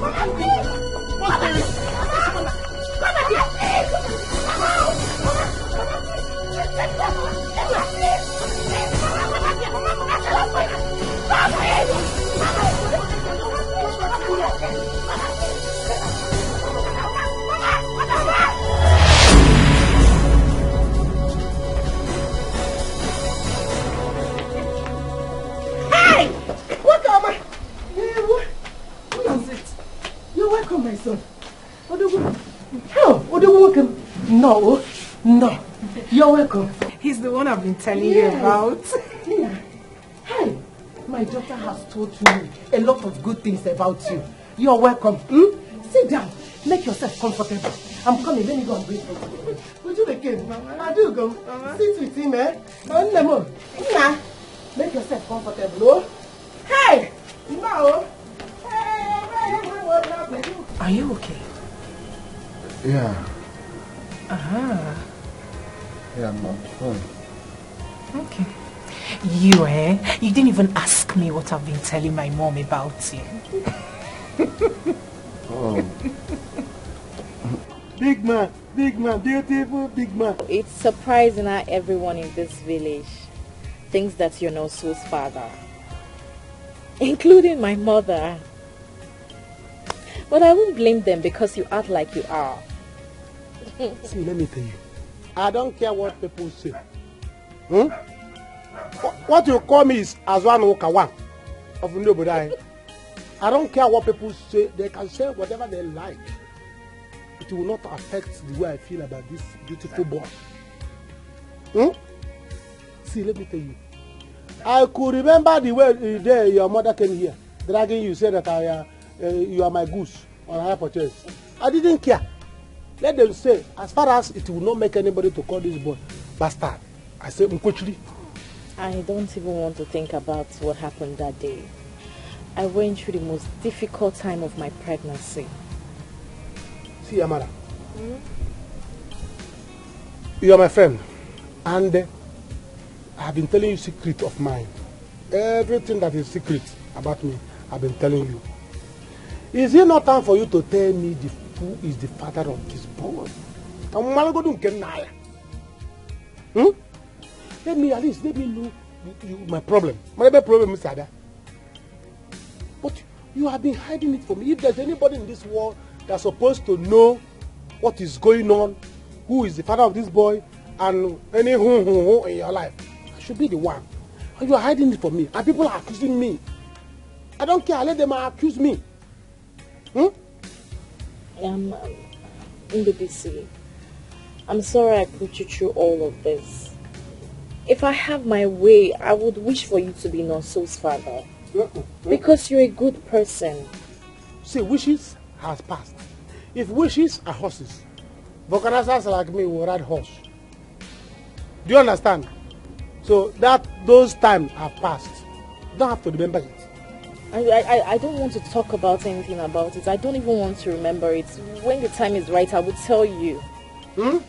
Hey! Welcome! What is it? You're welcome, my son. Welcome. No. You're welcome. He's the one I've been telling you about. Yeah. Hey, my daughter has told me a lot of good things about you. You're welcome. Sit down. Make yourself comfortable. I'm coming. Let me go and bring food. Would you make it? I do go. Mama. Sit with him, eh? Nah. Make yourself comfortable, oh? Hey! No! Are you okay? Yeah. Yeah, I'm fine. Okay. You didn't even ask me what I've been telling my mom about you. Oh. Big man, beautiful big man. It's surprising how everyone in this village thinks that you're Nosu's father, including my mother. But I won't blame them because you act like you are. See, let me tell you, I don't care what people say. What you call me is Azwan Okawan of Nobody. I don't care what people say. They can say whatever they like. It will not affect the way I feel about this beautiful boy. See, let me tell you. I could remember the way your mother came here, dragging you, said that you are my goose on her purchase. I didn't care. Let them say, as far as it will not make anybody to call this boy bastard. I say, Mkochiri. I don't even want to think about what happened that day. I went through the most difficult time of my pregnancy. See, Amara, you are my friend, and I have been telling you secret of mine. Everything that is secret about me, I've been telling you. Is it not time for you to tell me who is the father of this boy? Let me know my problem. My problem is that. But you have been hiding it from me. If there's anybody in this world that's supposed to know what is going on, who is the father of this boy, and any who in your life, I should be the one. And you are hiding it from me. And people are accusing me. I don't care. Let them accuse me. Ndubisi, I'm sorry I put you through all of this. If I have my way, I would wish for you to be Nosu's father. Because you're a good person. See, wishes has passed. If wishes are horses, vulcanizers like me will ride horse. Do you understand? So those times have passed. You don't have to remember it. I don't want to talk about anything about it. I don't even want to remember it. When the time is right, I will tell you.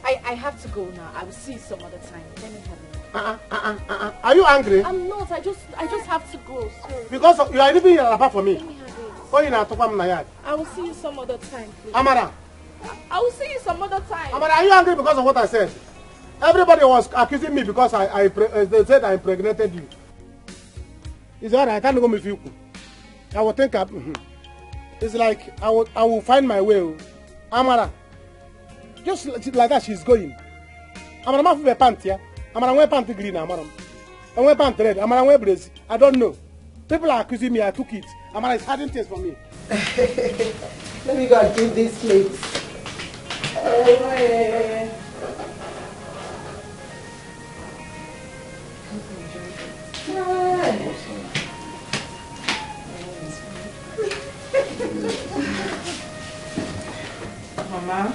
I have to go now. I will see you some other time. Let me have it. Are you angry? I'm not. I just have to go. Sorry. Because you are leaving your apart for me. Let me have it. Oh, you know, I will see you some other time, please. Amara. I will see you some other time. Amara, are you angry because of what I said? Everybody was accusing me because they said I impregnated you. It's alright. I can't go with you. I will think it's like I will find my way. Amara. Just like that she's going. Amara, I'm wear pants here. Amara, wear pants green. Amara, I wear pants red. Amara, wear brace. I don't know. People are accusing me. I took it. Amara is hiding things from me. Let me go and give this plate. Mama.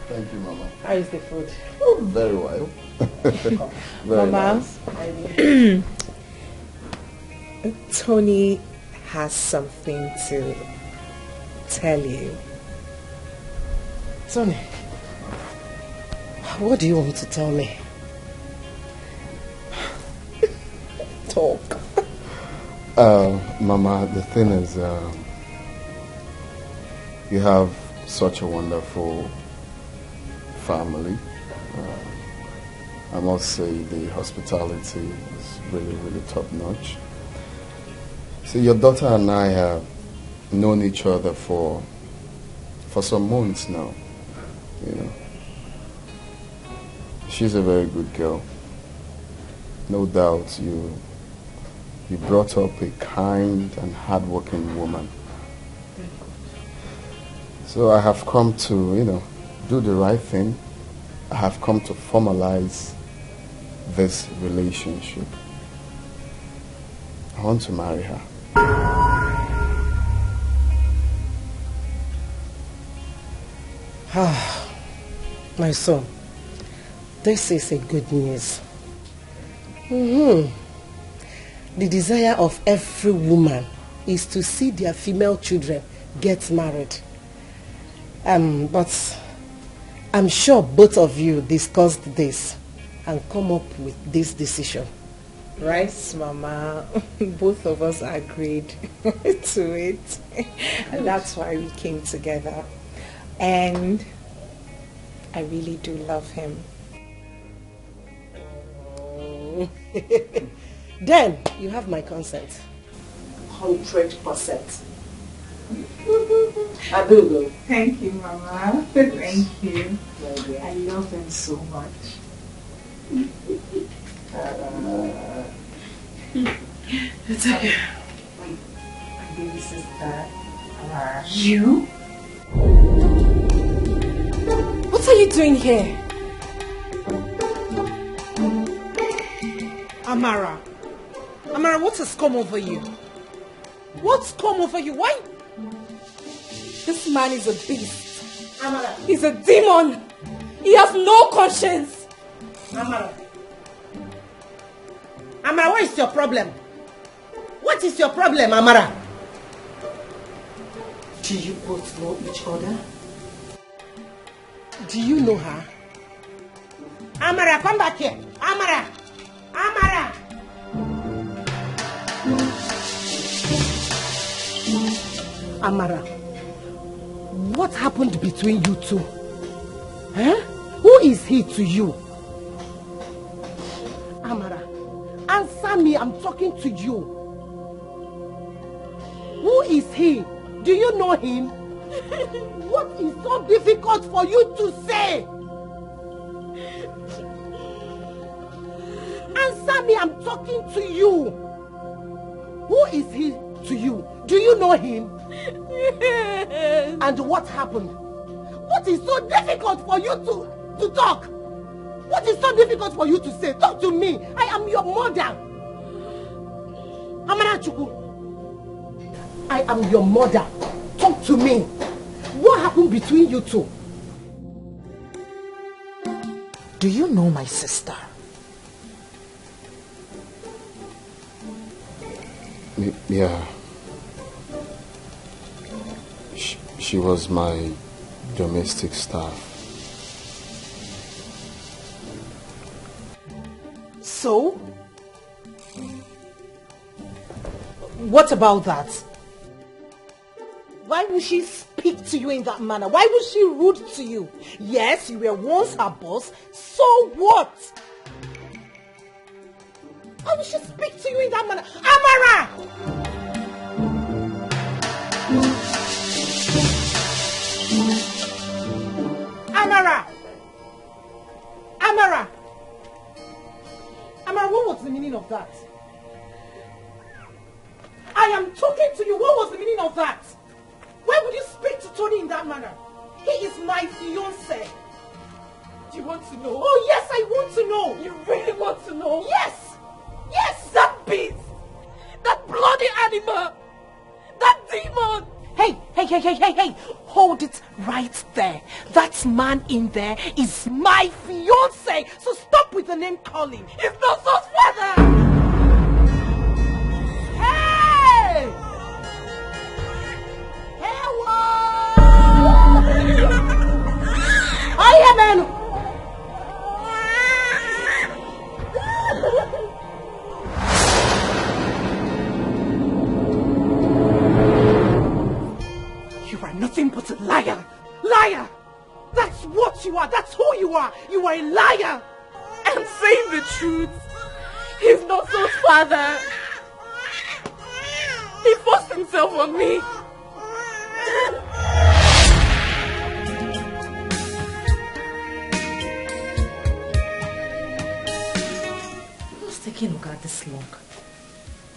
Thank you, Mama. How is the food? Oh, very well. Very Mama. nice. Tony has something to tell you. Tony, what do you want to tell me? Talk. Mama, the thing is, You have such a wonderful family. I must say the hospitality is really, really top notch. See, your daughter and I have known each other for some months now, you know. She's a very good girl. No doubt you brought up a kind and hardworking woman. So I have come to, you know, do the right thing. I have come to formalize this relationship. I want to marry her. My son, this is a good news. The desire of every woman is to see their female children get married. But I'm sure both of you discussed this and come up with this decision. Right, Mama? Both of us agreed to it. And that's why we came together. And I really do love him. Then you have my consent. 100%. I will go. Thank you, Mama. Thank you. I love him so much. It's okay. My baby sister. You? What are you doing here? Amara, what has come over you? What's come over you? Why? This man is a beast. Amara. He's a demon. He has no conscience. Amara, what is your problem? What is your problem, Amara? Do you both know each other? Do you know her? Amara, come back here. Amara! Amara, what happened between you two? Huh? Who is he to you? Amara, answer me, I'm talking to you. Who is he? Do you know him? What is so difficult for you to say? Answer me, I'm talking to you. Who is he to you? Do you know him? Yes. And what happened? What is so difficult for you to talk? What is so difficult for you to say? Talk to me. I am your mother. Amara Chukwu. I am your mother. Talk to me. What happened between you two? Do you know my sister? Yeah. She was my domestic staff. So? What about that? Why would she speak to you in that manner? Why was she rude to you? Yes, you were once her boss. So what? Why would she speak to you in that manner? Amara! Amara, what was the meaning of that? I am talking to you. What was the meaning of that? Why would you speak to Tony in that manner? He is my fiancé. Do you want to know? Oh yes, I want to know. You really want to know? Yes! Yes! That beast! That bloody animal! That demon! Hey! Hold it right there. That man in there is my fiancé. So stop with the name calling. It's not so father! Hey! I am an... are nothing but a liar. Liar! That's what you are. That's who you are. You are a liar. I'm saying the truth. He's not so father. He forced himself on me. What's taking Oga this long?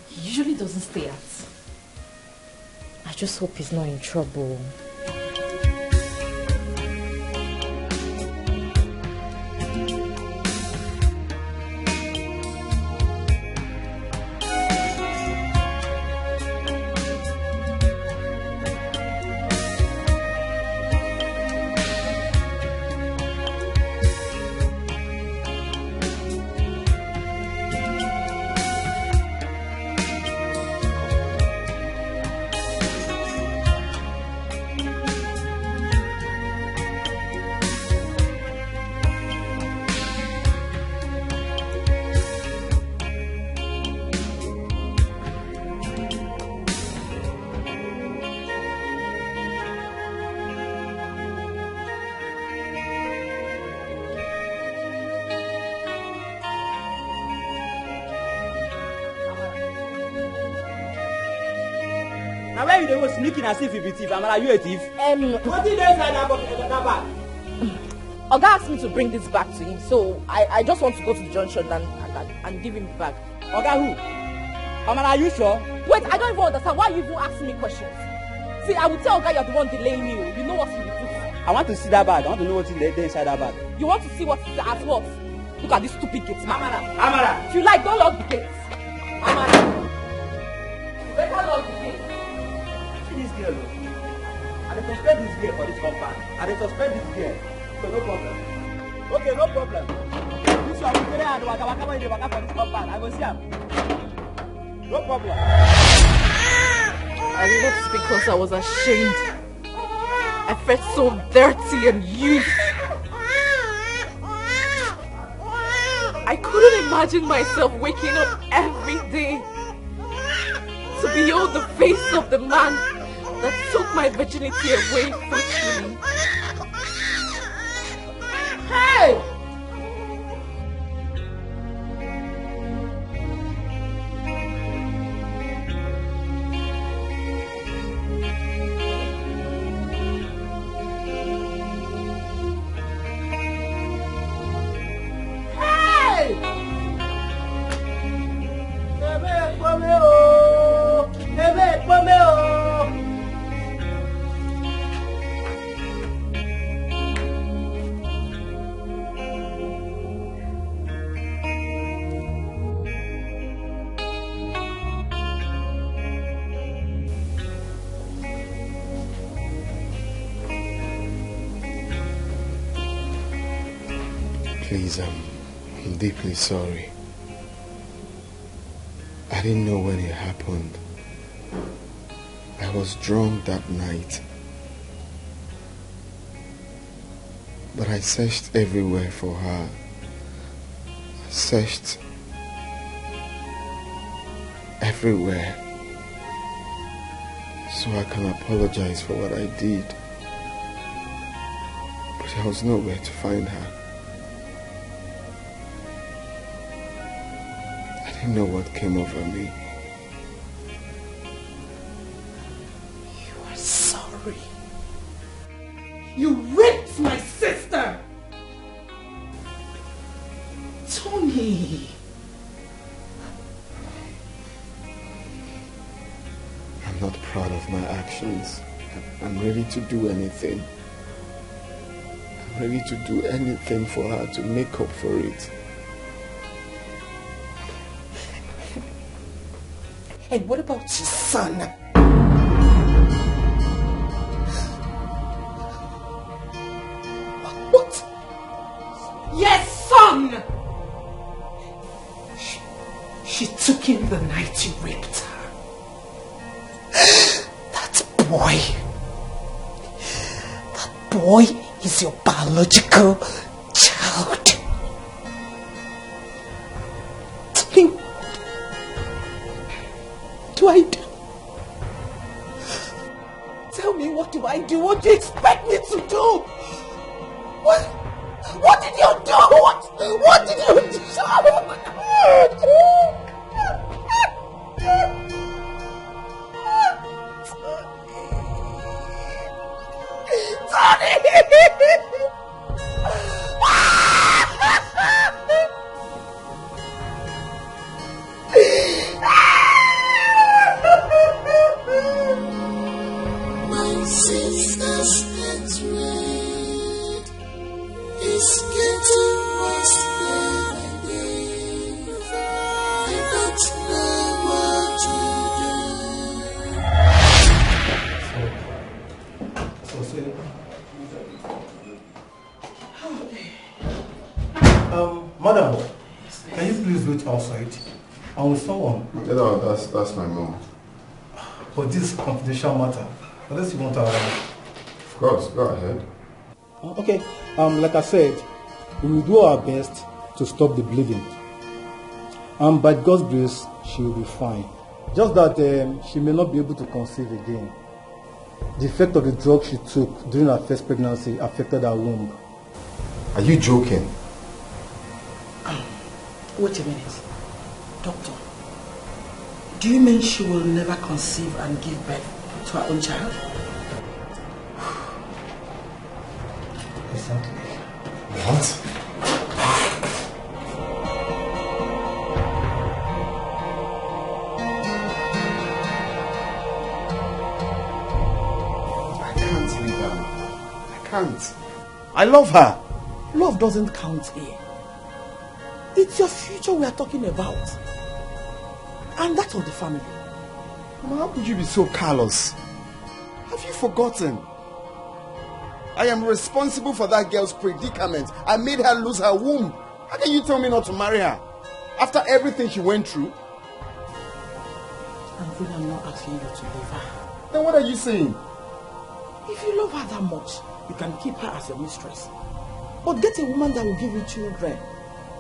He usually doesn't stay out. I just hope he's not in trouble. Now where you was sneaking as if you be thief? Amara, you a thief? What did they say that bag? Oga asked me to bring this back to him, so I just want to go to the junction and give him the bag. Oga who? Amara, are you sure? Wait, I don't even understand. Why are you even asking me questions? See, I will tell Oga you're the one delaying me. You know what he will do. I want to see that bag. I want to know what's there inside that bag. You want to see what is at what? Look at this stupid gate man. Amara! If you like, don't lock the gates. Amara! You better lock the gates. See this girl, I dey suspect this girl for this compound. I dey suspect this girl. So no problem. Okay, no problem. This one will carry and waka when you waka for this compound. I will see him. No problem. I did it because I was ashamed. I felt so dirty and used. I couldn't imagine myself waking up every day to behold the face of the man that took my virginity away forcefully. Hey! Please, I'm deeply sorry. I didn't know when it happened. I was drunk that night. But I searched everywhere for her. I searched everywhere. So I can apologize for what I did. But there was nowhere to find her. I didn't know what came over me. You are sorry. You raped my sister! Tony! I'm not proud of my actions. I'm ready to do anything. I'm ready to do anything for her to make up for it. And what about your son? What? Yes, son! She took him the night you raped her. That boy is your biological child. Do I do? Tell me, what do do I do? What do you expect me to do? What did you do? What did you do? Oh my God. My sister's head's red. It's getting worse every day. I don't know what Madam, can you please wait outside? I will someone. No, that's my mom. But this is a confidential matter. Unless you want to Of course, go ahead. Okay. Like I said, we will do our best to stop the bleeding. By God's grace, she will be fine. Just that she may not be able to conceive again. The effect of the drug she took during her first pregnancy affected her womb. Are you joking? Wait a minute. Doctor, do you mean she will never conceive and give birth to her own child? Exactly. What? I can't leave her. I can't. I love her. Love doesn't count here. It's your future we are talking about. And that of the family. Mama, how could you be so callous? Have you forgotten? I am responsible for that girl's predicament. I made her lose her womb. How can you tell me not to marry her? After everything she went through? I'm really not asking you to leave her. Then what are you saying? If you love her that much, you can keep her as your mistress. But get a woman that will give you children.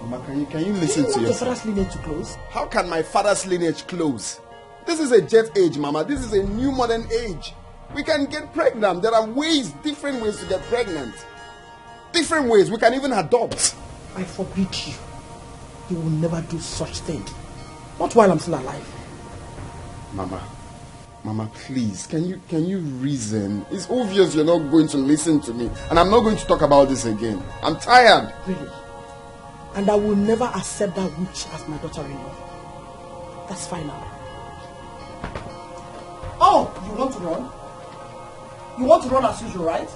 Mama, can you listen to yourself? your father's lineage to close? How can my father's lineage close? This is a jet age, Mama. This is a new modern age. We can get pregnant. There are ways, different ways to get pregnant. Different ways. We can even adopt. I forbid you. You will never do such thing. Not while I'm still alive. Mama, please, can you reason? It's obvious you're not going to listen to me. And I'm not going to talk about this again. I'm tired. Really? And I will never accept that witch as my daughter-in-law. That's final. Oh, you want to run? You want to run as usual, right?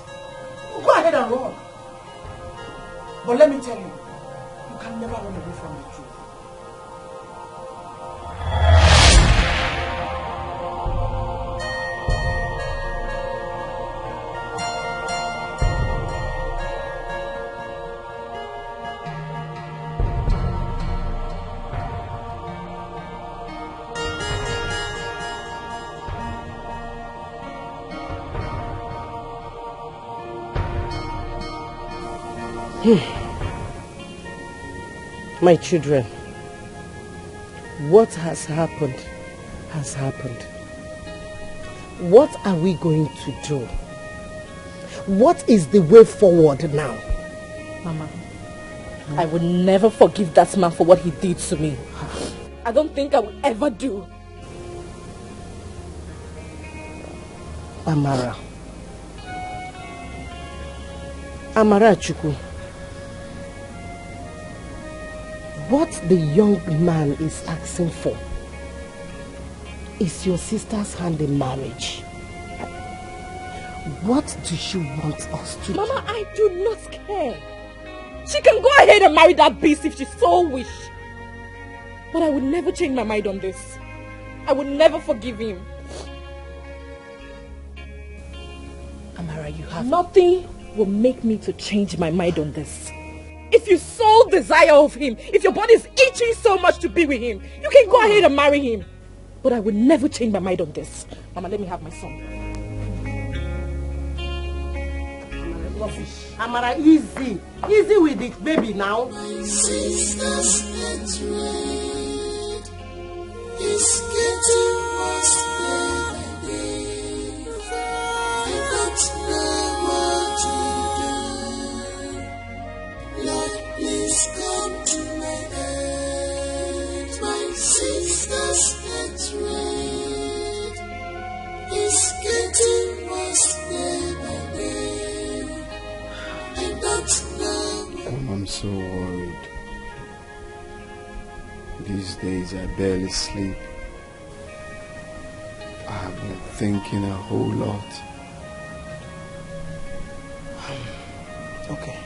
Go ahead and run. But let me tell you, you can never run away from the truth. My children, what has happened has happened. What are we going to do? What is the way forward now? Mama, I would never forgive that man for what he did to me. I don't think I will ever do. Amara Chukwu, what the young man is asking for is your sister's hand in marriage. What do she want us to do? Mama, I do not care. She can go ahead and marry that beast if she so wish. But I would never change my mind on this. I would never forgive him. Amara, you have... Nothing will make me to change my mind on this. If you so desire of him, if your body is itching so much to be with him, you can go ahead and marry him. But I will never change my mind on this. Mama, let me have my son. Amara, easy. Easy with it, baby, now. My sister's head's red. It's getting worse every day. I got I'm so worried. These days I barely sleep. I have been thinking a whole lot. Okay.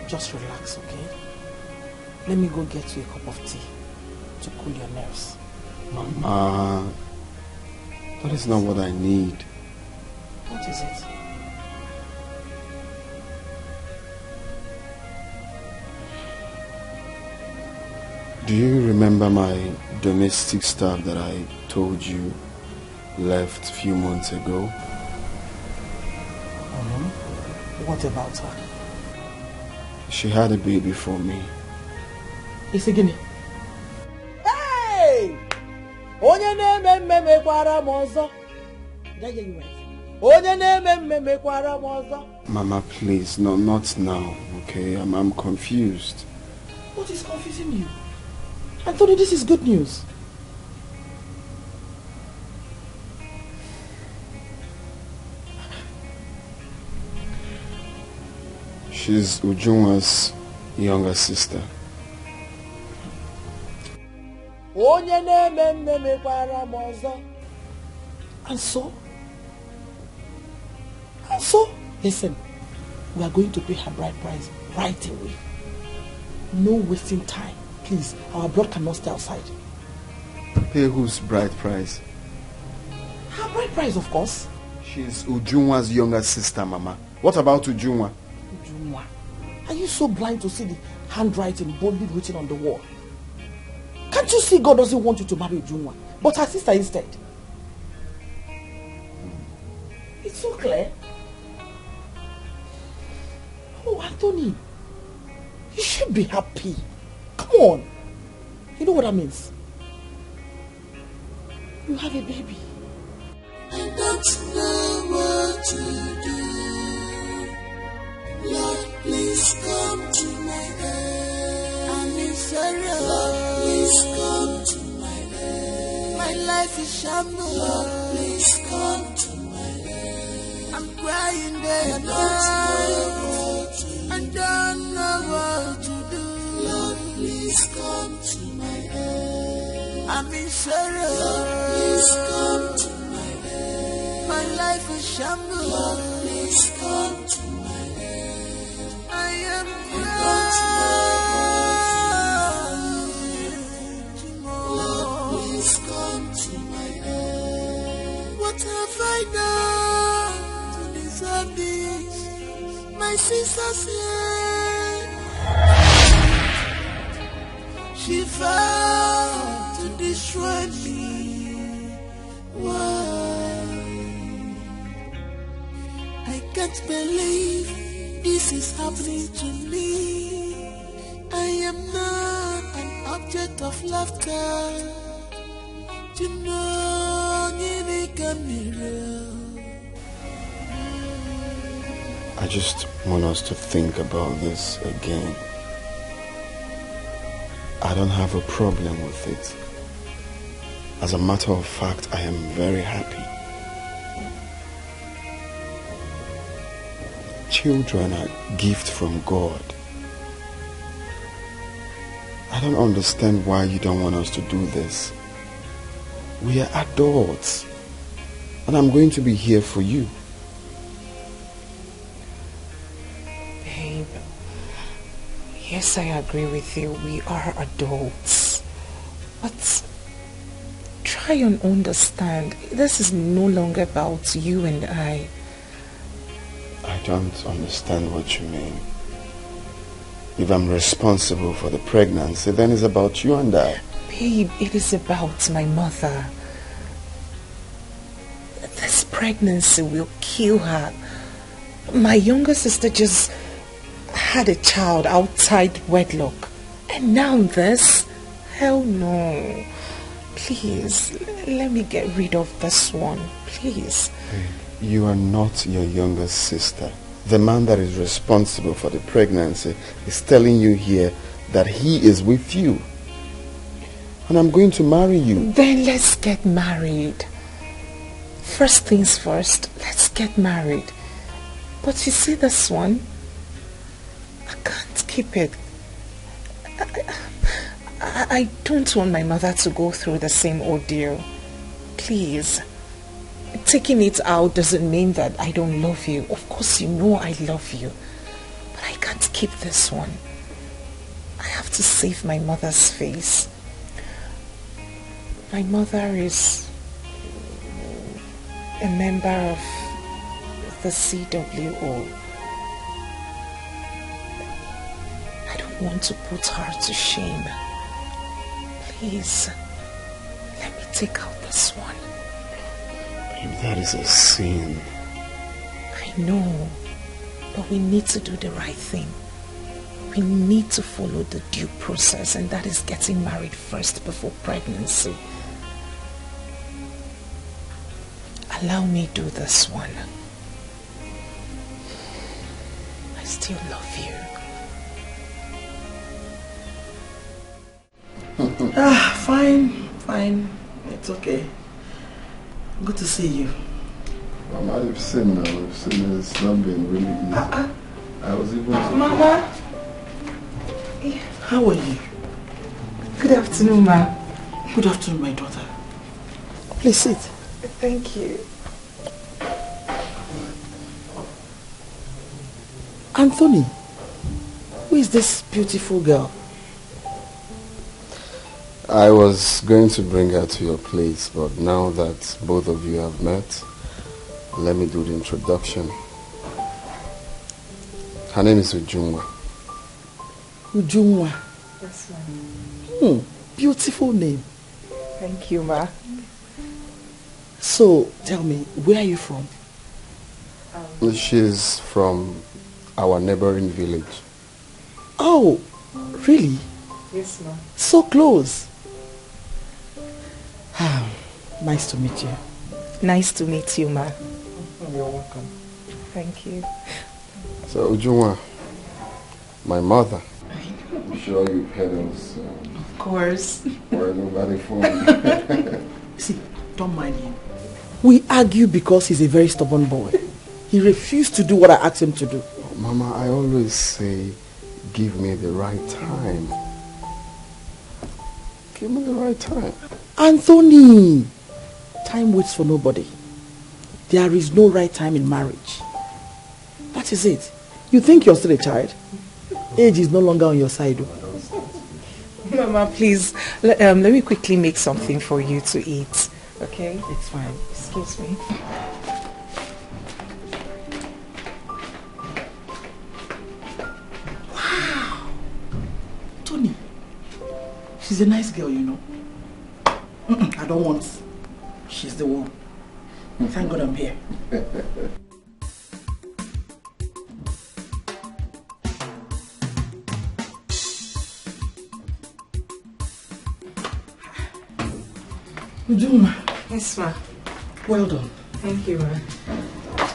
Just relax, okay? Let me go get you a cup of tea to cool your nerves. Mama, that is not what I need. What is it? Do you remember my domestic staff that I told you left a few months ago? What about her? She had a baby for me. It's a guinea. Hey! Onye na-eme mmemme kwara m ọzọ. Onye na-eme mmemme kwara m ọzọ. Mama, please, no, not now, okay? I'm confused. What is confusing you? I thought this is good news. She's Ujunwa's younger sister. And so, listen, we are going to pay her bride price right away. No wasting time. Please, our blood cannot stay outside. Pay whose bride price? Her bride price, of course. She's Ujunwa's younger sister, Mama. What about Ujunwa? Ujunwa? Are you so blind to see the handwriting boldly written on the wall? Can't you see God doesn't want you to marry Ujunwa, but her sister instead? It's so clear. Oh, Anthony, you should be happy. Come on. You know what that means? You have a baby. I don't know what to do. Lord, please come to my aid. I'm in sorrow. Lord, please come to my aid. My life is shambles. Lord, please come to my aid. I'm crying day and night. I don't know what to do. Lord, please come to my aid. I'm in sorrow. Lord, please come to my aid. My life is shambles. Lord, please come to my aid. I am crying. Lord, please come to my aid. What have I done to deserve this? My sister's here. She vowed to destroy me. Why? I can't believe this is happening to me. I am not an object of laughter. You know, you can mirror. I just want us to think about this again. I don't have a problem with it. As a matter of fact, I am very happy. Children are a gift from God. I don't understand why you don't want us to do this. We are adults, and I'm going to be here for you. Babe, yes, I agree with you. We are adults. But try and understand, this is no longer about you and I. I don't understand what you mean. If I'm responsible for the pregnancy, then it's about you and I. Babe, it is about my mother. This pregnancy will kill her. My younger sister just had a child outside wedlock. And now this? Hell no. Please, let me get rid of this one. Please. You are not your younger sister. The man that is responsible for the pregnancy is telling you here that he is with you. And I'm going to marry you. Then let's get married. First things first, let's get married. But you see this one? I can't keep it. I don't want my mother to go through the same ordeal. Please. Taking it out doesn't mean that I don't love you. Of course you know I love you. But I can't keep this one. I have to save my mother's face. My mother is a member of the CWO. I don't want to put her to shame. Please, let me take out this one. Babe, that is a sin. I know, but we need to do the right thing. We need to follow the due process, and that is getting married first before pregnancy. Allow me do this one. I still love you. Fine. It's okay. Good to see you. Mama, you've seen now. You've seen it's not been really easy. I was even... Mama! How are you? Good afternoon, ma. Good afternoon, my daughter. Please sit. Thank you. Anthony, who is this beautiful girl? I was going to bring her to your place, but now that both of you have met, let me do the introduction. Her name is Ujunwa. Ujunwa. Yes, ma'am. Beautiful name. Thank you, ma. So, tell me, where are you from? She's from our neighboring village. Oh, really? Yes, ma'am. So close. Nice to meet you. Nice to meet you, ma. You're welcome. Thank you. So, Ujunwa, my mother. I'm sure you've heard us. Of course. Or nobody phone. See, don't mind him. We argue because he's a very stubborn boy. He refused to do what I asked him to do. Mama, I always say, give me the right time. Give me the right time. Anthony! Time waits for nobody. There is no right time in marriage. That is it. You think you're still a child? Age is no longer on your side. Mama, please, let me quickly make something for you to eat. Okay? It's fine. Excuse me. Wow! Tony, she's a nice girl, you know. I don't want. She's the one. Thank God I'm here. Ujunwa. Yes, ma. Well done. Thank you, ma.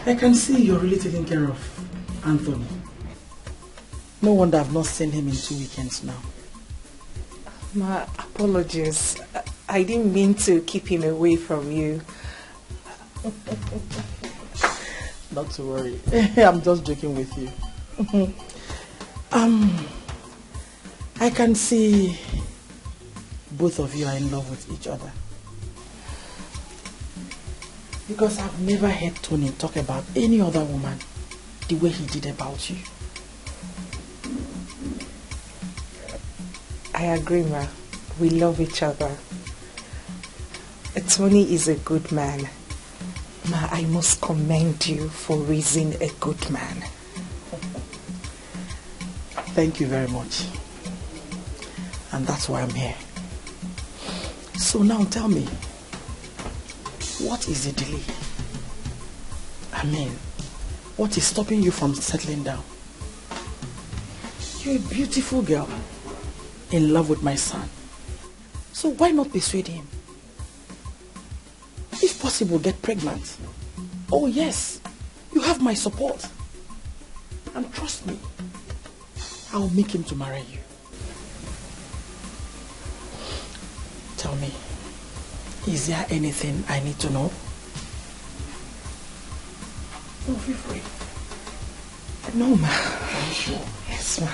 I can see you're really taking care of Anthony. No wonder I've not seen him in 2 weekends now. Ma, apologies. I didn't mean to keep him away from you. Not to worry. I'm just joking with you. I can see both of you are in love with each other. Because I've never heard Tony talk about any other woman the way he did about you. I agree, ma. We love each other. Tony is a good man. Ma, I must commend you for raising a good man. Thank you very much. And that's why I'm here. So now tell me, what is the delay? I mean, what is stopping you from settling down? You're a beautiful girl, in love with my son. So why not persuade him? If possible, get pregnant. Oh yes, you have my support. And trust me, I will make him to marry you. Tell me, is there anything I need to know? Oh, feel free. No, ma. Are you sure? Yes, ma.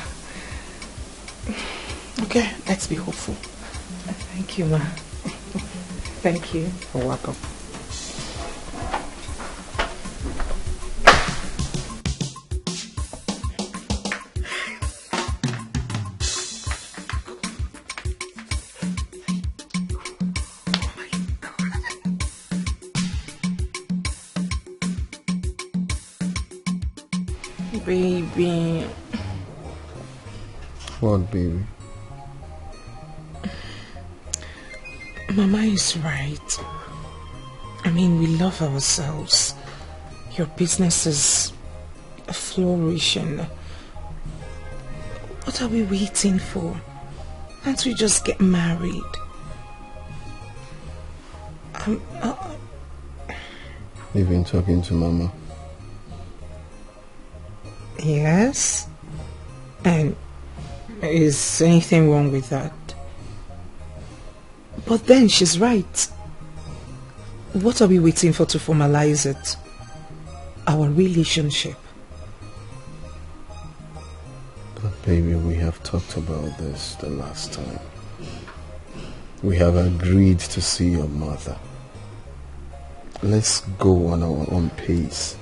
Okay, let's be hopeful. Thank you, ma. Thank you. You're welcome. Baby. What, baby? Mama is right. I mean, we love ourselves. Your business is flourishing. What are we waiting for? Can't we just get married? You've been talking to Mama? Yes. And is anything wrong with that? But then she's right. What are we waiting for to formalize it? Our relationship. But baby, we have talked about this the last time. We have agreed to see your mother. Let's go on our own pace.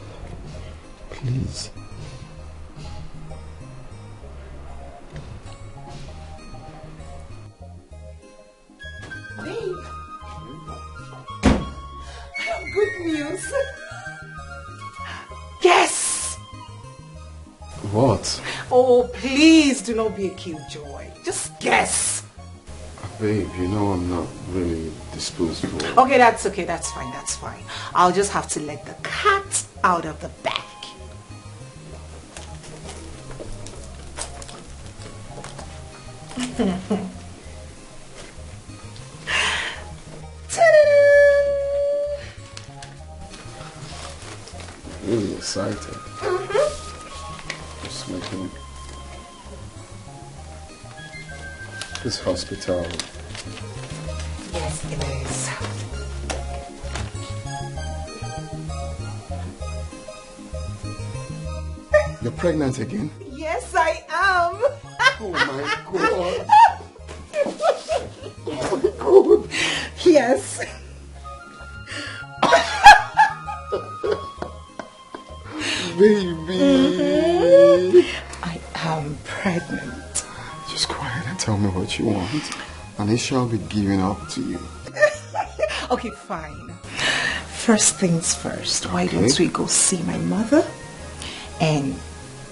Please. Good news. Yes! What? Oh, please do not be a killjoy. Just guess. Babe, you know I'm not really disposed for... Okay, that's okay. That's fine. That's fine. I'll just have to let the cat out of the bag. Really excited. Just making this hospital. Yes, it is. You're pregnant again? Yes, I am. Oh my God. Oh my God. Yes. Baby. I am pregnant. Just quiet and tell me what you want, and it shall be given up to you. Okay, fine. First things first, why don't we go see my mother and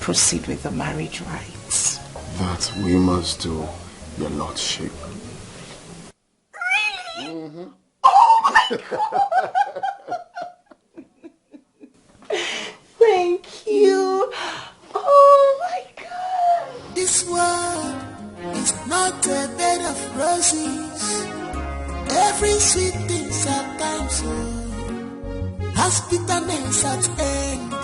proceed with the marriage rites? That we must do, your lordship. Really? Oh my God! Thank you. Oh my God. This world is not a bed of roses. Every sweet thing's at times so has bitterness at end.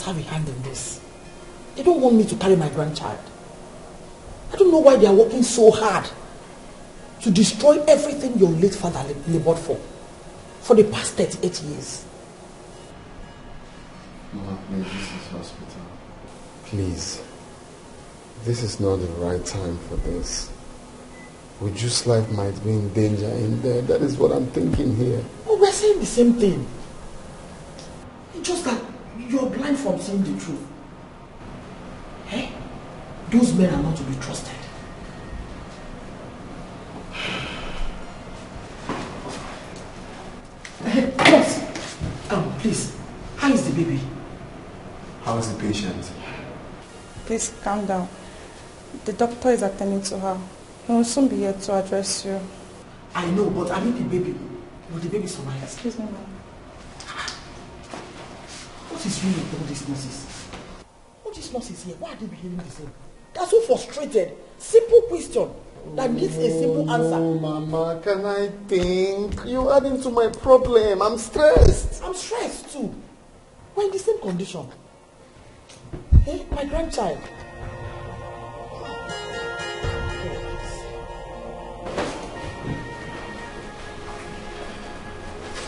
Have a hand in this. They don't want me to carry my grandchild. I don't know why they are working so hard to destroy everything your late father labored for the past 38 years. Mama, please, this is hospital. Please, this is not the right time for this. Uju's life might be in danger in there. That is what I'm thinking here. Oh, we're saying the same thing. It's just that you're blind from seeing the truth. Hey, those men are not to be trusted. Yes. Please, how is the baby? How is the patient? Please calm down. The doctor is attending to her. I will soon be here to address you. I know, but I need the baby. Will the baby survive? Excuse me, ma'am. What is wrong with all these nurses? All these nurses here, why are they behaving the same? They are so frustrated. Simple question that needs a simple answer. Oh, Mama, can I think? You're adding to my problem. I'm stressed. I'm stressed too. We're in the same condition. Hey, my grandchild.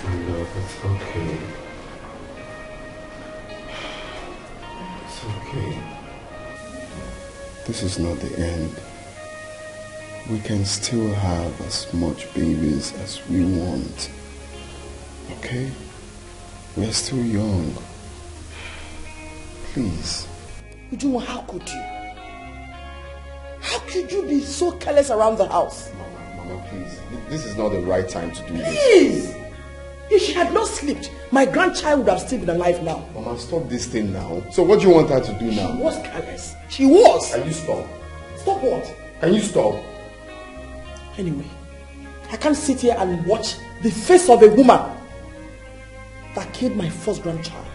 No, it's okay. It's okay. This is not the end. We can still have as much babies as we want. Okay? We're still young. Please. Ujunwa, how could you? How could you be so careless around the house? Mama, please. This is not the right time to do this. Please! If she had not slept, my grandchild would have still been alive now. Mama, stop this thing now. So what do you want her to do now? She was careless. She was. Can you stop? Stop what? Can you stop? Anyway, I can't sit here and watch the face of a woman that killed my first grandchild.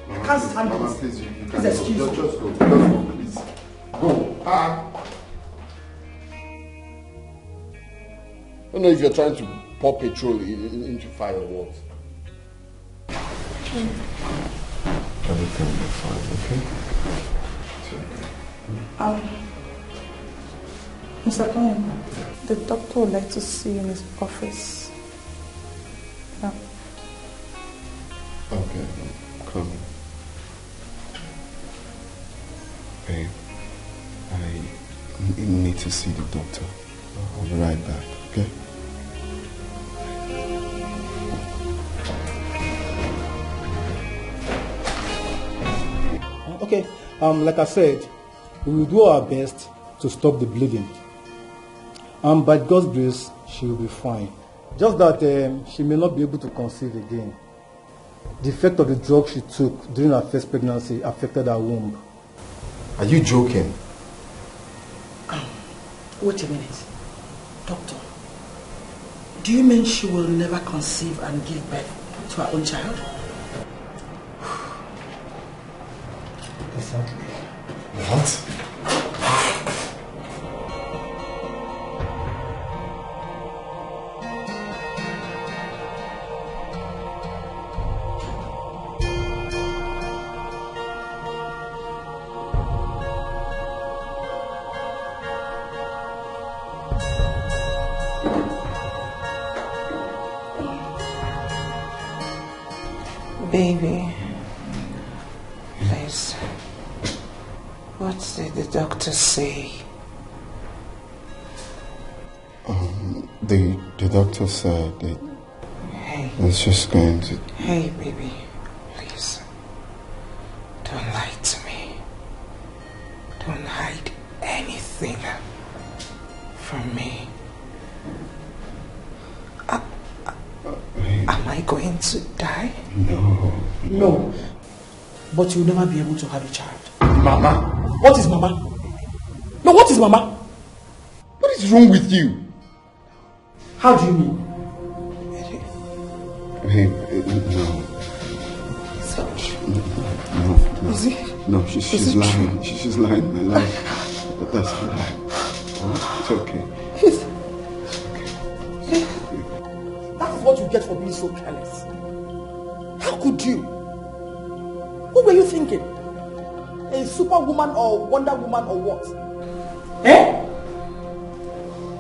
Mama, I can't stand Mama, this. please, you Please can excuse go. me. Just go. Just go, please. Go. I don't know if you're trying to pour petrol into fire or what. Everything will be fine, okay? Mr. Cohen, the doctor would like to see you in his office. Yeah. Okay, come. Babe, I need to see the doctor. I'll be right back, okay? Okay, like I said, we will do our best to stop the bleeding. By God's grace, she will be fine. Just that she may not be able to conceive again. The effect of the drug she took during her first pregnancy affected her womb. Are you joking? Wait a minute. Doctor, do you mean she will never conceive and give birth to her own child? Exactly. What? Baby, please, what did the doctor say? The doctor said that it's just going to... Hey, baby, please, don't lie to me. Don't hide anything from me. Am I going to die? No. No. But you'll never be able to have a child. Mama? What is Mama? No, what is Mama? What is wrong with you? How do you mean? Babe, no. No. Is it? No, she's lying. She's lying, my life. That's a lie. Oh, it's okay. That is what you get for being so careless. How could you? What were you thinking? A superwoman or Wonder Woman or what? Eh?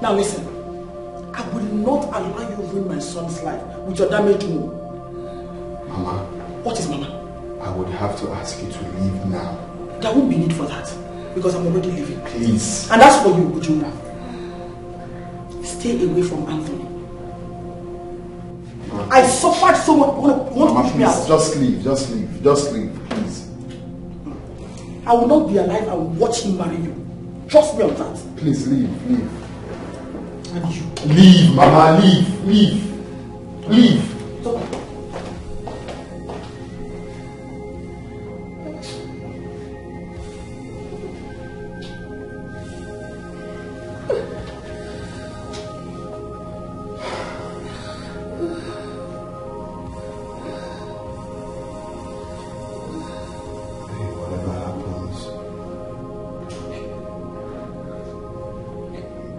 Now listen. I will not allow you to ruin my son's life with your damaged mood. Mama. What is Mama? I would have to ask you to leave now. There won't be need for that. Because I'm already leaving. Please. And that's for you, Ujunwa. Stay away from Anthony. Mama. I suffered so much. Want to push me out? Just leave. Just leave. Just leave. Please. I will not be alive and watch him marry you. Trust me on that. Please leave. Leave. And you. Leave, Mama. Leave. Leave. Leave. So,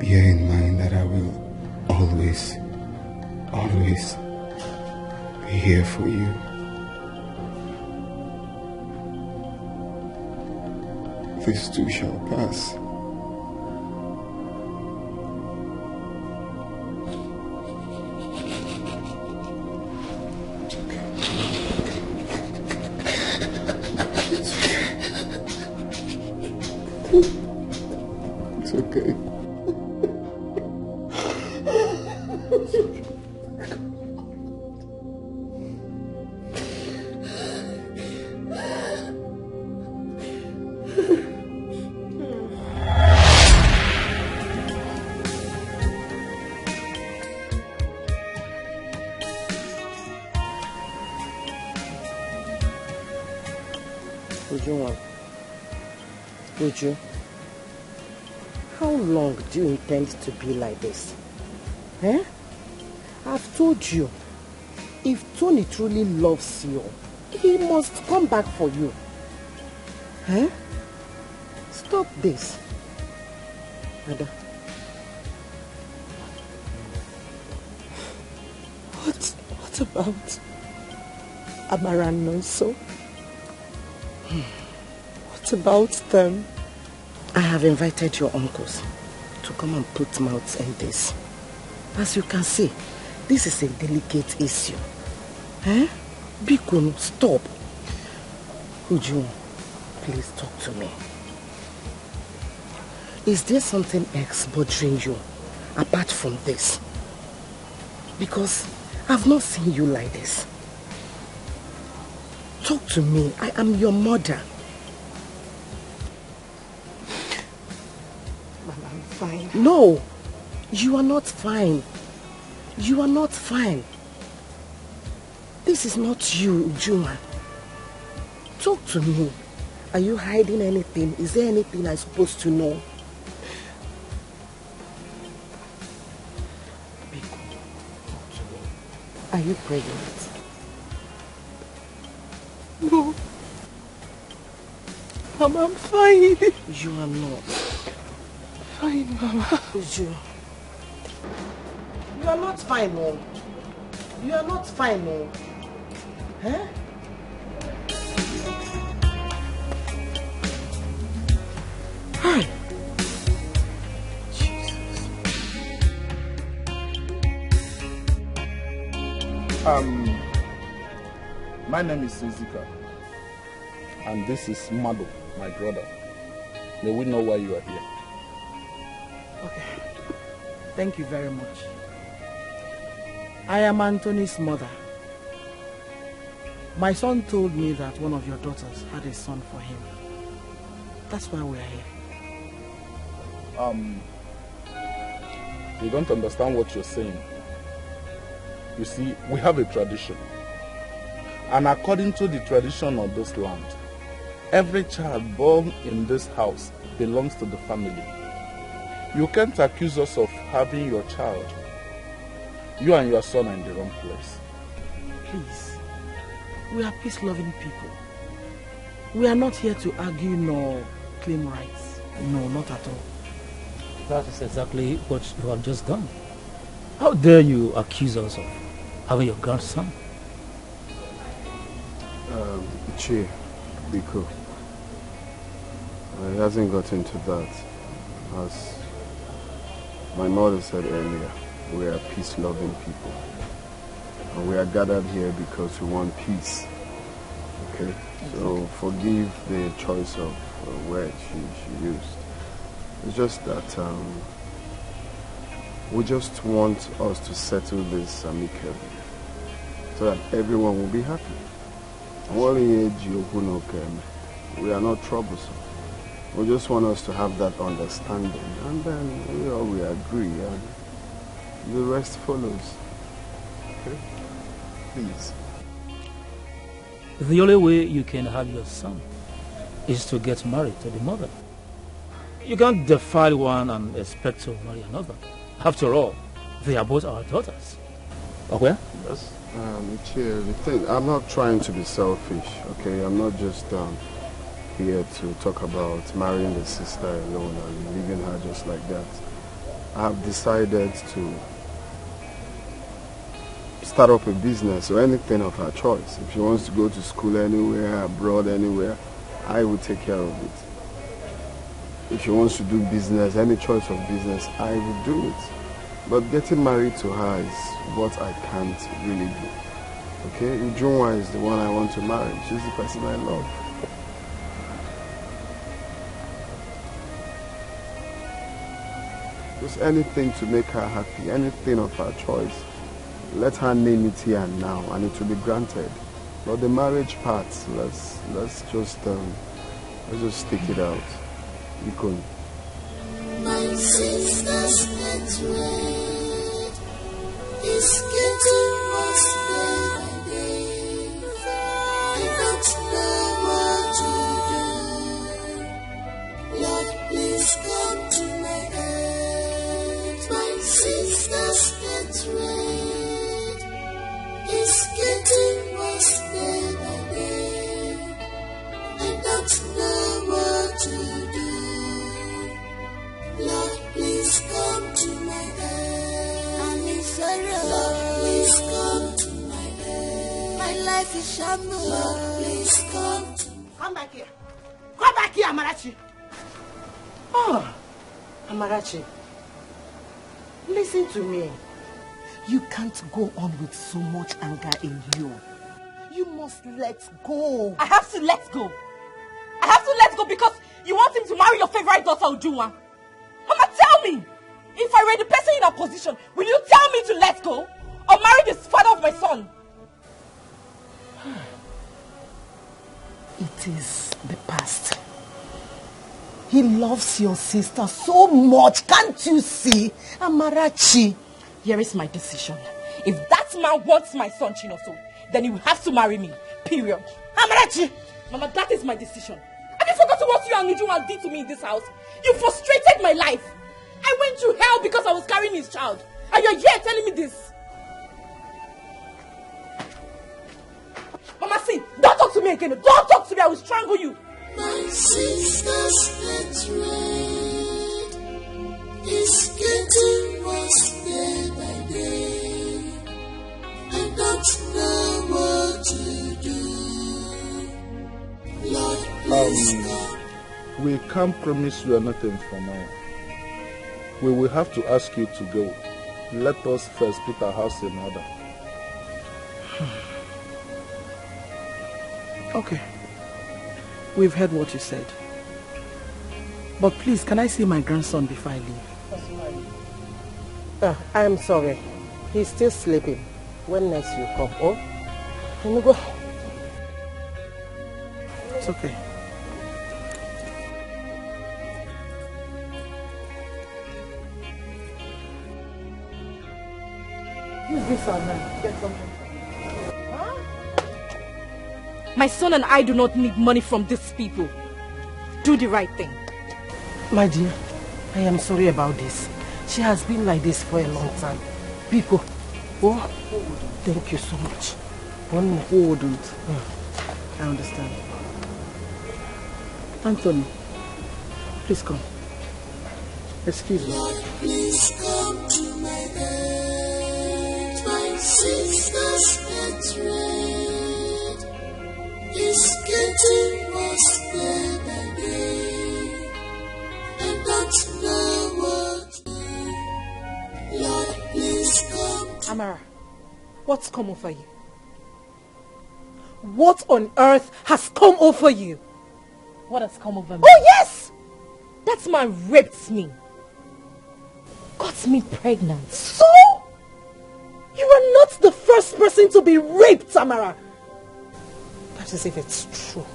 bear in mind that I will always be here for you. This too shall pass. It's okay. Uju, how long do you intend to be like this? Eh? I've told you, if Tony truly loves you, he must come back for you. Eh? Stop this. Ada. What about Amara and Nonso? What about them? I have invited your uncles to come and put mouths in this. As you can see, this is a delicate issue. Eh? Bikun, stop. Uju, please talk to me. Is there something else bothering you apart from this? Because I've not seen you like this. Talk to me. I am your mother. Mama, I'm fine. No, you are not fine. You are not fine. This is not you, Ujuma. Talk to me. Are you hiding anything? Is there anything I'm supposed to know? Are you pregnant? No. Mama, I'm fine. You are not. Fine, Mama. Uju. You are not fine, no. You are not fine, no. Huh? Hi. My name is Suzuka, and this is Mado, my brother. May we know why you are here? Okay. Thank you very much. I am Anthony's mother. My son told me that one of your daughters had a son for him. That's why we are here. You don't understand what you're saying. You see, we have a tradition. And according to the tradition of this land, every child born in this house belongs to the family. You can't accuse us of having your child. You and your son are in the wrong place. Please, we are peace-loving people. We are not here to argue nor claim rights. No, not at all. That is exactly what you have just done. How dare you accuse us of having your grandson? Chi, Biko, he hasn't got into that. As my mother said earlier, we are peace-loving people. And we are gathered here because we want peace. Okay? So forgive the choice of word she used. It's just that we just want us to settle this amicably so that everyone will be happy. We are not troublesome. We just want us to have that understanding, and then we agree, and the rest follows. Okay? Please. The only way you can have your son is to get married to the mother. You can't defile one and expect to marry another. After all, they are both our daughters. Okay? Yes. The thing, I'm not trying to be selfish, okay? I'm not just here to talk about marrying the sister alone and leaving her just like that. I have decided to start up a business or anything of her choice. If she wants to go to school anywhere, abroad, anywhere, I will take care of it. If she wants to do business, any choice of business, I will do it. But getting married to her is what I can't really do. Okay? Ujunwa is the one I want to marry. She's the person I love. Just anything to make her happy, anything of her choice. Let her name it here and now, and it will be granted. But the marriage part, let's just stick it out. Ikon. My sister's network is getting worse day by day. I don't know what to do. Lord, please come to my aid. My sister's network is getting worse day by day. I don't know what to do. Lord, please come to my aid. I'm in sorrow. Lord, please come to my aid. My life is shambles. Lord, please come to me. Come back here. Come back here, Amarachi. Oh, Amarachi. Listen to me. You can't go on with so much anger in you. You must let go. I have to let go. I have to let go because you want him to marry your favorite daughter, Ujunwa. Mama, tell me, if I were the person in that position, will you tell me to let go or marry the father of my son? It is the past. He loves your sister so much, can't you see? Amarachi. Here is my decision. If that man wants my son, Chinoso, then he will have to marry me. Period. Amarachi! Mama, that is my decision. Have you forgotten what you and Ujunwa did to me in this house? You frustrated my life. I went to hell because I was carrying his child. And you're here telling me this. Mama, see, don't talk to me again. Don't talk to me. I will strangle you. My sister's network is getting worse day by day. I don't know what to do. Lord, please come. We can't promise you anything for now. We will have to ask you to go. Let us first put our house in order. Okay. We've heard what you said. But please, can I see my grandson before I leave? I'm sorry. He's still sleeping. When next you come? Oh? Let me go. It's okay. Use this on now. Get something. My son and I do not need money from these people. Do the right thing. My dear, I am sorry about this. She has been like this for a long time. People, oh, thank you so much. One who wouldn't. I understand. Anthony, please come. Excuse me. Lord, please come to my aid. My sister's network is getting worse day by day. I don't know what to do. Lord, please come to Amara, what's come over you? What on earth has come over you? What has come over me? Oh yes! That man raped me. Got me pregnant. So? You are not the first person to be raped, Tamara. That's as if it's true.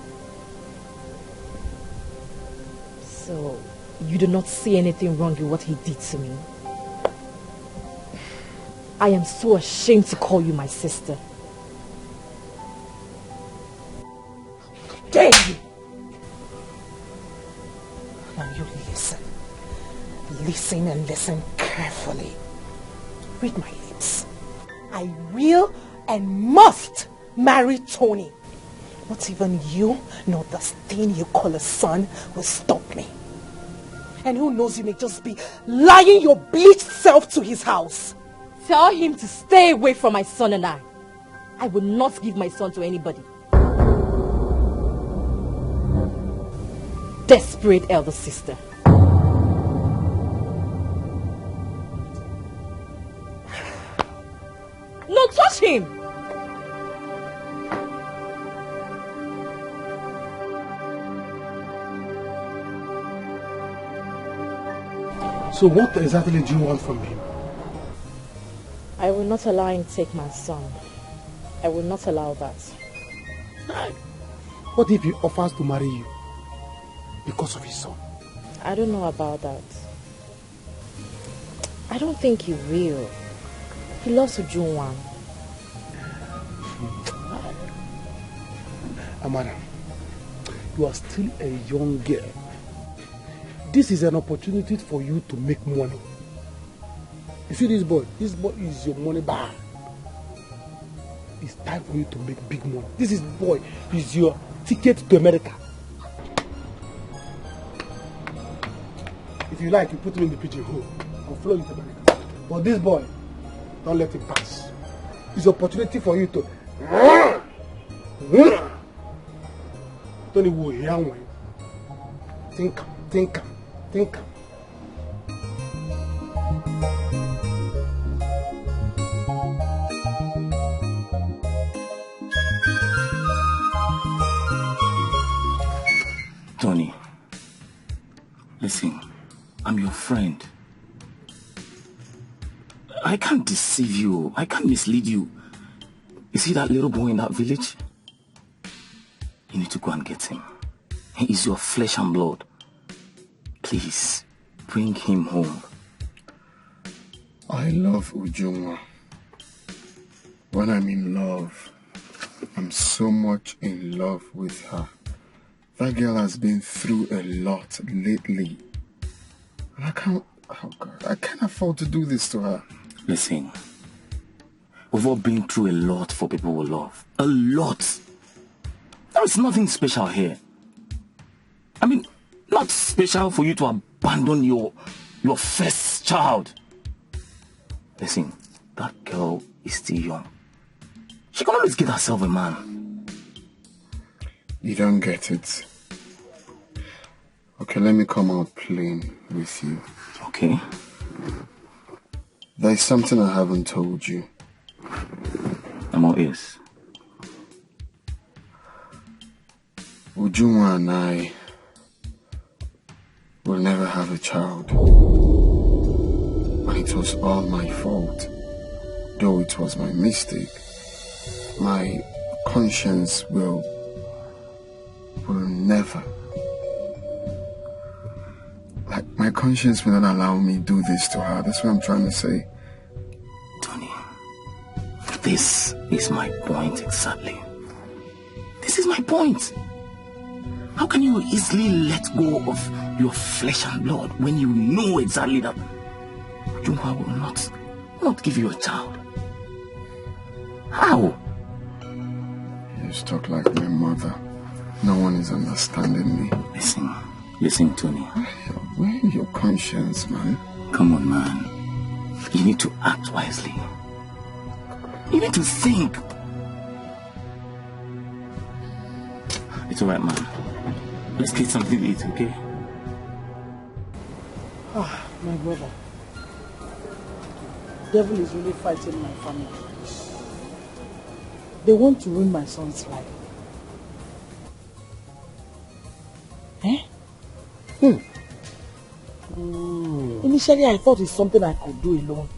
So, you do not see anything wrong with what he did to me? I am so ashamed to call you my sister. Dare you! Now you listen. Listen and listen carefully. Read my lips. I will and must marry Tony. Not even you, nor this thing you call a son will stop me. And who knows, you may just be lying your bleached self to his house. Tell him to stay away from my son and I. I will not give my son to anybody. Desperate elder sister. No, touch him! So what exactly do you want from him? I will not allow him to take my son. I will not allow that. What if he offers to marry you because of his son? I don't know about that. I don't think he will. He loves Ujunwa. Amara, you are still a young girl. This is an opportunity for you to make money. You see this boy is your money bar. It's time for you to make big money. This boy is your ticket to America. If you like, you put him in the pigeonhole. I'll follow you to America. But this boy, don't let him pass. It's an opportunity for you to... Tony will hear one. Think. Tony, listen, I'm your friend. I can't deceive you. I can't mislead you. You see that little boy in that village? You need to go and get him. He is your flesh and blood. Please, bring him home. I love Ujunwa. When I'm in love, I'm so much in love with her. That girl has been through a lot lately. And I can't afford to do this to her. Listen, we've all been through a lot for people we love. A lot. There is nothing special here. I mean, not special for you to abandon your first child. Listen, that girl is still young. She can always get herself a man. You don't get it. Okay, let me come out plain with you. Okay. There's something I haven't told you. I'm all ears. Ujunwa and I will never have a child. And it was all my fault. Though it was my mistake, my conscience will never. Like, my conscience will not allow me to do this to her. That's what I'm trying to say. Tony, this is my point exactly. This is my point. How can you easily let go of your flesh and blood when you know exactly that Jumpa will not give you a child? How? You just talk like my mother. No one is understanding me. Listen, Tony. Where is your conscience, man? Come on, man. You need to act wisely. You need to think. It's alright, man. Let's get something to eat, okay? My brother. The devil is really fighting my family. They want to ruin my son's life. Initially, I thought it's something I could do alone.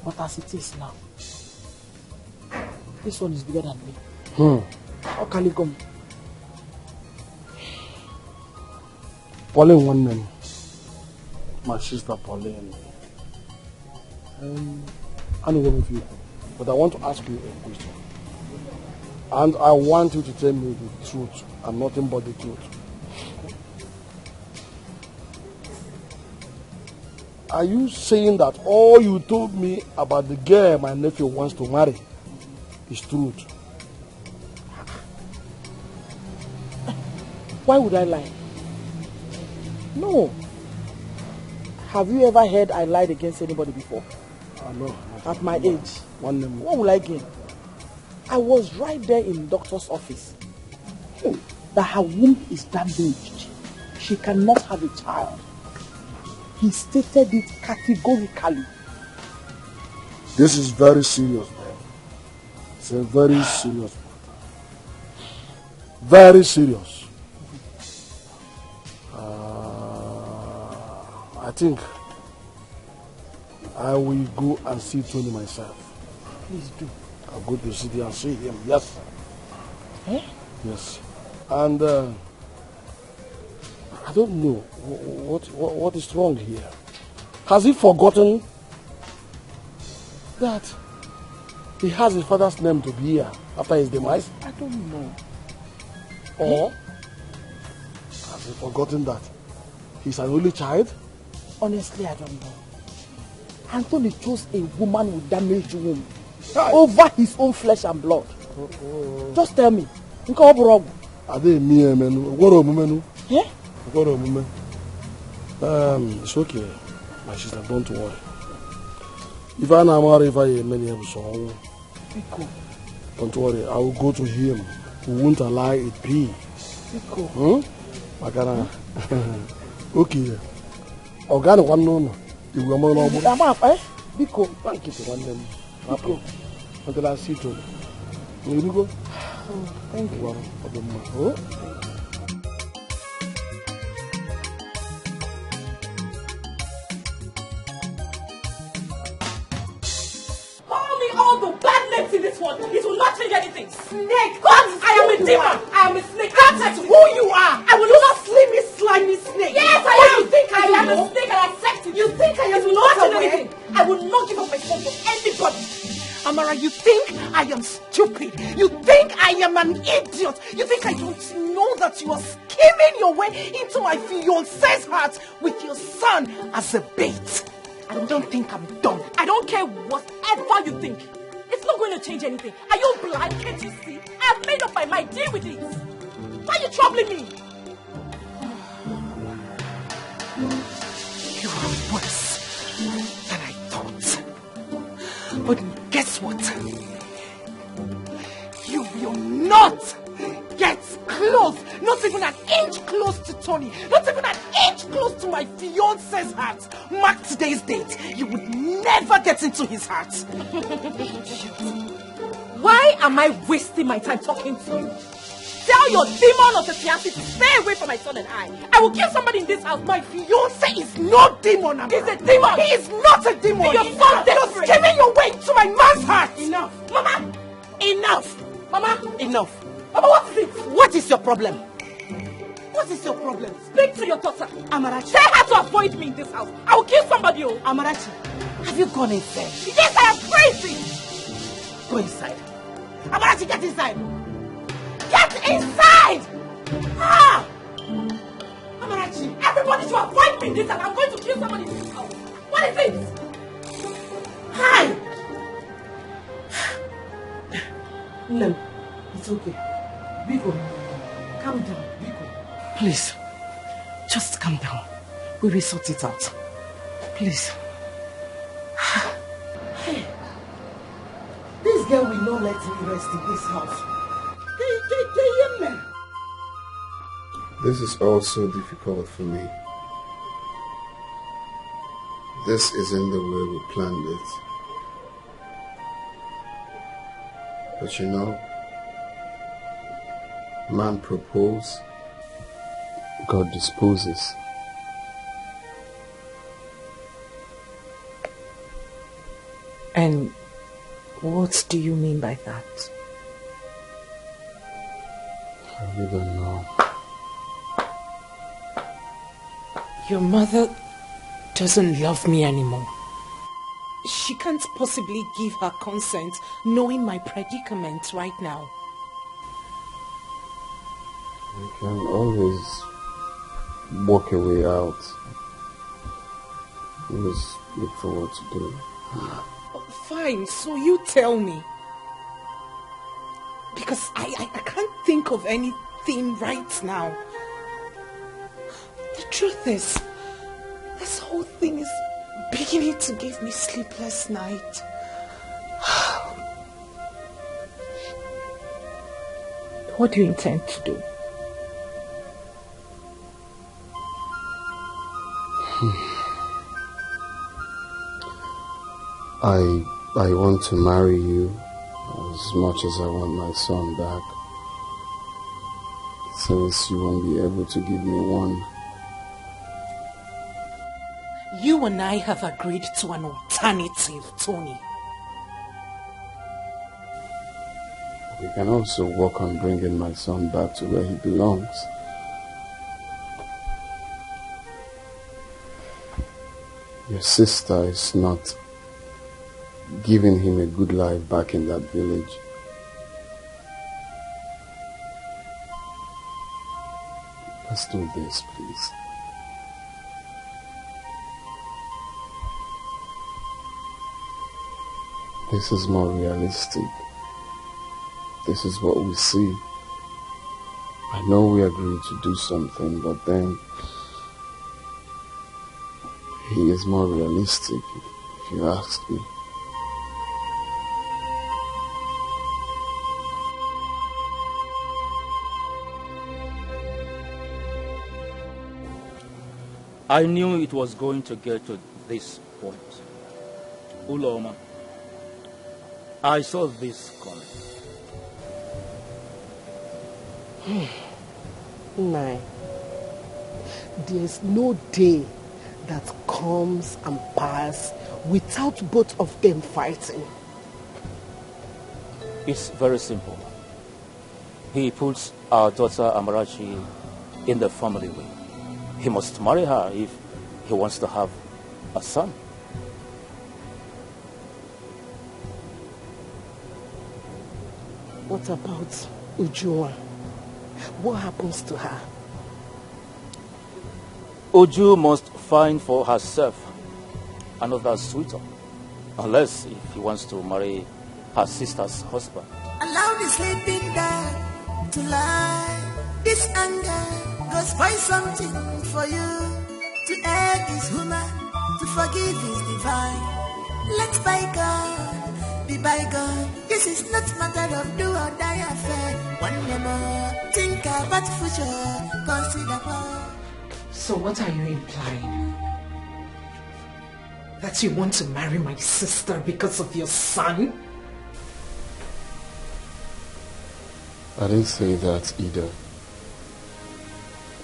But as it is now, this one is bigger than me. How can he come? Pauline one name. My sister Pauline. I know with you, but I want to ask you a question. And I want you to tell me the truth and nothing but the truth. Are you saying that all you told me about the girl my nephew wants to marry is truth? Why would I lie? No. Have you ever heard I lied against anybody before? No. At my age, what will I gain? I was right there in the doctor's office. That her womb is damaged. She cannot have a child. He stated it categorically. This is very serious, man. It's a very serious matter. Very serious. I think I will go and see Tony myself. Please do. I'll go to the city and see him. Yes. Eh? Yes. And I don't know what is wrong here. Has he forgotten that he has his father's name to be here after his demise? I don't know. Or has he forgotten that he's an only child? Honestly, I don't know. Anthony chose a woman with damaged womb over his own flesh and blood. Just tell me. Are they me, man? What a woman? Yeah? What a woman? It's okay, my sister. Don't worry. If I am married, if I am many so, don't worry. I will go to him. We won't allow it be. Okay. Organ one no. You will more normal. I'm up, eh? Biko, thank you for one them. Biko, until I see you. You go. Thank you. Call me all the bad names in this world. It will not change anything. Snake. What? I am a demon. I am a snake. That's who you are. I will not slimy, slimy snake. Yes, I am. You think I am a snake and I accept it? You think I am not anything? I will not give up my phone for anybody. Amara, you think I am stupid? You think I am an idiot? You think I don't know that you are skimming your way into my fiancé's heart with your son as a bait? I don't think I'm done. I don't care whatever you think. It's not going to change anything. Are you blind? Can't you see? I've made up my mind. Deal with it. Why are you troubling me? You are worse than I thought. But guess what? You will not get close, not even an inch close to Tony, not even an inch close to my fiancé's heart. Mark today's date. You would never get into his heart. Why am I wasting my time talking to you? Tell your demon of a fiancé to stay away from my son and I. I will kill somebody in this house. My fiancé is no demon, Amara. He's a demon. He is not a demon. You're so desperate. You're skimming your way to my man's heart. Enough. Mama. Enough. Mama. Enough. Mama, what is it? What is your problem? What is your problem? Speak to your daughter. Amarachi. Tell her to avoid me in this house. I will kill somebody. Oh. Amarachi, have you gone insane? Yes, I am crazy. Go inside. Amarachi, get inside. Get inside! Ah! Amarachi, everybody should avoid me in this house. I'm going to kill somebody in this house. What is it? Hi! No, it's okay. Biko, calm down. Biko, please, just calm down. We will sort it out. Please. Hey, this girl will not let me rest in this house. This is also difficult for me. This isn't the way we planned it. But you know, man proposes, God disposes. And what do you mean by that? I really don't know. Your mother doesn't love me anymore. She can't possibly give her consent knowing my predicament right now. You can always walk a way out. Always look for what to do. Fine, so you tell me. Because I can't think of anything right now. The truth is, this whole thing is beginning to give me sleepless nights. What do you intend to do? I want to marry you as much as I want my son back. Since you won't be able to give me one. You and I have agreed to an alternative, Tony. We can also work on bringing my son back to where he belongs. Your sister is not giving him a good life back in that village. Let's do this, please. This is more realistic. This is what we see. I know we agreed to do something, but then he is more realistic, if you ask me. I knew it was going to get to this point. Uloma, I saw this coming. Nine. There's no day that comes and passes without both of them fighting. It's very simple. He puts our daughter Amarachi in the family way. He must marry her if he wants to have a son. What about Ujua? What happens to her? Uju must find for herself another suitor, unless if he wants to marry her sister's husband. Allow the sleeping dog to lie. This anger goes find something for you. To err is human, to forgive is divine. Let bygone be bygone. This is not matter of do or die affair. One day more, think about future, consider more. So what are you implying? That you want to marry my sister because of your son? I didn't say that either.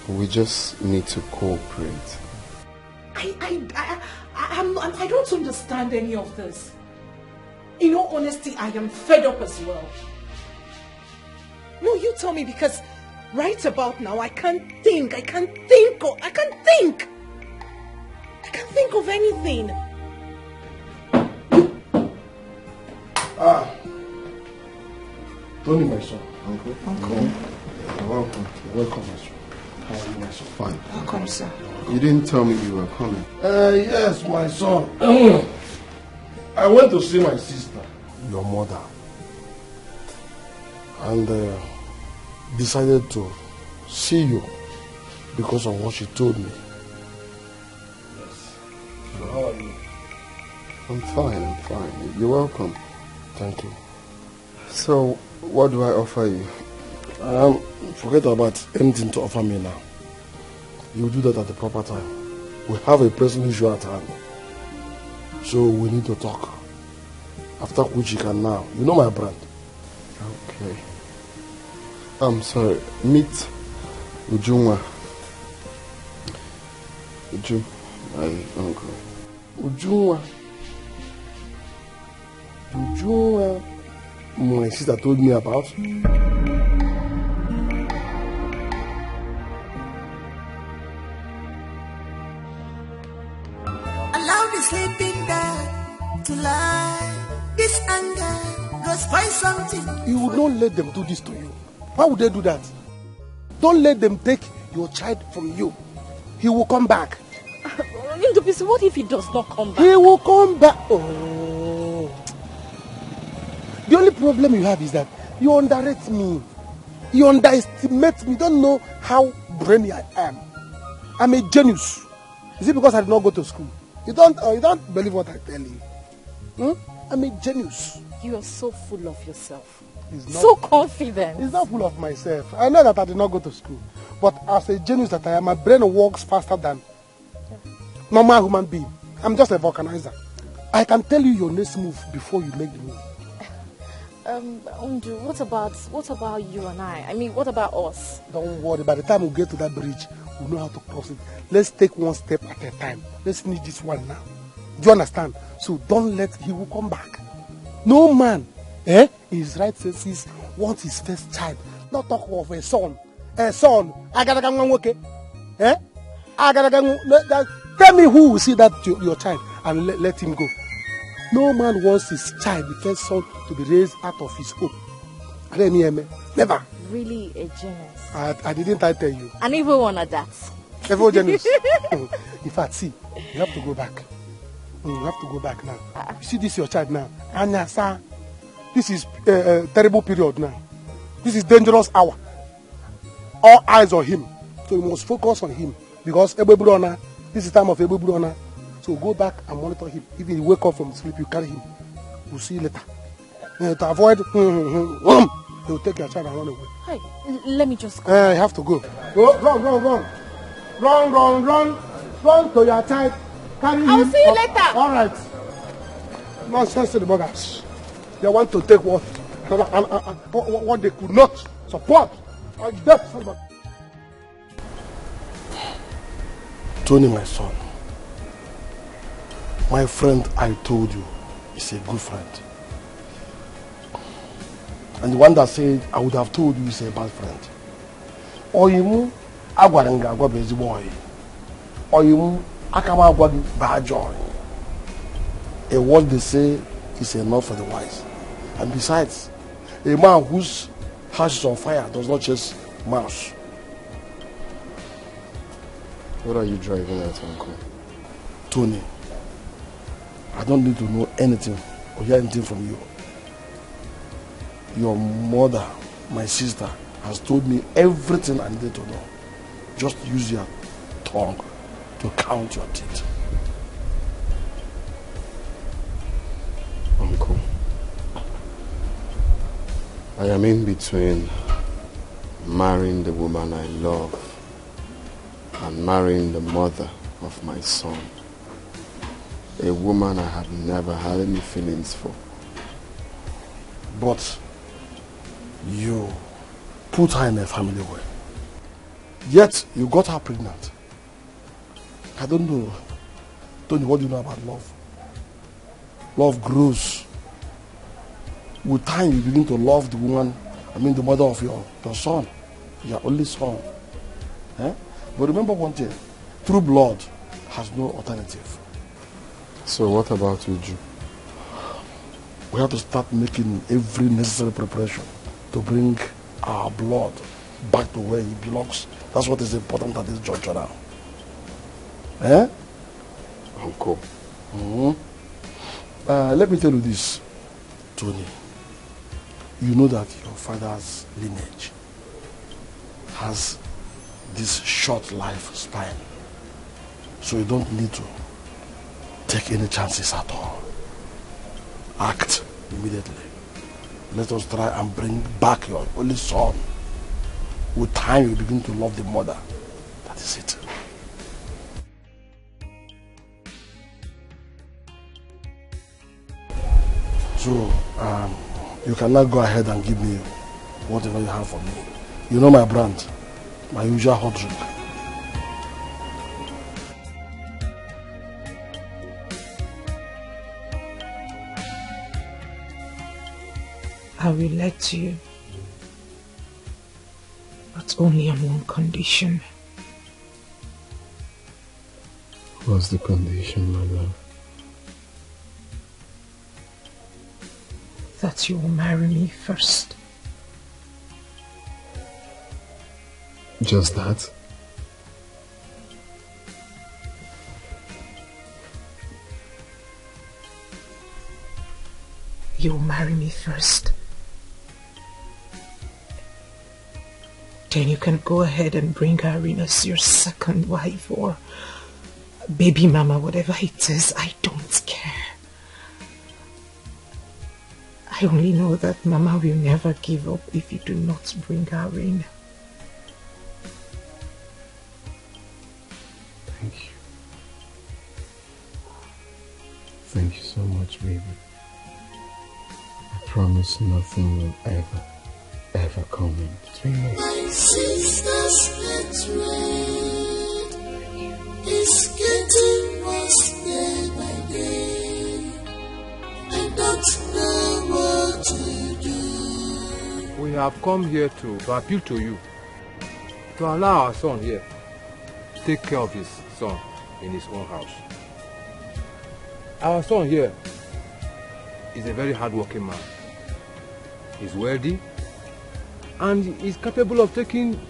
We just need to cooperate. I don't understand any of this. In all honesty, I am fed up as well. No, you tell me, because right about now I can't think of anything. Tony, my son. Uncle. You're welcome. You're welcome, my son. How are you, my son? Fine. Welcome, sir. You didn't tell me you were coming. Yes, my son. I went to see my sister, your mother, and decided to see you because of what she told me. Yes. So how are you? I'm fine. You're welcome. Thank you. So, what do I offer you? Forget about anything to offer me now. You do that at the proper time. We have a pressing issue at hand. So we need to talk. After which you can now. You know my brand. Okay. I'm sorry. Meet Ujunwa. Uju, my uncle. Ujunwa. Ujunwa. My sister told me about. Allow the sleeping dog to lie. This anger goes find something. You would not let them do this to you. Why would they do that? Don't let them take your child from you. He will come back. What if he does not come back? He will come back. Oh. The only problem you have is that you underrate me. You underestimate me. You don't know how brainy I am. I'm a genius. Is it because I did not go to school? You don't believe what I tell you. I'm a genius. You are so full of yourself. Not, so confident. It's not full of myself. I know that I did not go to school. But as a genius that I am, my brain works faster than normal human being. I'm just a vulcanizer. I can tell you your next move before you make the move. Unju, what about you and I? I mean, what about us? Don't worry. By the time we get to that bridge, we know how to cross it. Let's take one step at a time. Let's finish this one now. Do you understand? So don't let he will come back. No man, in his right senses wants his first child. Not talk of a son. A son. I gotta go okay. I gotta go. Tell me who will see that your child and let him go. No man wants his child, the first son, to be raised out of his home. I didn't hear me. Never. Really a genius. I didn't tell you. And even one of that. Evil genius. In fact, see, you have to go back. You have to go back now. You see, this is your child now. Anya, sir, this is a terrible period now. This is dangerous hour. All eyes on him. So you must focus on him. Because this is time of Ebubrona. So go back and monitor him. If he wake up from sleep, you carry him. We'll see you later. To avoid, he will take your child and run away. Hey, let me just go. You have to go. Go, run. Run to your child. Carry I'll him. see you later. All right. Nonsense to the buggers. They want to take what they could not support. Tony, my son. My friend, I told you, is a good friend. And the one that said I would have told you is a bad friend. Oyimu agwaranga agwa bezi boy. Oyimu akama agwa bad joy. A word they say is enough for the wise. And besides, a man whose house is on fire does not chase mouse. What are you driving at, Uncle? Tony, I don't need to know anything or hear anything from you. Your mother, my sister, has told me everything I needed to know. Just use your tongue to count your teeth. Uncle, I am in between marrying the woman I love and marrying the mother of my son. A woman I have never had any feelings for. But you put her in a family way. Yet you got her pregnant. I don't know. Tony, what do you know about love? Love grows. With time you begin to love the woman, the mother of your son, your only son. But remember one thing, true blood has no alternative. So what about Uju? We have to start making every necessary preparation to bring our blood back to where it belongs. That's what is important at this juncture now. Uncle. Let me tell you this, Tony. You know that your father's lineage has this short lifespan. So you don't need to take any chances at all. Act immediately. Let us try and bring back your only son. With time you begin to love the mother. That is it. So, you can now go ahead and give me whatever you have for me. You know my brand, my usual hot drink. I will let you, but only on one condition. What's the condition, my love? That you will marry me first. Just that? You will marry me first. Then you can go ahead and bring her in as your second wife, or Baby mama, whatever it is, I don't care. I only know that Mama will never give up if you do not bring her in. Thank you. Thank you so much, baby. I promise nothing will ever come in between us. My sister's hatred is getting worse day by day. I don't know what to do. We have come here to appeal to you to allow our son here take care of his son in his own house. Our son here is a very hard-working man. He's wealthy and is capable of taking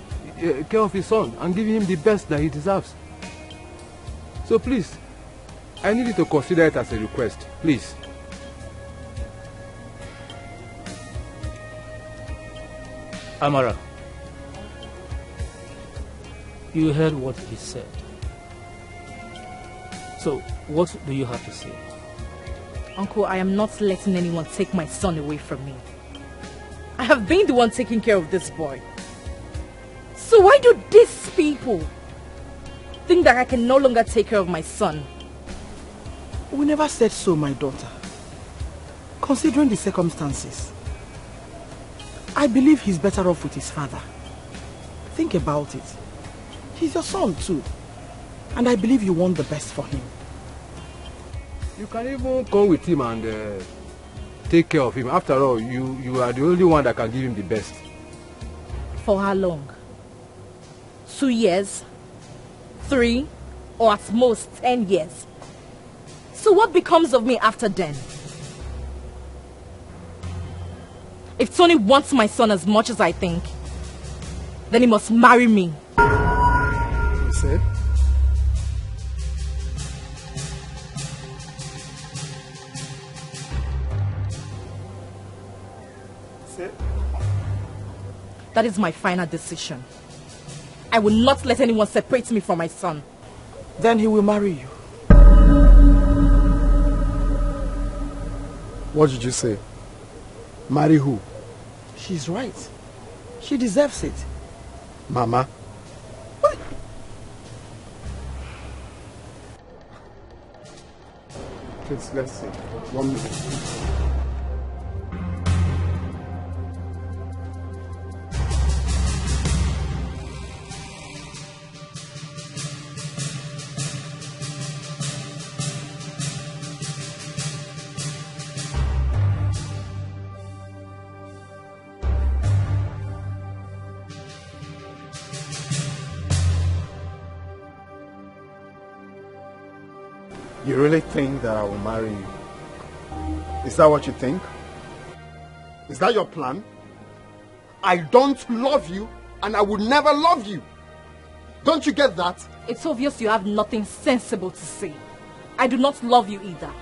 care of his son and giving him the best that he deserves. So please, I need you to consider it as a request, please. Amara, you heard what he said. So, what do you have to say? Uncle, I am not letting anyone take my son away from me. I have been the one taking care of this boy. So why do these people think that I can no longer take care of my son? We never said so, my daughter. Considering the circumstances, I believe he's better off with his father. Think about it. He's your son too. And I believe you want the best for him. You can even come with him and take care of him. After all, you are the only one that can give him the best. For how long? 2 years? 3? Or at most 10 years? So what becomes of me after then? If Tony wants my son as much as I think, then he must marry me. You said? That is my final decision. I will not let anyone separate me from my son. Then he will marry you. What did you say? Marry who? She's right. She deserves it. Mama? Please, let's see. 1 minute. You really think that I will marry you? Is that what you think? Is that your plan? I don't love you and I would never love you. Don't you get that? It's obvious you have nothing sensible to say. I do not love you either.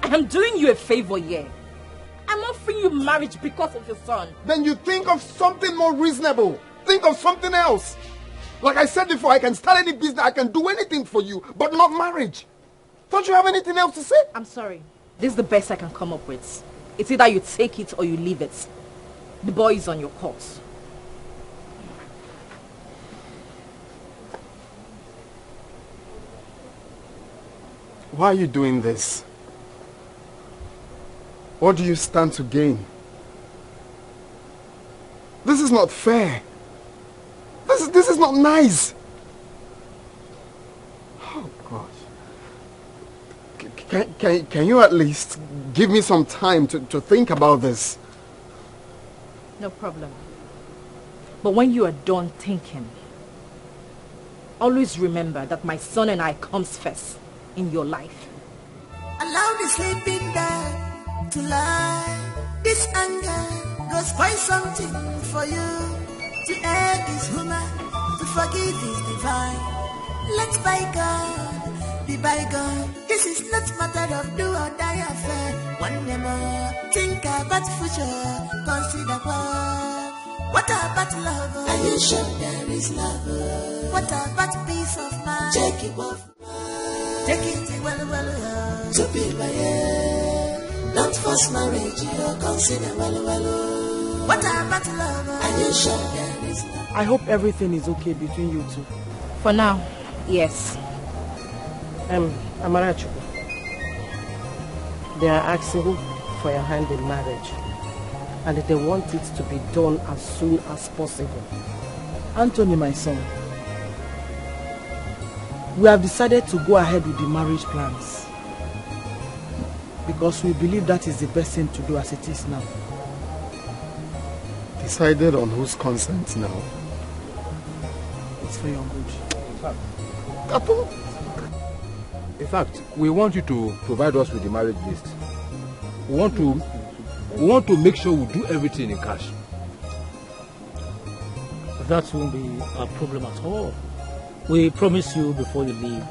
I am doing you a favor here. I'm offering you marriage because of your son. Then you think of something more reasonable. Think of something else. Like I said before, I can start any business, I can do anything for you, but not marriage. Don't you have anything else to say? I'm sorry. This is the best I can come up with. It's either you take it or you leave it. The boy is on your course. Why are you doing this? What do you stand to gain? This is not fair. This is not nice. Oh God. Can you at least give me some time to think about this? No problem. But when you are done thinking, always remember that my son and I comes first in your life. Allow the sleeping dog to lie. This anger goes quite something for you. To err is human, to forgive is divine. Let bygone be bygone. This is not matter of do or die affair. One day more, think about future, consider what about love? Are you sure there is love? What about peace of mind? Check it off. Take it well, to be my head. Don't force marriage, you consider well. What about love? Are you sure there is love? I hope everything is okay between you two. For now, yes. Amarachu, they are asking for your hand in marriage, and they want it to be done as soon as possible. Anthony, my son, we have decided to go ahead with the marriage plans because we believe that is the best thing to do as it is now. Decided on whose consent now? It's for your good. In fact, we want you to provide us with the marriage list. We want to make sure we do everything in cash. That won't be a problem at all. We promise you before you leave,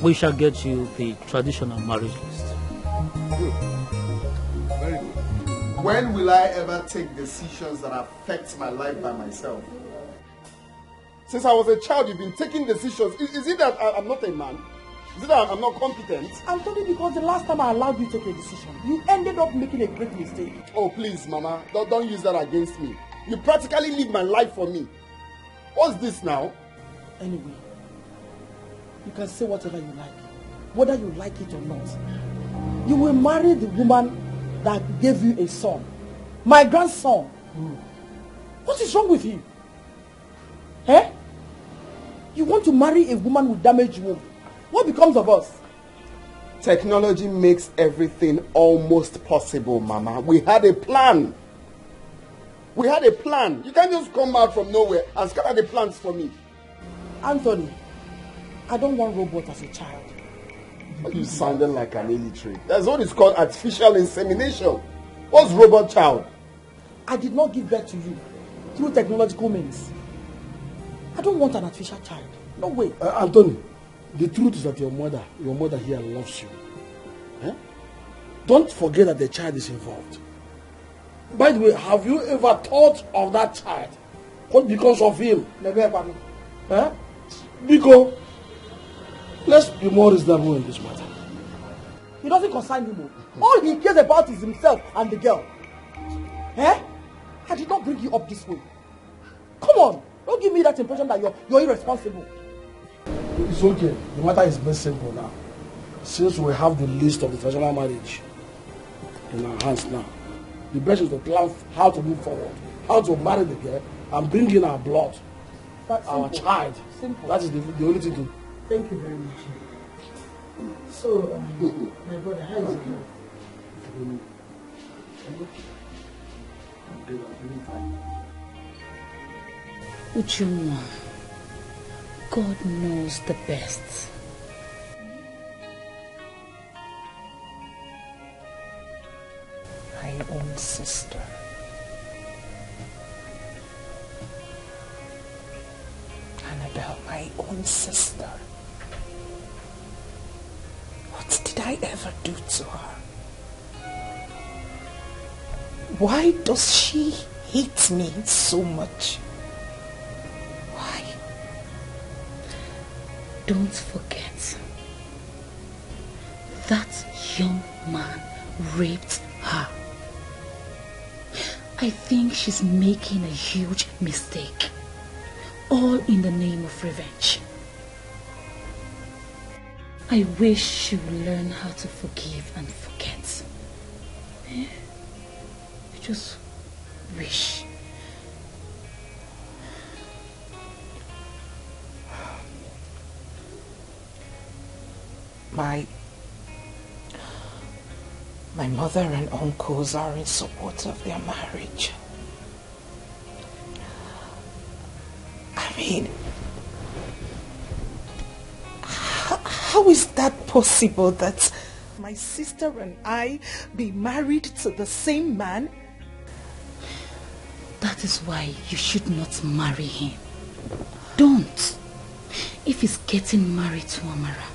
we shall get you the traditional marriage list. Good. Very good. When will I ever take decisions that affect my life by myself? Since I was a child, you've been taking decisions. Is it that I'm not a man? Is it that I'm not competent? I'm telling you because the last time I allowed you to take a decision, you ended up making a great mistake. Oh, please, Mama. Don't use that against me. You practically live my life for me. What's this now? Anyway, you can say whatever you like, whether you like it or not. You will marry the woman that gave you a son, my grandson. What is wrong with you? Eh? You want to marry a woman with damaged womb. What becomes of us? Technology makes everything almost possible, Mama. We had a plan. We had a plan. You can't just come out from nowhere and scatter the plans for me. Anthony, I don't want robot as a child. You sounded like an illiterate. That's what is called artificial insemination. What's robot child? I did not give birth to you through technological means. I don't want an artificial child. No way. Anthony, the truth is that your mother here loves you. Eh? Don't forget that the child is involved. By the way, have you ever thought of that child? What becomes of him? Never. Eh? Because let's be more reasonable in this matter. He doesn't concern you more. All he cares about is himself and the girl. Eh? I did not bring you up this way. Come on. Don't give me that impression that you're irresponsible. It's okay. The matter is very simple now. Since we have the list of the traditional marriage in our hands now, the best is to plan how to move forward, how to marry the girl and bring in our blood, our child. Simple. That is the only thing to do. Thank you very much. So, my brother, how is it going? Ujunwa, God knows the best. My own sister. Annabelle, my own sister. What did I ever do to her? Why does she hate me so much? Why? Don't forget, that young man raped her. I think she's making a huge mistake, all in the name of revenge. I wish she would learn how to forgive and forget. I just wish. My mother and uncles are in support of their marriage. I mean, how is that possible that my sister and I be married to the same man? That is why you should not marry him. Don't. If he's getting married to Amara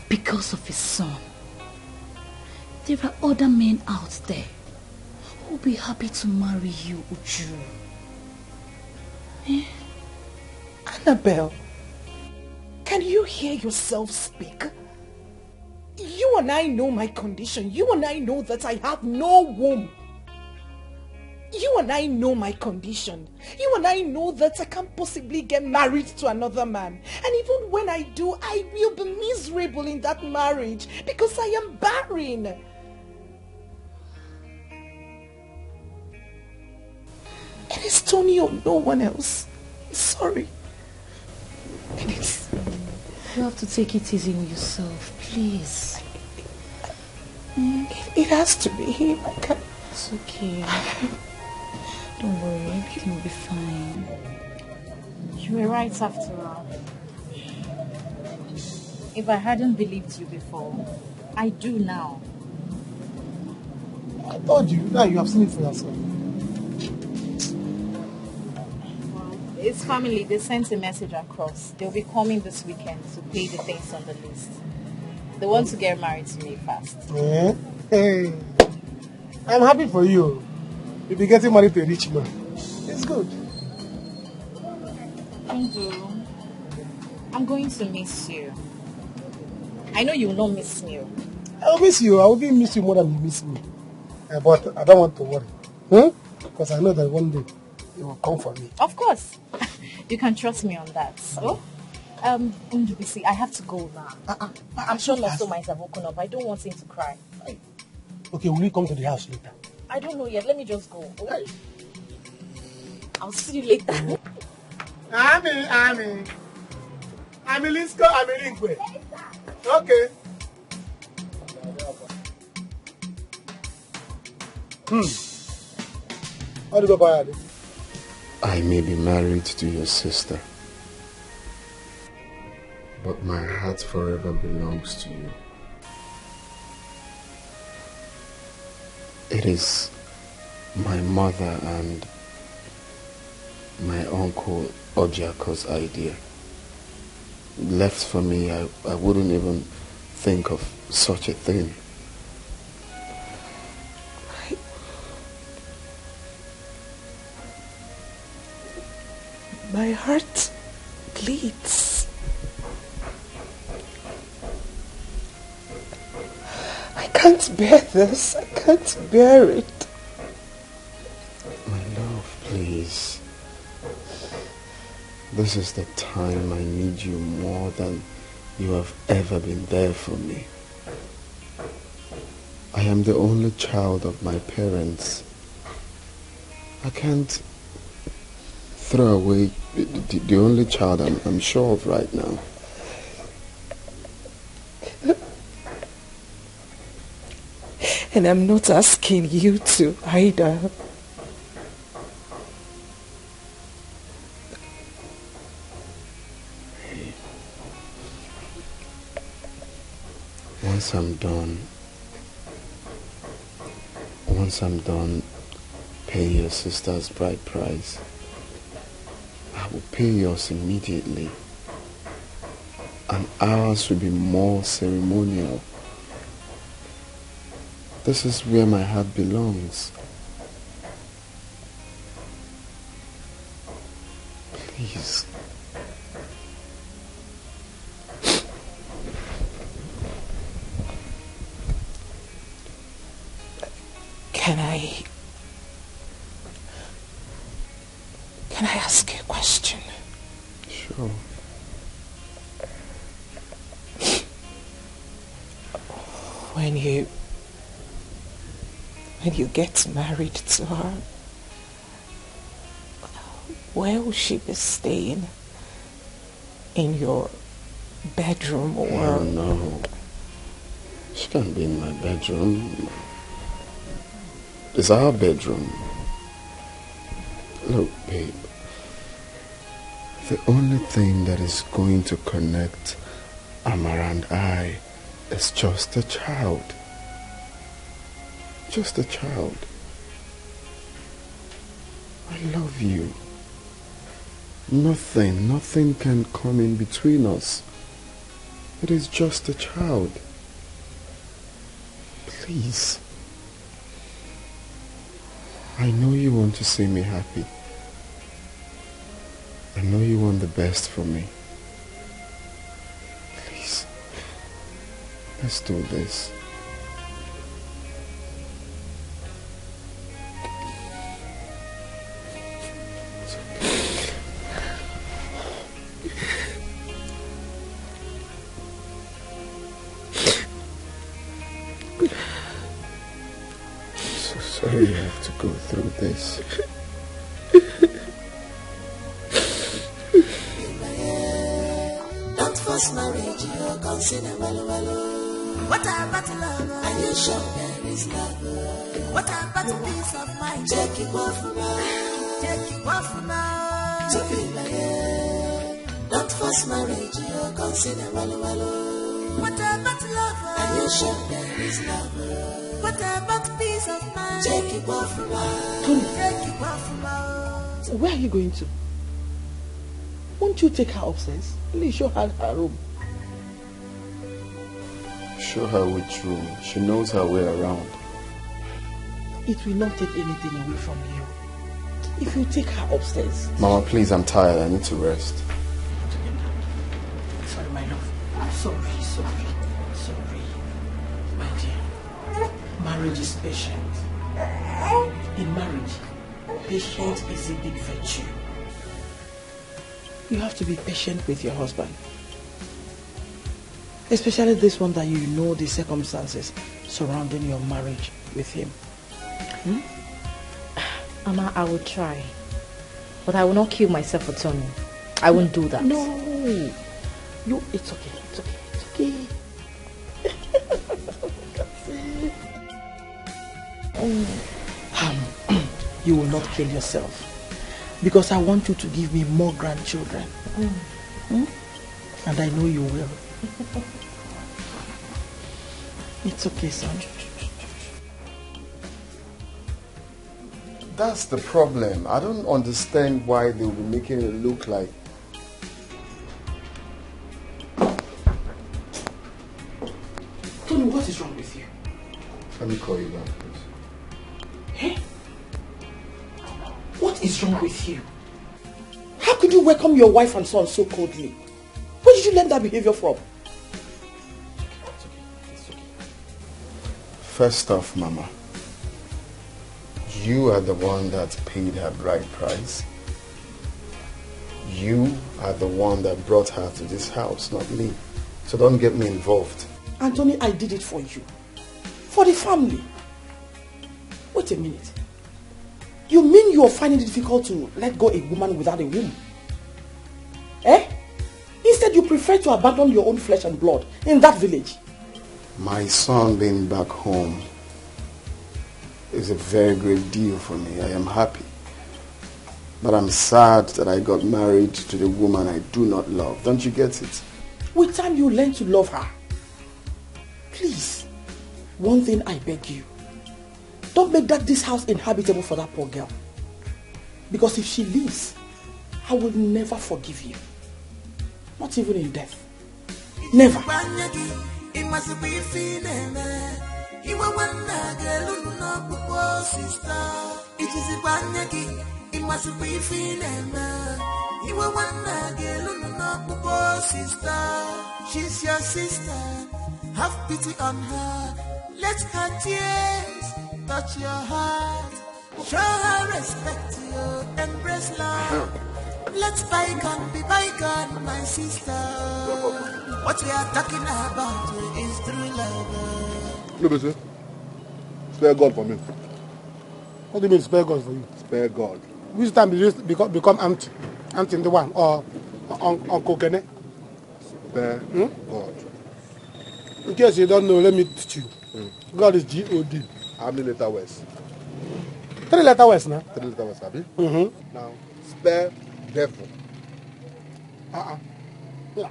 because of his son, there are other men out there who will be happy to marry you, Uju. Eh? Annabelle, can you hear yourself speak? You and I know my condition. You and I know that I have no womb. You and I know my condition. You and I know that I can't possibly get married to another man. And even when I do, I will be miserable in that marriage because I am barren. It is Tony or no one else. Sorry. Please. You have to take it easy on yourself, please. It has to be him. I can't. It's okay. Don't worry, everything will be fine. You were right after all. If I hadn't believed you before, I do now. I told you, now you have seen it for yourself. His family, they sent a message across. They'll be coming this weekend to pay the things on the list. They want to get married to me fast. Yeah. Hey, I'm happy for you. You'll be getting married to a rich man. It's good. Andrew, I'm going to miss you. I know you will not miss me. I will miss you. I will even miss you more than you miss me. But I don't want to worry. Because I know that one day you will come for me. Of course. You can trust me on that. So, Ndubisi, I have to go now. I'm sure Loso might have woken up. I don't want him to cry. Okay, will you come to the house later? I don't know yet. Let me just go. I'll see you later. Ami, let's go. Lingwe. Okay. How do you go by it? I may be married to your sister, but my heart forever belongs to you. It is my mother and my uncle Ojako's idea. Left for me, I wouldn't even think of such a thing. My heart bleeds. I can't bear this. I can't bear it. My love, please. This is the time I need you more than you have ever been there for me. I am the only child of my parents. I can't throw away the only child I'm sure of right now. And I'm not asking you to either. Once I'm done paying your sister's bride price, I will pay yours immediately, and ours will be more ceremonial. This is where my heart belongs. Please. Can I ask you a question? Sure. When you get married to her, where will she be staying? In your bedroom or? Oh, no. She can't be in my bedroom. It's our bedroom. Look, babe. The only thing that is going to connect Amara and I is just a child. Just a child. I love you. Nothing can come in between us. It is just a child. Please. I know you want to see me happy. I know you want the best for me. Please. Let's do this. So sorry you have to go through this. Don't force marriage, you consider well. What about love? Are you sure there is love? What about peace of mind? Take it off now. Take it off now. To be like don't force marriage, you consider well. What about love? Are you sure there is love? What about peace of mind? Take it off now. Take it off now. So where are you going to? Won't you take her upstairs? Please show her her room. Show her which room. She knows her way around. It will not take anything away from you. If you take her upstairs. Mama, please, I'm tired. I need to rest. Sorry, my love. I'm sorry. My dear. Marriage is patient. In marriage, patience is a big virtue. You have to be patient with your husband. Especially this one that you know the circumstances surrounding your marriage with him. Mama, I will try. But I will not kill myself for Tony. I won't do that. No. It's okay. You will not kill yourself. Because I want you to give me more grandchildren. And I know you will. It's okay, son. That's the problem. I don't understand why they will be making it look like... Tony, what is wrong with you? Let me call you back, please. Hey? What is wrong with you? How could you welcome your wife and son so coldly? Where did you learn that behavior from? It's okay. First off, Mama, you are the one that paid her bride price. You are the one that brought her to this house, not me. So don't get me involved. Anthony, I did it for you. For the family. Wait a minute. You mean you're finding it difficult to let go a woman without a womb? Eh? Instead, you prefer to abandon your own flesh and blood in that village. My son being back home is a very great deal for me. I am happy. But I'm sad that I got married to the woman I do not love. Don't you get it? With time, you learn to love her. Please, one thing I beg you. Don't make this house inhabitable for that poor girl. Because if she leaves, I will never forgive you. Not even in death. Never. She's your sister. Have pity on her. Let her tears touch your heart. Show her respect, you embrace love. Let's bygone be bygone, my sister. What we are talking about is true love. No, sir. Spare God for me. What do you mean spare God for you? Spare God. Which time did you become auntie? Auntie in the one or Uncle Kene? Spare God. In case you don't know, let me teach you. God is G-O-D. How many letter words? 3 letter words now. 3 letter words, Abi? Now, spare devil. Yeah.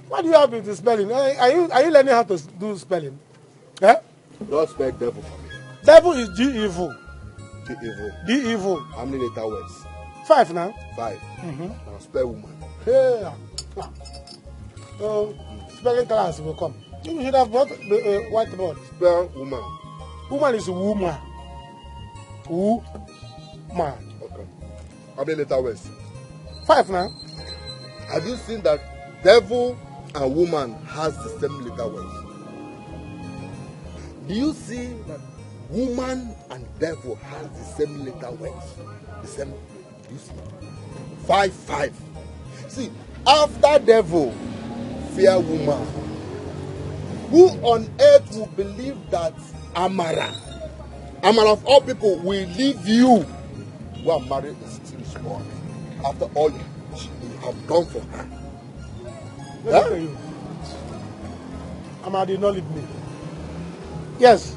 What do you have with the spelling? Are you learning how to do spelling? Eh? Don't spell devil for me. Devil is G-evil. D-evil. D-evil. How many letter words? 5 now. 5. Now spell woman. Yeah. So, spelling class will come. You should have brought the whiteboard. Spell woman. Woman is woman. Woman. Okay. How many letter words? 5 now. Have you seen that devil and woman has the same letter words? Do you see that woman and devil has the same letter words? The same, you see? 5, 5. See, after devil, fear woman. Who on earth will believe that Amara of all people will leave you who are married is still small after all you have done for her? Let me tell you, Amara did not leave me. Yes,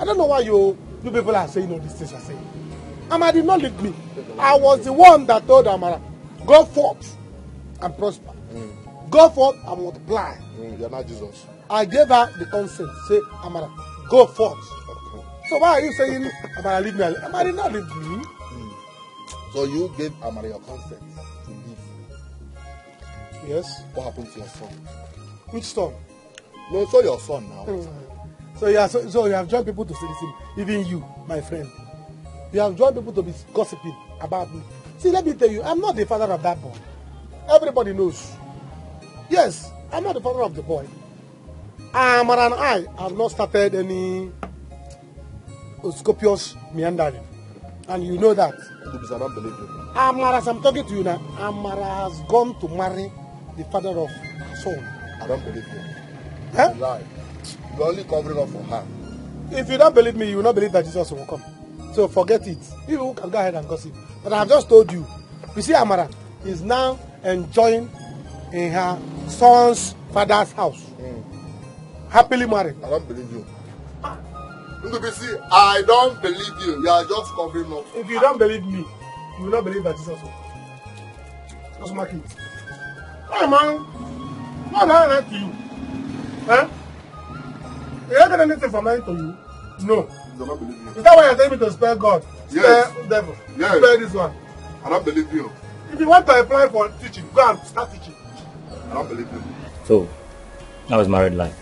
I don't know why you people are saying all these things are saying. Amara did not leave me. I was the one that told Amara, go forth and prosper. Go forth and multiply. You're not Jesus. I gave her the consent. Say, Amara, go forth. Okay. So why are you saying Amara leave me? Amara did not leave me. So you gave Amara your consent to leave. Yes. What happened to your son? Which son? No, so your son now. So you have joined people to say this, even you, my friend. You have joined people to be gossiping about me. See, let me tell you, I'm not the father of that boy. Everybody knows. Yes, I'm not the father of the boy. Amara and I have not started any scopious meandering. And you know that. I don't believe you. Amara, as I'm talking to you now, Amara has gone to marry the father of her son. I don't believe you. Huh? You lie. You're only covering up for her. If you don't believe me, you will not believe that Jesus will come. So forget it. People can go ahead and gossip. But I have just told you. You see, Amara is now enjoying in her son's father's house. Happily married. I don't believe you. I don't believe you. You are just covering up. If you don't believe me, you will not believe that Jesus will come. Just mark it. Hey man, what am to you? Huh? You don't get anything from mine to you? No. I don't believe you. Is that why you're telling me to spare God? Yes. Spare devil? Yes. Spare this one? I don't believe you. If you want to apply for teaching, go and start teaching. I don't believe you. So, how is married life?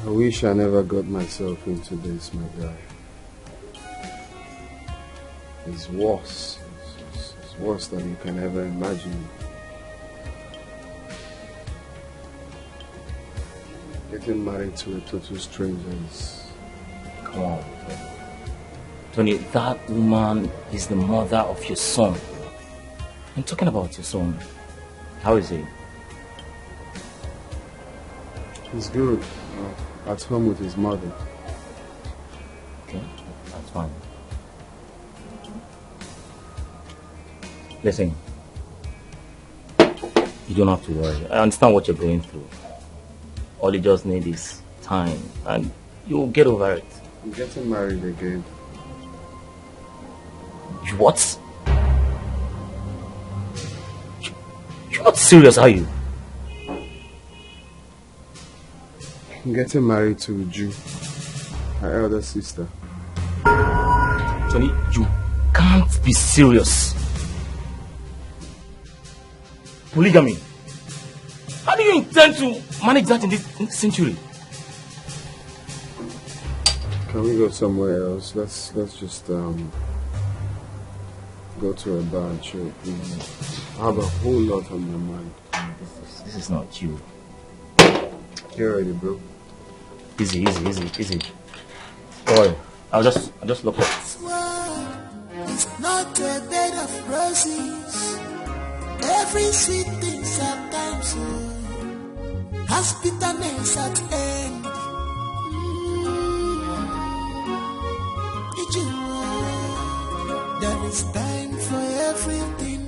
I wish I never got myself into this, my guy. It's worse. It's worse than you can ever imagine. Getting married to a total stranger is... Come on. Tony, that woman is the mother of your son. I'm talking about your son. How is he? He's good. At home with his mother. Okay, that's fine. Listen, you don't have to worry. I understand what you're going through. All you just need is time, and you'll get over it. I'm getting married again. What? You're not serious, are you? I'm getting married to Uju, her elder sister. Tony, you can't be serious. Polygamy. How do you intend to manage that in this century? Can we go somewhere else? Let's just go to a bar and chill, please. I have a whole lot on my mind. This is not you. Get ready, bro. Easy. Boy, I'll just look up. It's not a bed of roses. Every sweet thing's at times has bitterness at end. There is time for everything.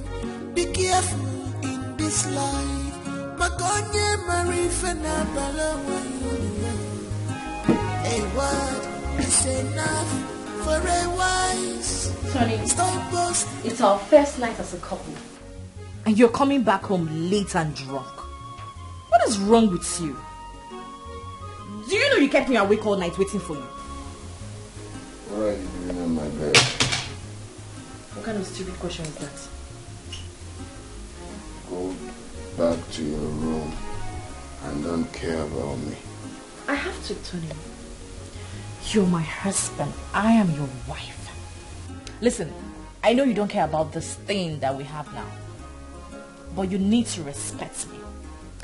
Be careful in this life. Magonye marifena balawayo. A word is enough for a wise. Tony, it's our first night as a couple. And you're coming back home late and drunk. What is wrong with you? Do you know you kept me awake all night waiting for you? What are you doing on my bed? What kind of stupid question is that? Go back to your room and don't care about me. I have to, Tony. You're my husband. I am your wife. Listen, I know you don't care about this thing that we have now. But you need to respect me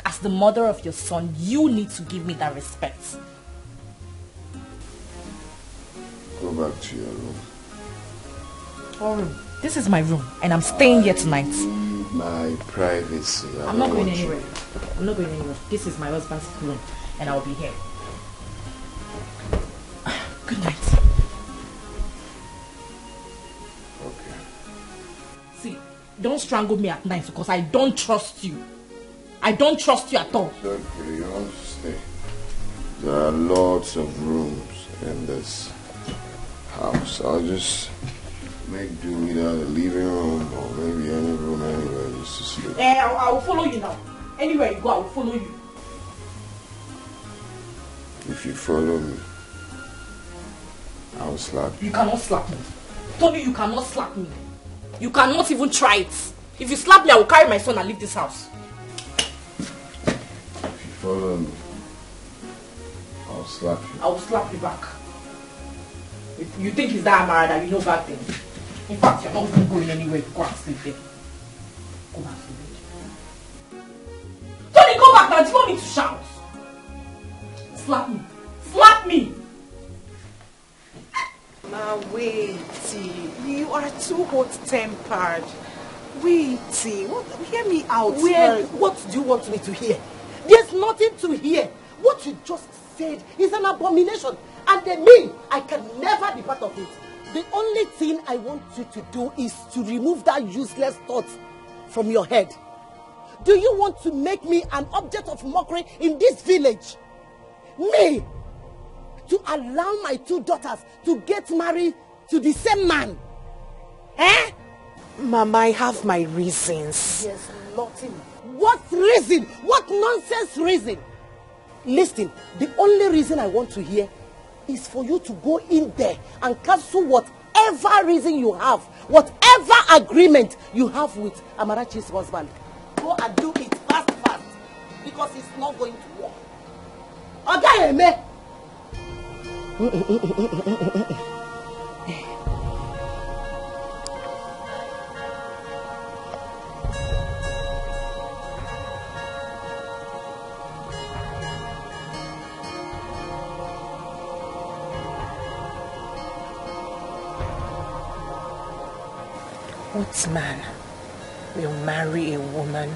as As the mother of your son, you need to give me that respect. Go back to your room. Oh, this is my room, and I'm staying here tonight. My privacy. I'm not going anywhere. I'm not going anywhere. This is my husband's room, and I'll be here. Good night. Okay. See, don't strangle me at night because I don't trust you. I don't trust you at all. It's okay, you want to stay. There are lots of rooms in this house. I'll just make do without a living room or maybe any room anywhere just to sleep. I will follow you now. Anywhere you go, I will follow you. If you follow me, I will slap you. You cannot slap me. Tony, you cannot slap me. You cannot even try it. If you slap me, I will carry my son and leave this house. If you follow me, I'll slap you. I will slap you back. If you think it's that Amara that you know bad things. In fact, you're not even going anywhere. Go and sleep there. Go back to bed. Tony, go back now. Do you want me to shout? Slap me. Slap me. Now wait, you are too hot-tempered. Wait, hear me out. What do you want me to hear? There's nothing to hear. What you just said is an abomination. And me, I can never be part of it. The only thing I want you to do is to remove that useless thought from your head. Do you want to make me an object of mockery in this village? Me? To allow my two daughters to get married to the same man? Eh? Mama, I have my reasons. Yes, nothing. What reason? What nonsense reason? Listen, the only reason I want to hear is for you to go in there and cancel whatever reason you have, whatever agreement you have with Amarachi's husband. Go and do it fast, because it's not going to work. Okay, me. What man will marry a woman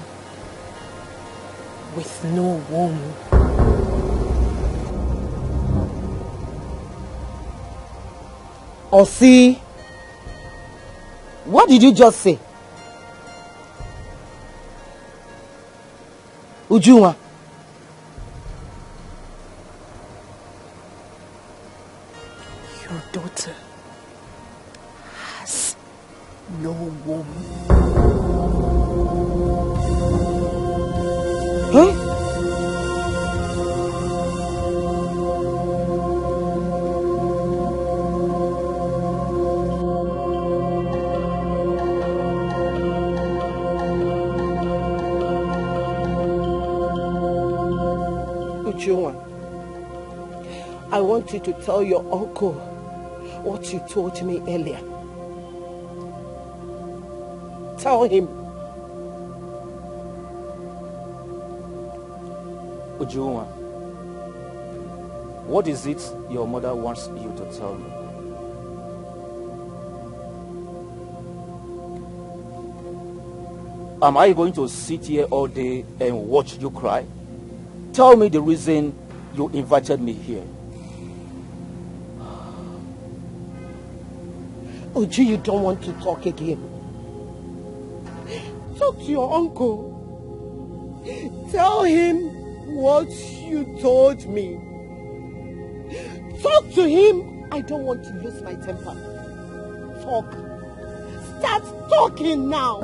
with no womb? Osi, what did you just say? Ujuma. Your daughter has no womb. Huh? I want you to tell your uncle what you told me earlier. Tell him. Ujuma, what is it your mother wants you to tell me? Am I going to sit here all day and watch you cry? Tell me the reason you invited me here. Uju, you don't want to talk again. Talk to your uncle. Tell him what you told me. Talk to him. I don't want to lose my temper. Talk. Start talking now.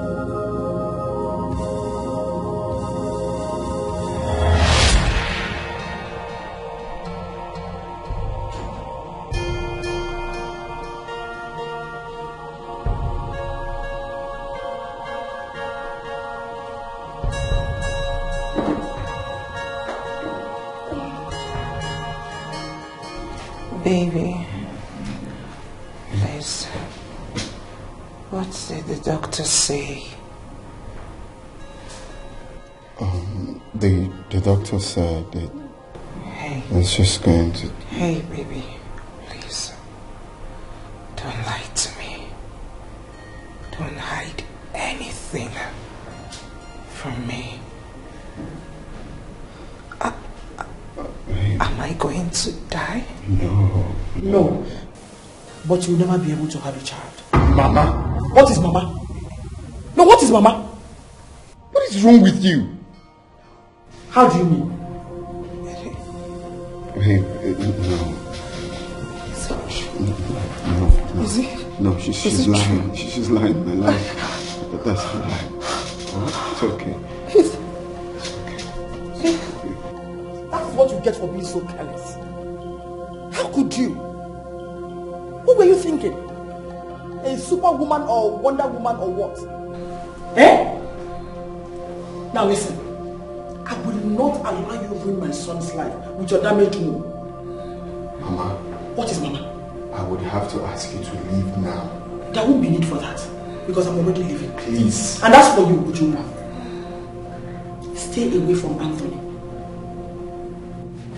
Baby, please, what did the doctor say? The doctor said it's just going to... Hey, baby. Please. Don't lie to me. Don't hide anything from me. Am I going to die? No. No. But you'll never be able to have a child. Mama. What is Mama? No, what is Mama? What is wrong with you? How do you mean? Babe, no. Is it? No, she's lying. She's lying, my life. But that's her lie. Oh, it's okay. That's what you get for being so careless. How could you? What were you thinking? A superwoman or Wonder Woman or what? Eh? Now listen. I will not allow you to ruin my son's life with your damaged womb. Mama. What is Mama? I would have to ask you to leave now. There won't be need for that. Because I'm already leaving. Please. And that's for you, Ujumba. Stay away from Anthony.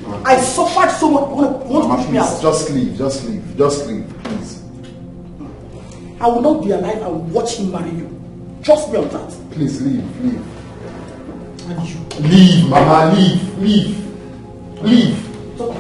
Mama. I suffered so much. Want to push me out? Just leave, please. I will not be alive and watch him marry you. Trust me on that. Please leave. And you. Leave, Mama, leave. Stop.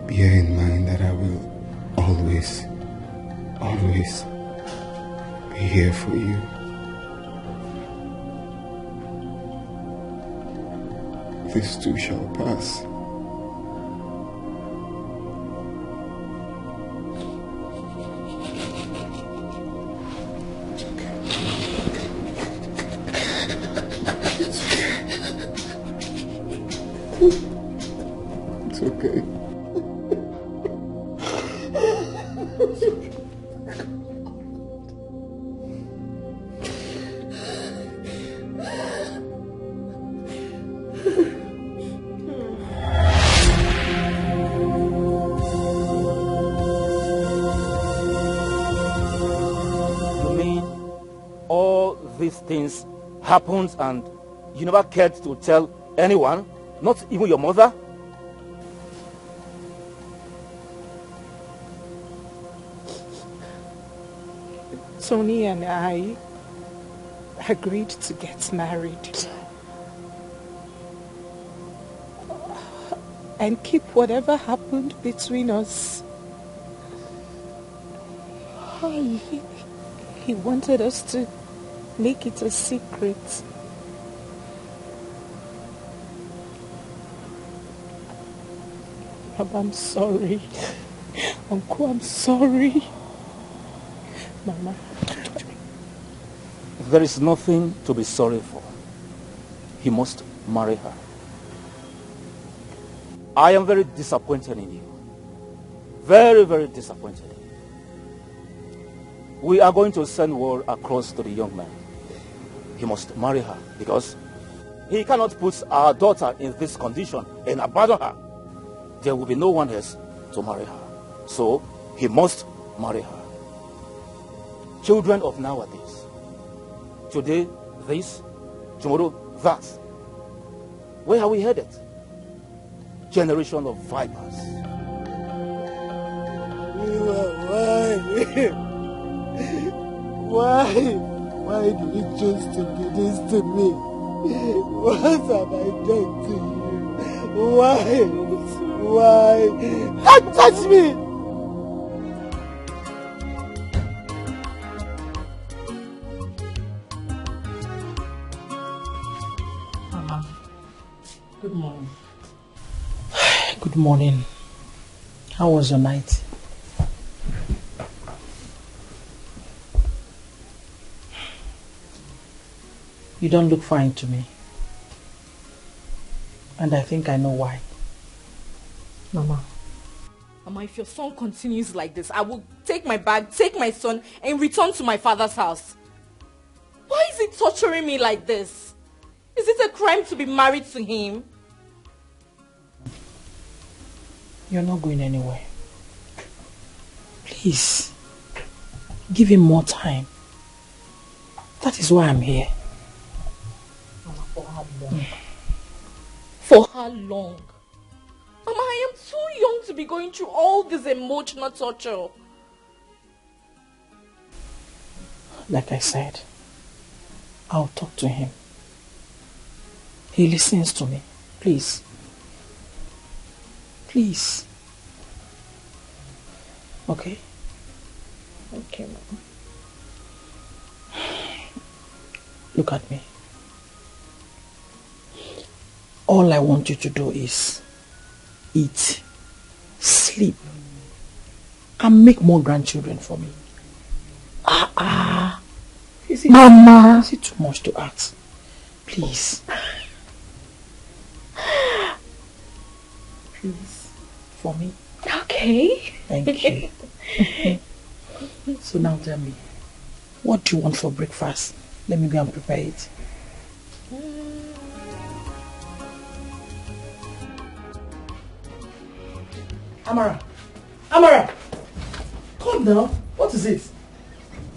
Bear in mind that I will always be here for you. This too shall pass. It's okay. Things happened and you never cared to tell anyone, not even your mother? Tony and I agreed to get married and keep whatever happened between us. He wanted us to make it a secret. Mama, I'm sorry. Uncle, I'm sorry. Mama. There is nothing to be sorry for. He must marry her. I am very disappointed in you. Very, very disappointed. We are going to send word across to the young man. He must marry her because he cannot put our daughter in this condition and abandon her. There will be no one else to marry her. So he must marry her. Children of nowadays. Today this, tomorrow that. Where are we headed? Generation of vipers. Why do you choose to do this to me? What have I done to you? Why? Don't touch me! Mama, good morning. Good morning. How was your night? You don't look fine to me. And I think I know why. Mama, Mama, if your son continues like this, I will take my bag, take my son, and return to my father's house. Why is he torturing me like this? Is it a crime to be married to him? You're not going anywhere. Please, give him more time. That is why I'm here. Mama, for how long? For how long? Mama, I am too young to be going through all this emotional torture. Like I said, I'll talk to him. He listens to me. Please. Please. Okay? Okay, Mama. Look at me. All I want you to do is eat, sleep, and make more grandchildren for me. Mama! Is it too much to ask? Please. Please. For me. Okay. Thank you. So now tell me, what do you want for breakfast? Let me go and prepare it. Amara! Amara! Come now. What is it?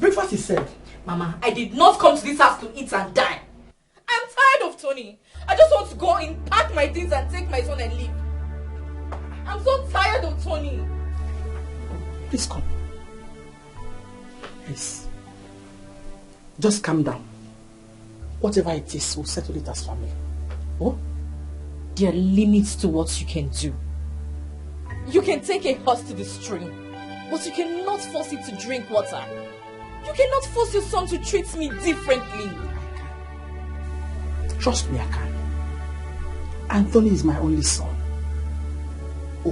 Breakfast is served. Mama, I did not come to this house to eat and die. I'm tired of Tony. I just want to go in, pack my things and take my son and leave. I'm so tired of Tony. Please come. Please. Just calm down. Whatever it is, we'll settle it as family. Oh? There are limits to what you can do. You can take a horse to the stream, but you cannot force it to drink water. You cannot force your son to treat me differently. Trust me, I can. Anthony is my only son. I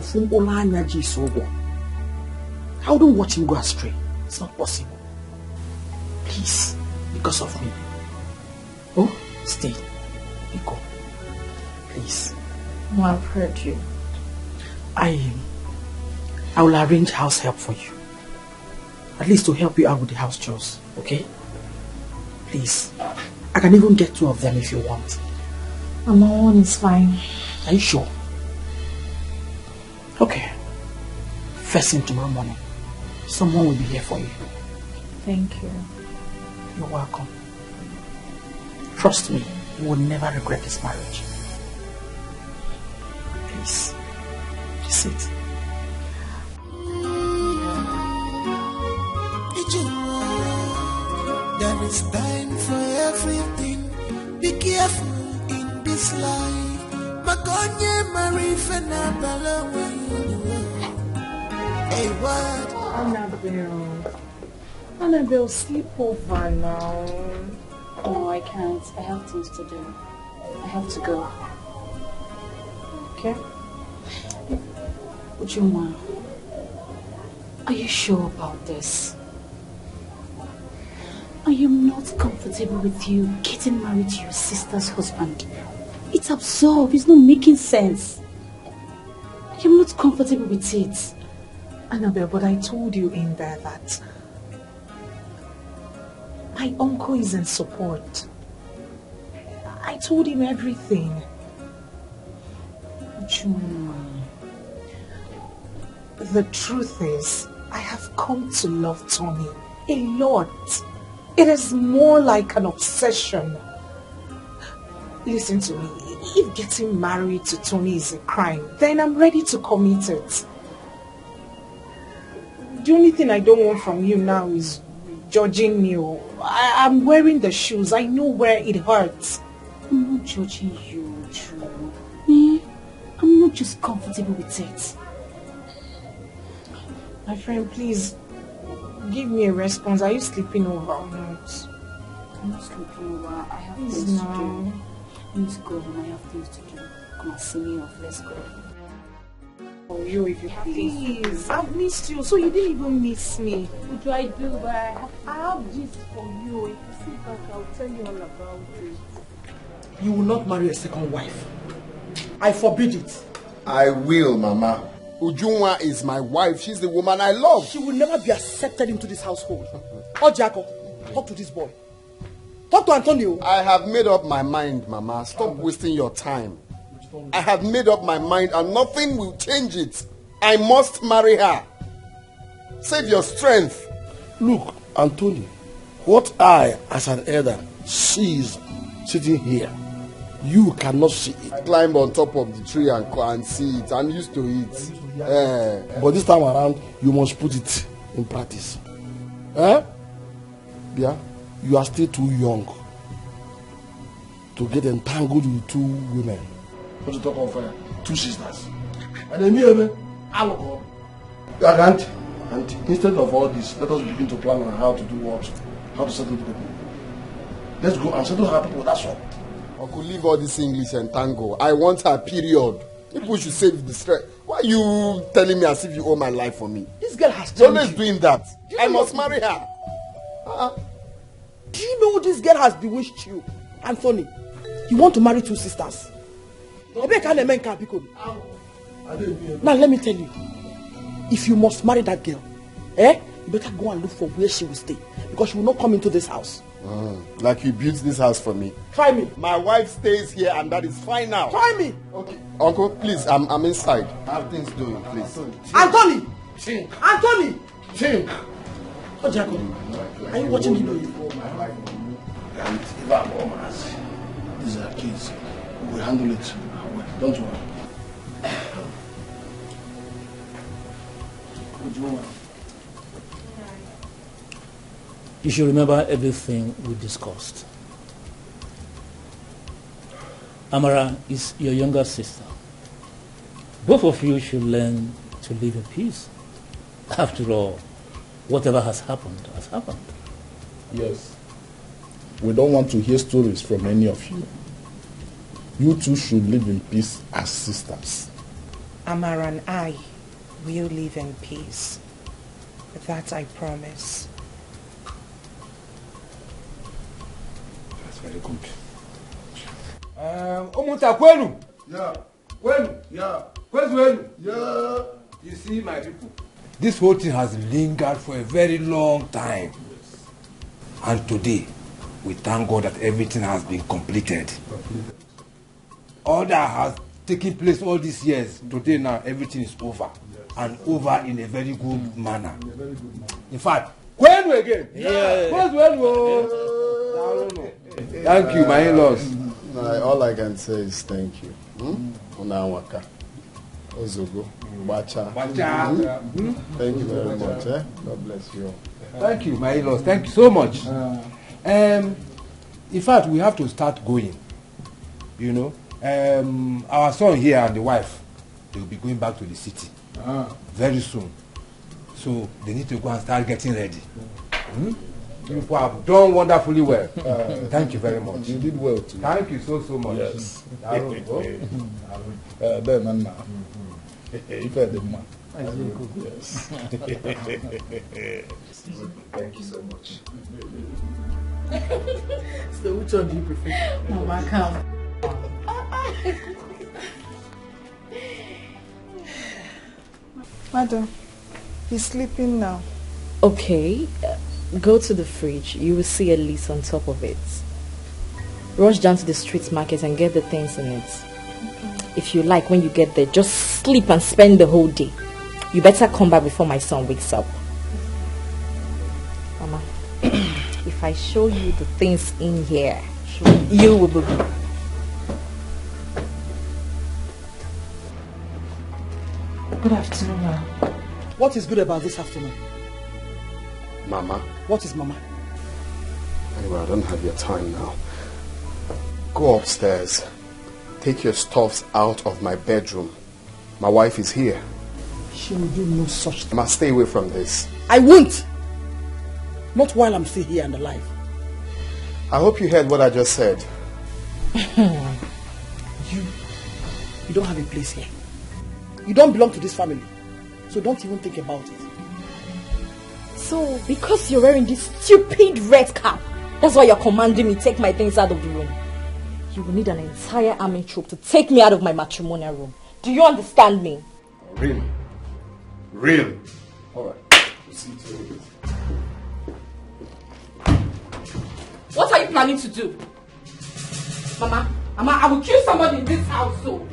wouldn't watch him go astray. It's not possible. Please, because of me. Oh, stay. Go. Please. No, I've heard you. I will arrange house help for you. At least to help you out with the house chores, okay? Please. I can even get 2 of them if you want. Mama, one is fine. Are you sure? Okay. First thing tomorrow morning, someone will be here for you. Thank you. You're welcome. Trust me, you will never regret this marriage. Please. Just sit. There is time for everything. Be careful in this life. Magonye Marifena Balawe. Hey, what? Annabelle, sleep over now. No, I can't. I have things to do. I have to go. Okay. Ujuma, are you sure about this? I am not comfortable with you getting married to your sister's husband. It's absurd. It's not making sense. I am not comfortable with it. Annabelle, but I told you in there that my uncle is in support. I told him everything. Ujuma. The truth is, I have come to love Tony a lot. It is more like an obsession. Listen to me. If getting married to Tony is a crime, then I'm ready to commit it. The only thing I don't want from you now is judging me. I'm wearing the shoes. I know where it hurts. I'm not judging you, Drew. I'm not just comfortable with it. My friend, please give me a response. Are you sleeping over or not? I'm not sleeping over. I have things to do. I need to go home. I have things to do. Come and see me off. Let's go. Oh, you, if you please. I've missed you, so you didn't even miss me. What do I do? But I have gist for you. If you sit back, I'll tell you all about it. You will not marry a second wife. I forbid it. I will, Mama. Ujunwa is my wife. She's the woman I love. She will never be accepted into this household. Oh, Jacob, talk to this boy. Talk to Antonio. I have made up my mind, Mama. Stop wasting your time. I have made up my mind and nothing will change it. I must marry her. Save your strength. Look, Antonio, what I, as an elder, sees sitting here, you cannot see it. Climb on top of the tree and see it. I'm used to it. But this time around, you must put it in practice. Yeah, you are still too young to get entangled with two women. What you talk of two sisters. And then me, alcohol. And instead of all this, let us begin to plan on how to do what, how to settle the people. Let's go and settle our people, that's all. I could leave all this English and tango. I want her, period. People should save the stress. Why are you telling me as if you owe my life for me? This girl has You're always doing that. I must marry her. Do you know this girl has bewitched you, Anthony? You want to marry two sisters. Now let me tell you, if you must marry that girl, you better go and look for where she will stay, because she will not come into this house. Like you built this house for me. Try me. My wife stays here and that is fine now. Try me. Okay. Uncle, please, I'm inside. I have things doing, please. Anthony! Think. Anthony! Think. Oh, Jacob, are you watching me? And if I'm almost, these are kids. We'll handle it. Don't worry. You should remember everything we discussed. Amara is your younger sister. Both of you should learn to live in peace. After all, whatever has happened has happened. Yes. We don't want to hear stories from any of you. You two should live in peace as sisters. Amara and I will live in peace. That I promise. That's very good. Omuta kwenu? Yeah. Kwenu? Yeah. Where's Wenu? Yeah. You see, my people, this whole thing has lingered for a very long time. And today, we thank God that everything has been completed. All that has taken place all these years, today now, everything is over. And over in a very good manner. In fact, Wenu again? Yeah. Where's Wenu? Thank you, my in-laws. All I can say is thank you. Unawaka. Ozogo. Bacha. Thank you very much. God bless you. Thank you, my in-laws. Thank you so much. In fact, we have to start going. You know, our son here and the wife, they will be going back to the city very soon. So they need to go and start getting ready. You have done wonderfully well. Thank you very much. You did well too. Thank you so much. Yes. Yes. Thank you so much. So which one do you prefer? Mama, come. Madam, he's sleeping now. Okay, go to the fridge. You will see a list on top of it. Rush down to the street market and get the things in it. Okay. If you like, when you get there, just sleep and spend the whole day. You better come back before my son wakes up. Mama, if I show you the things in here, you will be... Good afternoon, ma'am. What is good about this afternoon? Mama. What is Mama? Anyway, I don't have your time now. Go upstairs. Take your stuffs out of my bedroom. My wife is here. She will do no such thing. I must stay away from this. I won't. Not while I'm still here and alive. I hope you heard what I just said. You don't have a place here. You don't belong to this family. So don't even think about it. So, because you're wearing this stupid red cap, that's why you're commanding me to take my things out of the room. You will need an entire army troop to take me out of my matrimonial room. Do you understand me? Really? Really? Alright. We'll see you later. What are you planning to do? Mama, I will kill somebody in this house, so.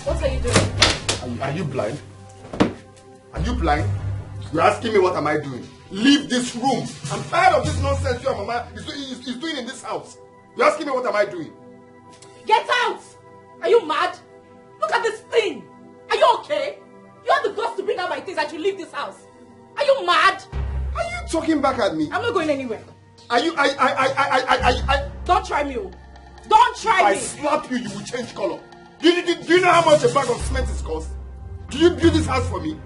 What are you doing? Are you blind? Are you blind? You're asking me what am I doing? Leave this room. I'm tired of this nonsense you and Mama is doing in this house. You're asking me what am I doing? Get out! Are you mad? Look at this thing! Are you okay? You have the guts to bring out my things and you leave this house. Are you mad? Are you talking back at me? I'm not going anywhere. Are you Don't try me. Don't try me. If I slap you, you will change color. Do you know how much a bag of cement is cost? Do you build this house for me?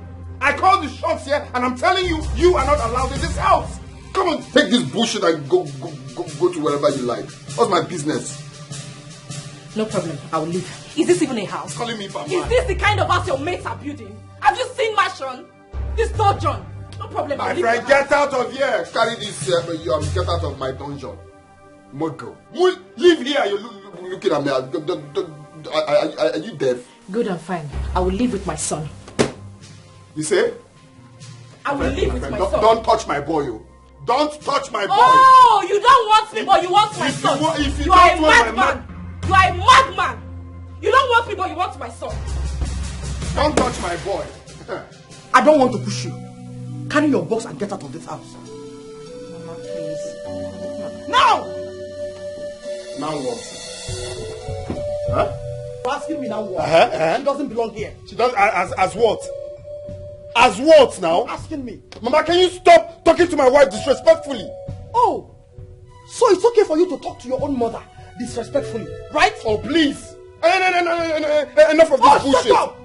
I called the shots here and I'm telling you, you are not allowed in this house. Come on, take this bullshit and go to wherever you like. What's my business? No problem, I will leave. Is this even a house? Calling me Papa. Is this the kind of house your mates are building? Have you seen Mashon? This dungeon. No problem, My I'll leave. friend, get out of here. Carry this, get out of my dungeon. Mogo. Leave here, you're looking at me. Are you deaf? Good and fine. I will live with my son. You say? I will live with my son. Don't touch my boy, you. Don't touch my boy. Oh, you don't want me, but you want my son. You are a madman. You are a madman. You don't want me, but you want my son. Don't touch my boy. I don't want to push you. Carry your box and get out of this house. Mama, please. Now! Now what? Huh? You're asking me now what? She doesn't belong here. She does as what? As what now? You're asking me. Mama, can you stop talking to my wife disrespectfully? Oh, so it's okay for you to talk to your own mother disrespectfully, right? Oh, please. No. Enough of this bullshit. Shut up!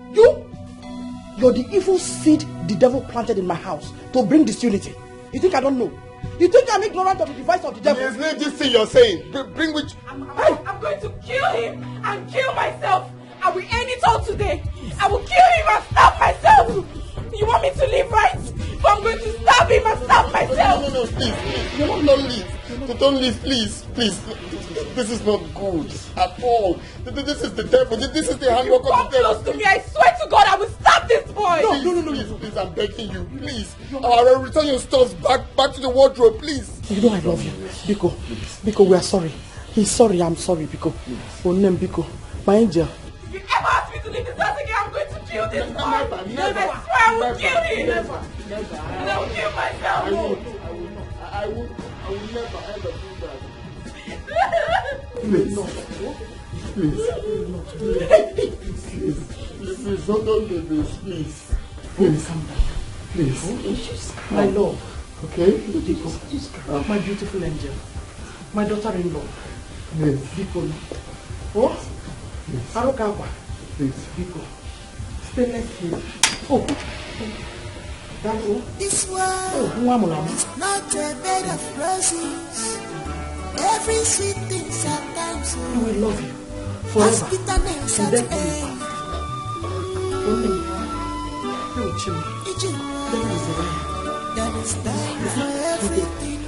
You're the evil seed the devil planted in my house to bring disunity. You think I don't know? You think I'm ignorant of the device of the devil? Yes, leave this thing you're saying. Bring which... I'm going to kill him and kill myself. I will end it all today. I will kill him and stab myself. You want me to leave, right? But I'm going to stab him and stab myself. No, please. Don't leave. Don't leave, please. This is not good at all. This is the devil. This is the handwork of the devil. Come close to me. I swear to God, I will stab this boy. No. Please, I'm begging you. Please. I'll return your stuff back to the wardrobe, please. You know I love you. Biko, we are sorry. He's sorry, I'm sorry, Biko. Oh, name Biko. My angel. If you ever ask me to leave this house again, I'm going to kill this boy. Never. I swear I will kill him. Never. And I will kill myself. I will never ever do that. Please, don't do this, please. Please, calm down. Please. My love. Okay? Biko. My beautiful angel. My daughter-in-law. Yes. Biko. Oh? Arokagwa. Please. Biko. Stainless steel. Oh. This world is not a bed of roses. Every sweet thing sometimes I will love you forever. Bitterness at end. There is time for everything.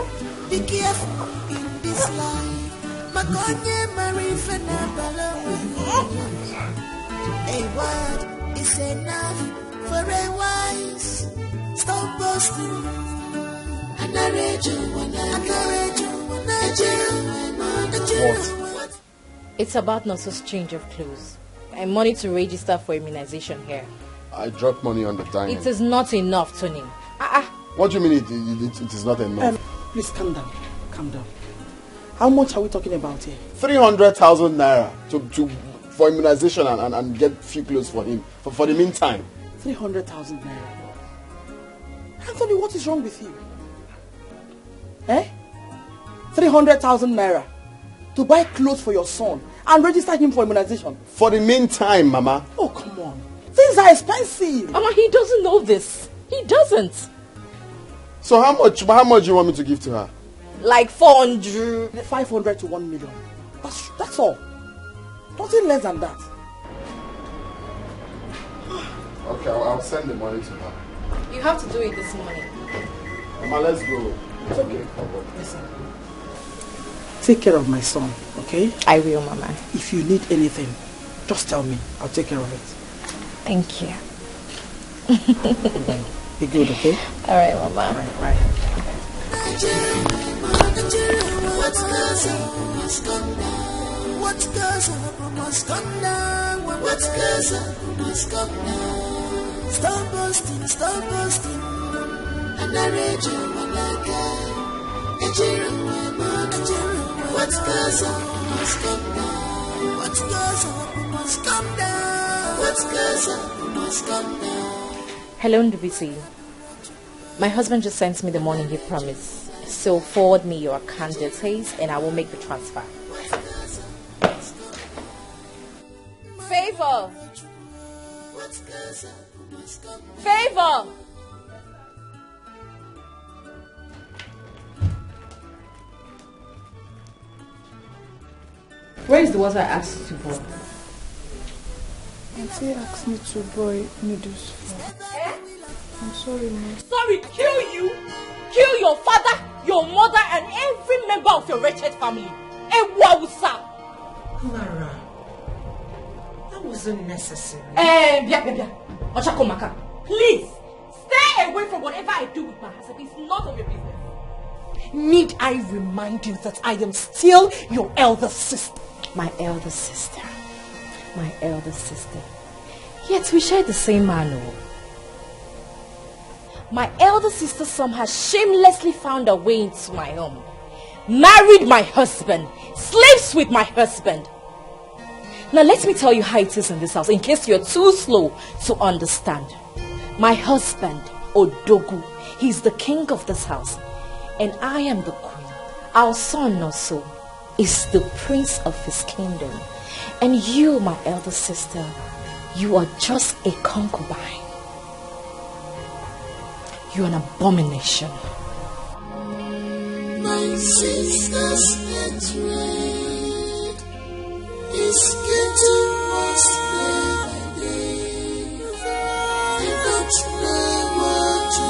Be careful in this life. Makonye Marifana a word is enough for a wise. Stop boasting. What? It's about Nonso's change of clothes and money to register for immunization here. I dropped money on the dining. It is not enough, Tony. What do you mean it is not enough? Please calm down. Calm down. How much are we talking about here? 300,000 naira for immunization and get few clothes for him for the meantime. 300,000 naira. Anthony, what is wrong with you? 300,000 naira to buy clothes for your son and register him for immunization. For the meantime, Mama. Oh, come on. Things are expensive. Mama, he doesn't know this. He doesn't. So how much do you want me to give to her? Like 400. 500 to 1 million. That's all. Nothing less than that. Okay, I'll send the money to her. You have to do it this morning. Mama, let's go. It's okay. Listen. Take care of my son, okay? I will, Mama. If you need anything, just tell me. I'll take care of it. Thank you. Be good, okay? All right, Mama. All right, bye. What goes up must come down. What goes up must come down. What goes up must come down. Stop boasting, stop boasting. And I read you when I can. What goes up must come down. What goes up must come down. What goes up must come down. Hello, Ndubisi. My husband just sent me the money he promised. So forward me your account details and I will make the transfer. Favor! Favor! Where is the water I asked you for? Auntie asked me to boil noodles for. I'm sorry, Mom. Sorry, kill you! Kill your father, your mother, and every member of your wretched family. Ewausa! Clara, that wasn't necessary. Ochakomaka, please, stay away from whatever I do with my husband. It's none of your business. Need I remind you that I am still your elder sister? My elder sister. My elder sister. Yet we share the same man. My elder sister's son has shamelessly found a way into my home. Married my husband. Slaves with my husband. Now let me tell you how it is in this house, in case you're too slow to understand. My husband, Odogu, he's the king of this house. And I am the queen. Our son also is the prince of his kingdom. And you, my elder sister, you are just a concubine. You're an abomination. My sister's hatred is getting worse day by day. I don't know what to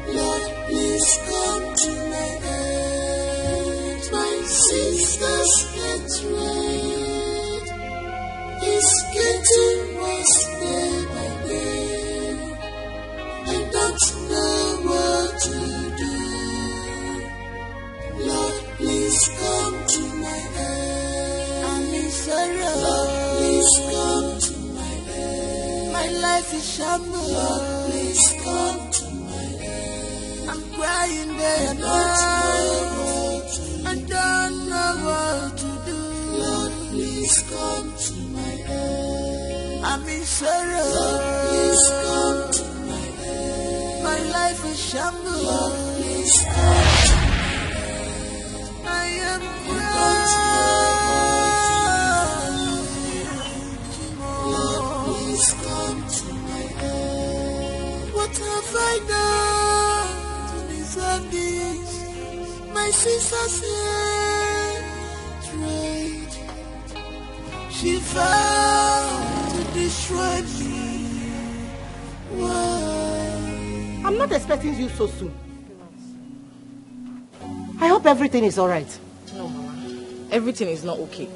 do. Lord, please come to my aid. My sister's hatred is getting worse day by day. I don't know what to do. Lord, please come to my aid. I'm in sorrow. Lord, please come to my aid. My life is shambles. Lord, please come to my aid. I'm crying day and night. I don't know what to do. Lord, please come to my aid. I'm in sorrow. Lord, please come to my aid. My life is shambles. Lord, please come to my aid. I am crying. Lord, please come to my aid. What have I done to deserve this? My sister's hatred. She vowed to destroy me. Why? I'm not expecting you so soon. I hope everything is alright. No, Mama. Everything is not okay.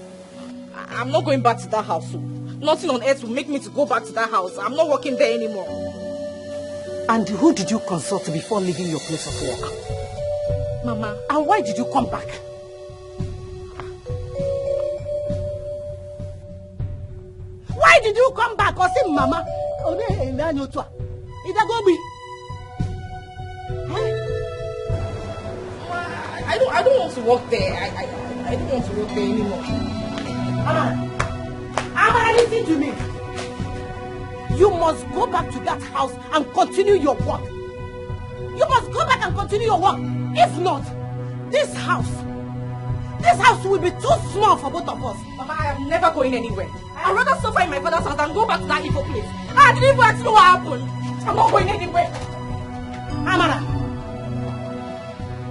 I'm not going back to that house. So nothing on earth will make me to go back to that house. I'm not working there anymore. And who did you consult before leaving your place of work? Mama. And why did you come back? Why did you come back? Or say, Mama? I don't want to work there. I don't want to work there anymore. Amara, listen to me. You must go back to that house and continue your work. You must go back and continue your work. If not, this house will be too small for both of us. Mama, I am never going anywhere. I'd rather suffer in my father's house than go back to that evil place. I didn't even ask you what happened. I'm not going anywhere. Amara.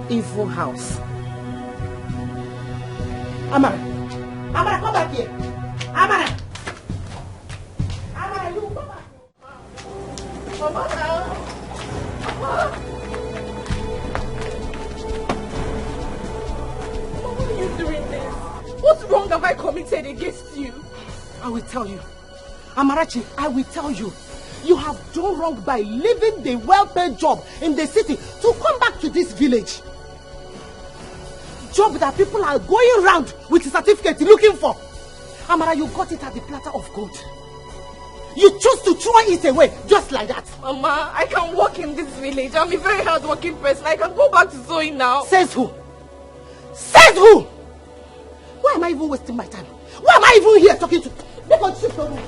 Evil house. Amara. Amara, come back here. Amara. Amara, you come back. Mama. Mama. What wrong have I committed against you? I will tell you. Amarachi, I will tell you. You have done wrong by leaving the well-paid job in the city to come back to this village. Job that people are going around with a certificate looking for. Amara, you got it at the platter of gold. You chose to throw it away just like that. Mama, I can work in this village. I'm a very hard-working person. I can go back to sewing now. Says who? Says who? Why am I even wasting my time? Why am I even here talking to? Because she's so rude.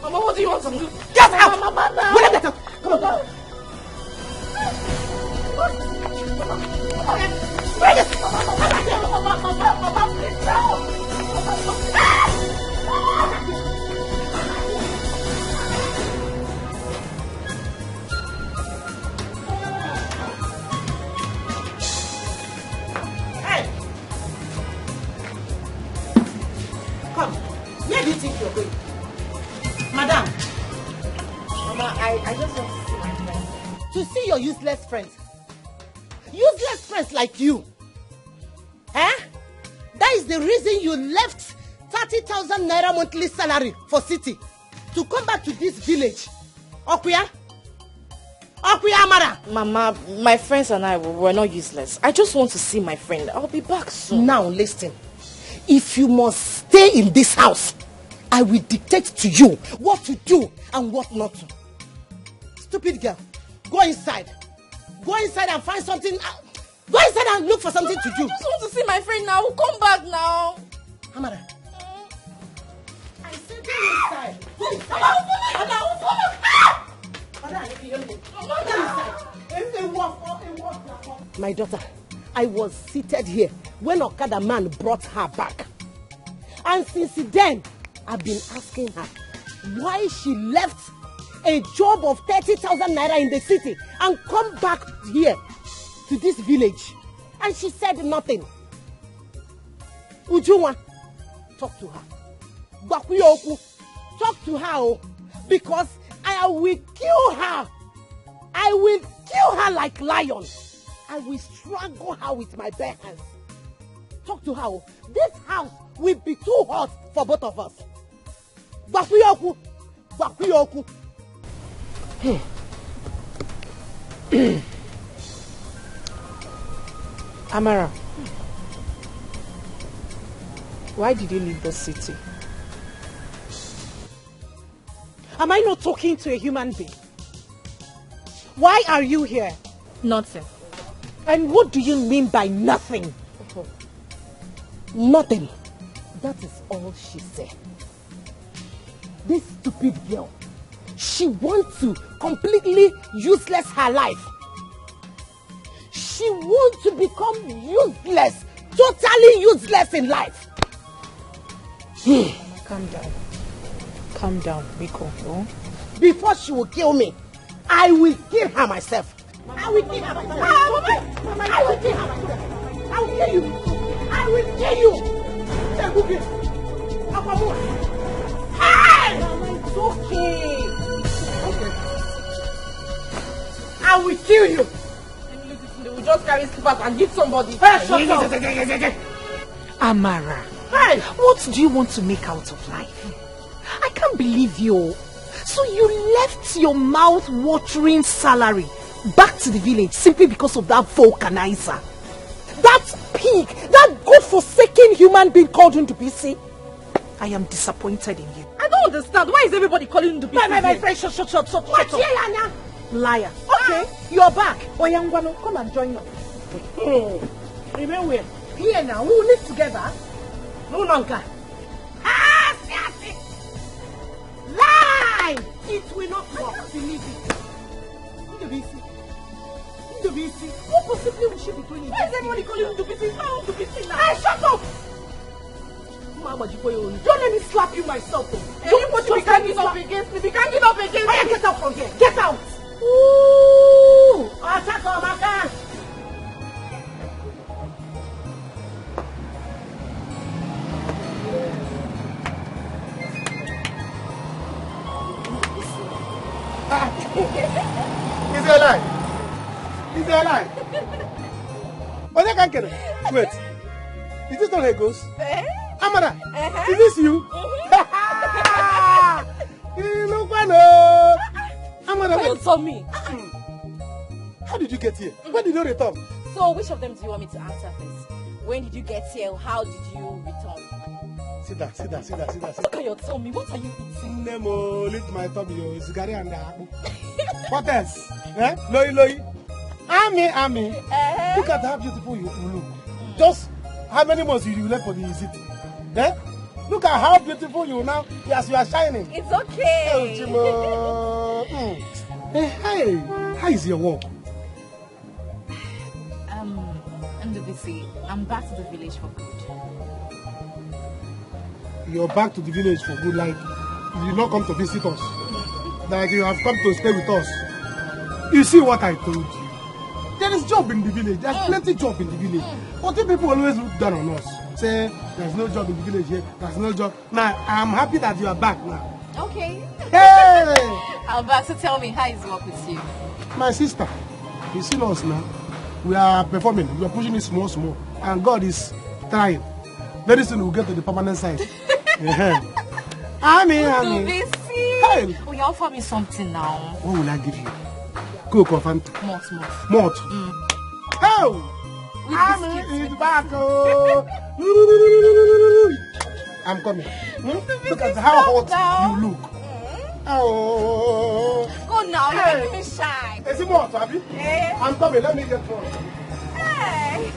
Mama, what do you want to do? Get out! Mama, Will I get out? Come on, come on. Bring it! Mama, please, no! Hey! Come, where do you think you're going? Madam. Mama, I just want to see my friend. To see your useless friends. Useless friends like you. Eh? That is the reason you left 30,000 naira monthly salary for city to come back to this village. Okuya? Okuya Amara? Mama, my friends and I were not useless. I just want to see my friend. I'll be back soon. Now listen. If you must stay in this house, I will dictate to you what to do and what not to. Stupid girl, go inside. Go inside and find something. Go inside and look for something to do. I just want to see my friend now. Come back now. Amara. I said go inside. Go inside. My daughter, I was seated here when Okada man brought her back. And since then, I've been asking her why she left a job of 30,000 naira in the city and come back here to this village. And she said nothing. Ujunwa, talk to her. Bakuyoku, talk to her because I will kill her. I will kill her like lion. I will strangle her with my bare hands. Talk to her. This house will be too hot for both of us. Bakuyoku, Bakuyoku. Amara, why did you leave the city? Am I not talking to a human being? Why are you here? Nothing. And what do you mean by nothing? Nothing. That is all she said. This stupid girl, she wants to completely useless her life. She wants to become useless, totally useless in life. Calm down. Calm down, Biko. Oh? Before she will kill me, I will kill her myself. I will kill her myself. I will kill her myself. I will kill you. I will kill you. Hey! It's okay. I will kill you. They will just carry slippers and hit somebody. Hey, shut up. Amara, hey, what do you want to make out of life? I can't believe you. So you left your mouth-watering salary back to the village simply because of that vulcanizer. That pig, that God-forsaken human being called him to PC. I am disappointed in you. I don't understand. Why is everybody calling him to PC? My friend, shut up. Liar. Okay, you're back. Oyangwano, come and join us. Remember, here now, we will live together. No longer. Lie! It will not work. Believe it. What possibly will she be doing? Why is everybody calling him to PC? I want to PC now. Hey, shut up! Don't let me slap you myself. Anybody be ganging up against me? Be ganging up against me. Get out from here. Get out. Ooh! Attack on my gun. your life. Onye can get it. Wait. Is this not how it goes? Amara, is this you? You look one. Amara, Don't tell me. How did you get here? When did you return? So which of them do you want me to answer first? When did you get here? How did you return? Sit down. Look at your tummy. What are you eating? Nemo, lift my tummy, yo. Zigari and apple. What else? Eh? Loi. Ami. Look at how beautiful you look. Just how many months you left for the city? Eh? Look at how beautiful you now. Yes, you are shining. It's okay. Oh, Jimo. Hey, how is your work? MWC, I'm back to the village for good. You're back to the village for good, like you did not come to visit us. Like you have come to stay with us. You see what I told you? There is job in the village. There's plenty job in the village. But the people always look down on us. Say, there's no job in the village here. There's no job. Now, I'm happy that you are back now. Okay. Hey! I'm back, so tell me, how is work with you? My sister, you see us now. We are performing. We are pushing it small. And God is trying. Very soon we'll get to the permanent side. Ami. Hey! Will you offer me something now? What will I give you? Coke or Fanta? Malt. Oh! Ami is back. Oh. I'm coming. Look at how hot you look. Oh. Go now, you're making me shy. Is it more, Abby? I'm coming. Let me get one. Hey!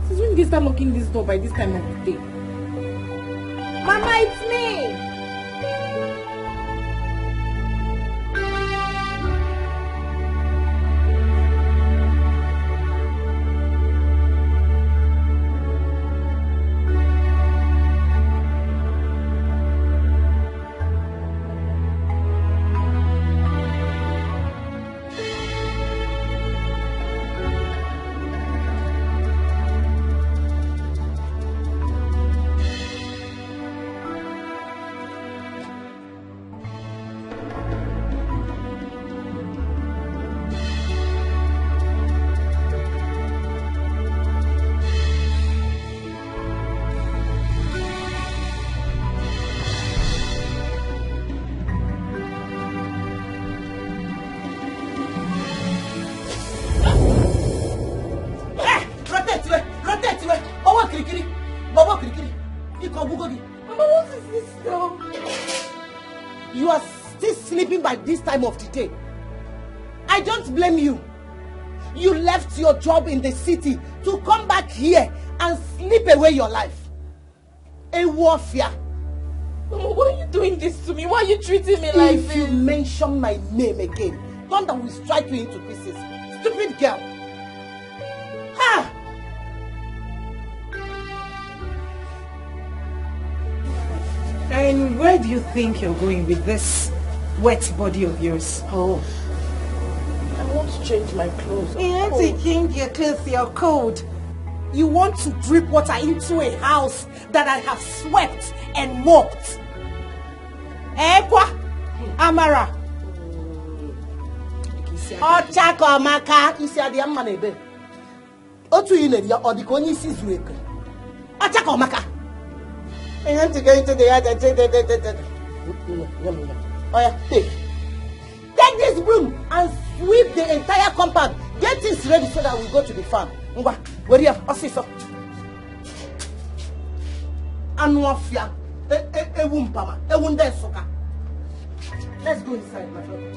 Since when did they start locking this door by this time of the day? Mama, it's me! This time of the day. I don't blame you. You left your job in the city to come back here and sleep away your life. A warfare. Mama, why are you doing this to me? Why are you treating me like this? If you mention my name again, thunder will strike you into pieces. Stupid girl. Ha! And where do you think you're going with this wet body of yours? Oh, I want to change my clothes. You want to change your clothes, you're cold. You want to drip water into a house that I have swept and mopped. Ekwa, Amara. Ochako maka isi adi amma na ebe. Otu ile ya odiko onye isi zuru eke. Ochako maka. I want to go into the yard and take. Oh yeah, take this broom and sweep the entire compound. Get things ready so that we go to the farm. Ngwa, where you officer? Anwafia, ewumpama, ewunde soka. Let's go inside, my friend.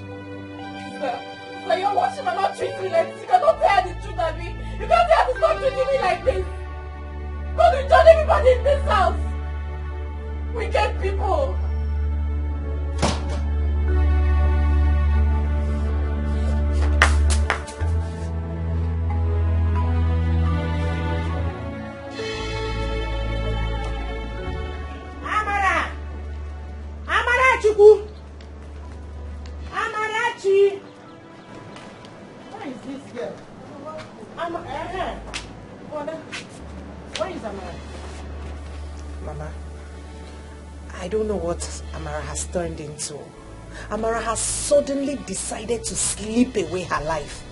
Sir, you're watching and not treating me like this. You cannot tell the truth, Abby. You can't tell to stop treating me like this. Don't you join everybody in this house. Wicked people! Amara! Amarachi! Amarachi! Where is this girl? Where is Amara? Mama, I don't know what Amara has turned into. Amara has suddenly decided to sleep away her life.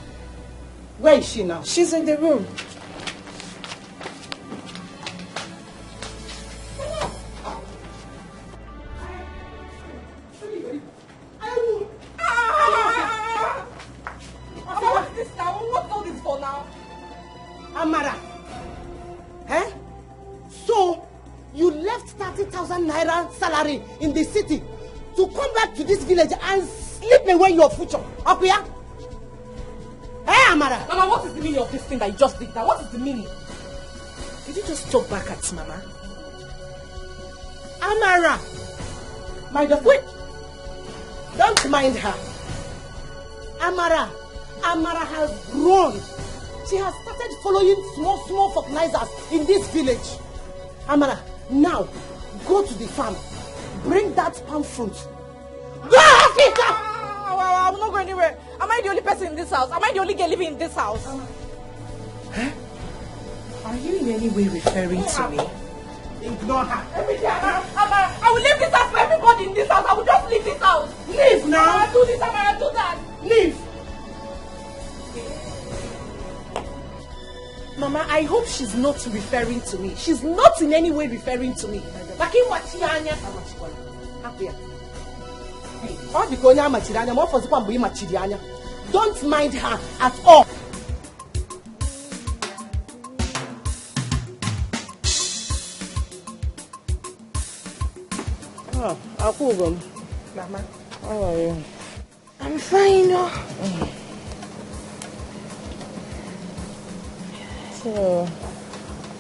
Where is she now? She's in the room. What's this now? What's all this for now? Amara, so you left 30,000 naira salary in the city to come back to this village and sleep away your future up here? Amara? Mama, what is the meaning of this thing that you just did now? What is the meaning? Did you just talk back at Mama? Amara, my daughter, wait. Don't mind her. Amara has grown. She has started following small fertilizers in this village. Amara, now go to the farm. Bring that palm fruit. Go, Africa! I will not go anywhere. Am I the only person in this house? Am I the only girl living in this house? Are you in any way referring to me? Ignore her. Amara, I will leave this house for everybody in this house. I will just leave this house. Leave now. Amara, do this, Amara, do that. Leave. Mama, I hope she's not referring to me. She's not in any way referring to me. Don't mind her at all. Oh, Akugum. Mama, how are you? I'm fine. So,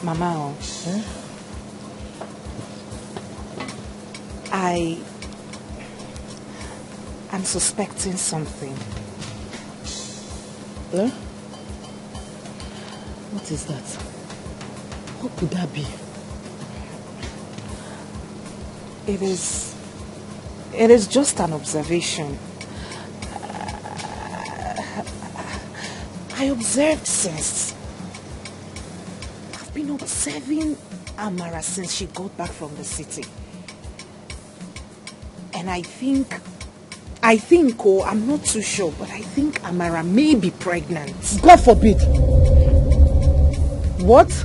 Mama, I'm suspecting something. Huh? What is that? What could that be? It is just an observation. I observed since. I've been observing Amara since she got back from the city. And I think, I'm not too sure, but I think Amara may be pregnant. God forbid. What?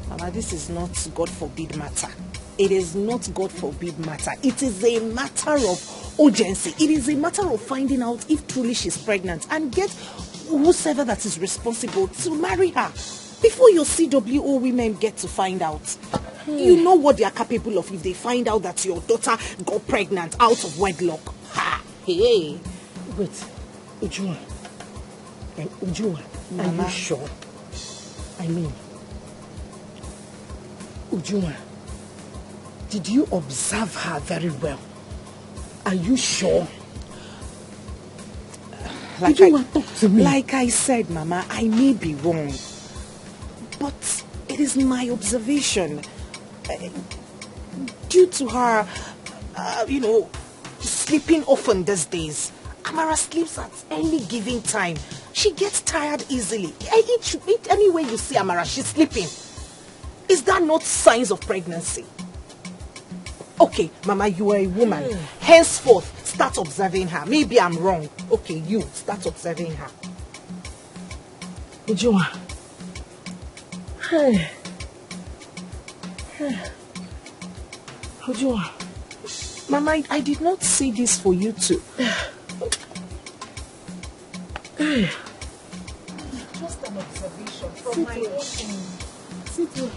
Mama, this is not God forbid matter. It is not God forbid matter. It is a matter of urgency. It is a matter of finding out if truly she's pregnant and get whosoever that is responsible to marry her before your CWO women get to find out. You know what they are capable of if they find out that your daughter got pregnant out of wedlock. Ha! Hey! Wait, Ujua. Ujua, Mama. are you sure? I mean, Ujua, did you observe her very well? Are you sure? Like I said, Mama, I may be wrong. But it is my observation. Due to her, sleeping often these days. Amara sleeps at any given time. She gets tired easily. Anywhere you see Amara, she's sleeping. Is that not signs of pregnancy? Okay, Mama, you are a woman. Henceforth, start observing her. Maybe I'm wrong. Okay, you start observing her. Ujua. Hey. Ujua. Mama, I did not say this for you to. Just an observation from my own end. Sit.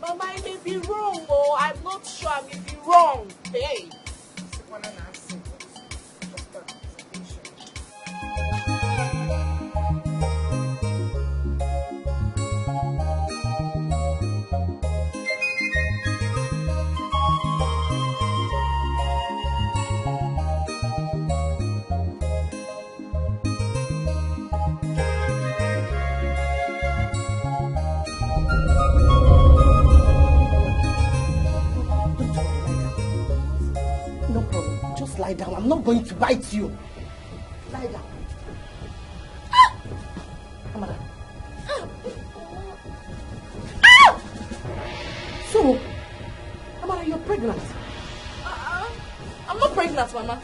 Mama, I may be wrong, oh. I'm not sure. I may be wrong. Hey. No problem. Just lie down. I'm not going to bite you. Lie down. Amara. So, Amara, you're pregnant. I'm not pregnant, Mama.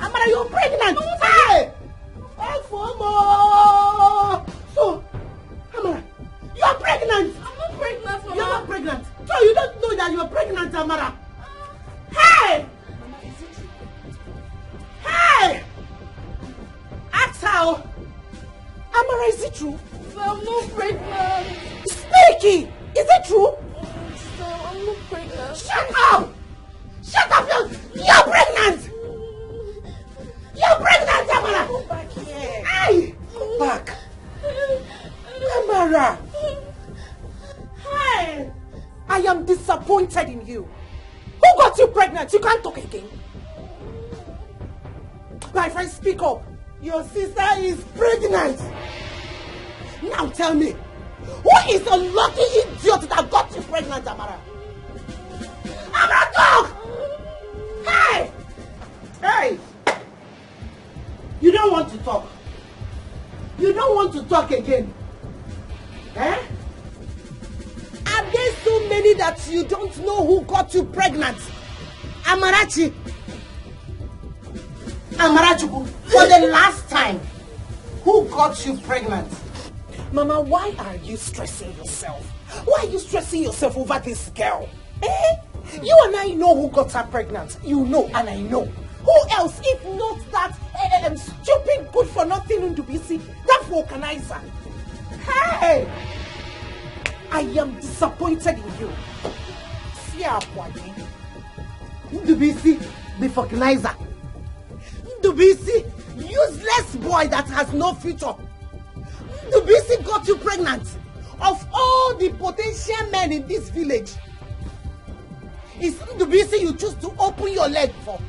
Amara, you're pregnant. Hey! Hey, Philmond! So, Amara, you're pregnant. I'm not pregnant, Mama. You're not pregnant. So you don't know that you're pregnant, Amara. Hey! Hey! Ask how. Amara, is it true? I'm not pregnant. Speaking! Is it true? No, I'm not pregnant. Shut up! Shut up! You're pregnant! You're pregnant, Amara! Go back here. Hey! Go back. Amara! Hey! I am disappointed in you. Who got you pregnant? You can't talk again. My friend, speak up. Your sister is pregnant! Now tell me, who is the lucky idiot that got you pregnant, Amara? Amara, talk! Hey! Hey! You don't want to talk. You don't want to talk again. Eh? Are there so many that you don't know who got you pregnant? Amarachi. Amarachuku, for the last time, who got you pregnant? Mama, why are you stressing yourself? Why are you stressing yourself over this girl? Eh? You and I know who got her pregnant. You know and I know. Who else if not that stupid good for nothing Ndubisi, that vulcanizer? Hey! I am disappointed in you. Ndubisi, the vulcanizer. Ndubisi, useless boy that has no future. Ndubisi got you pregnant. Of all the potential men in this village, it's Ndubisi you choose to open your leg for.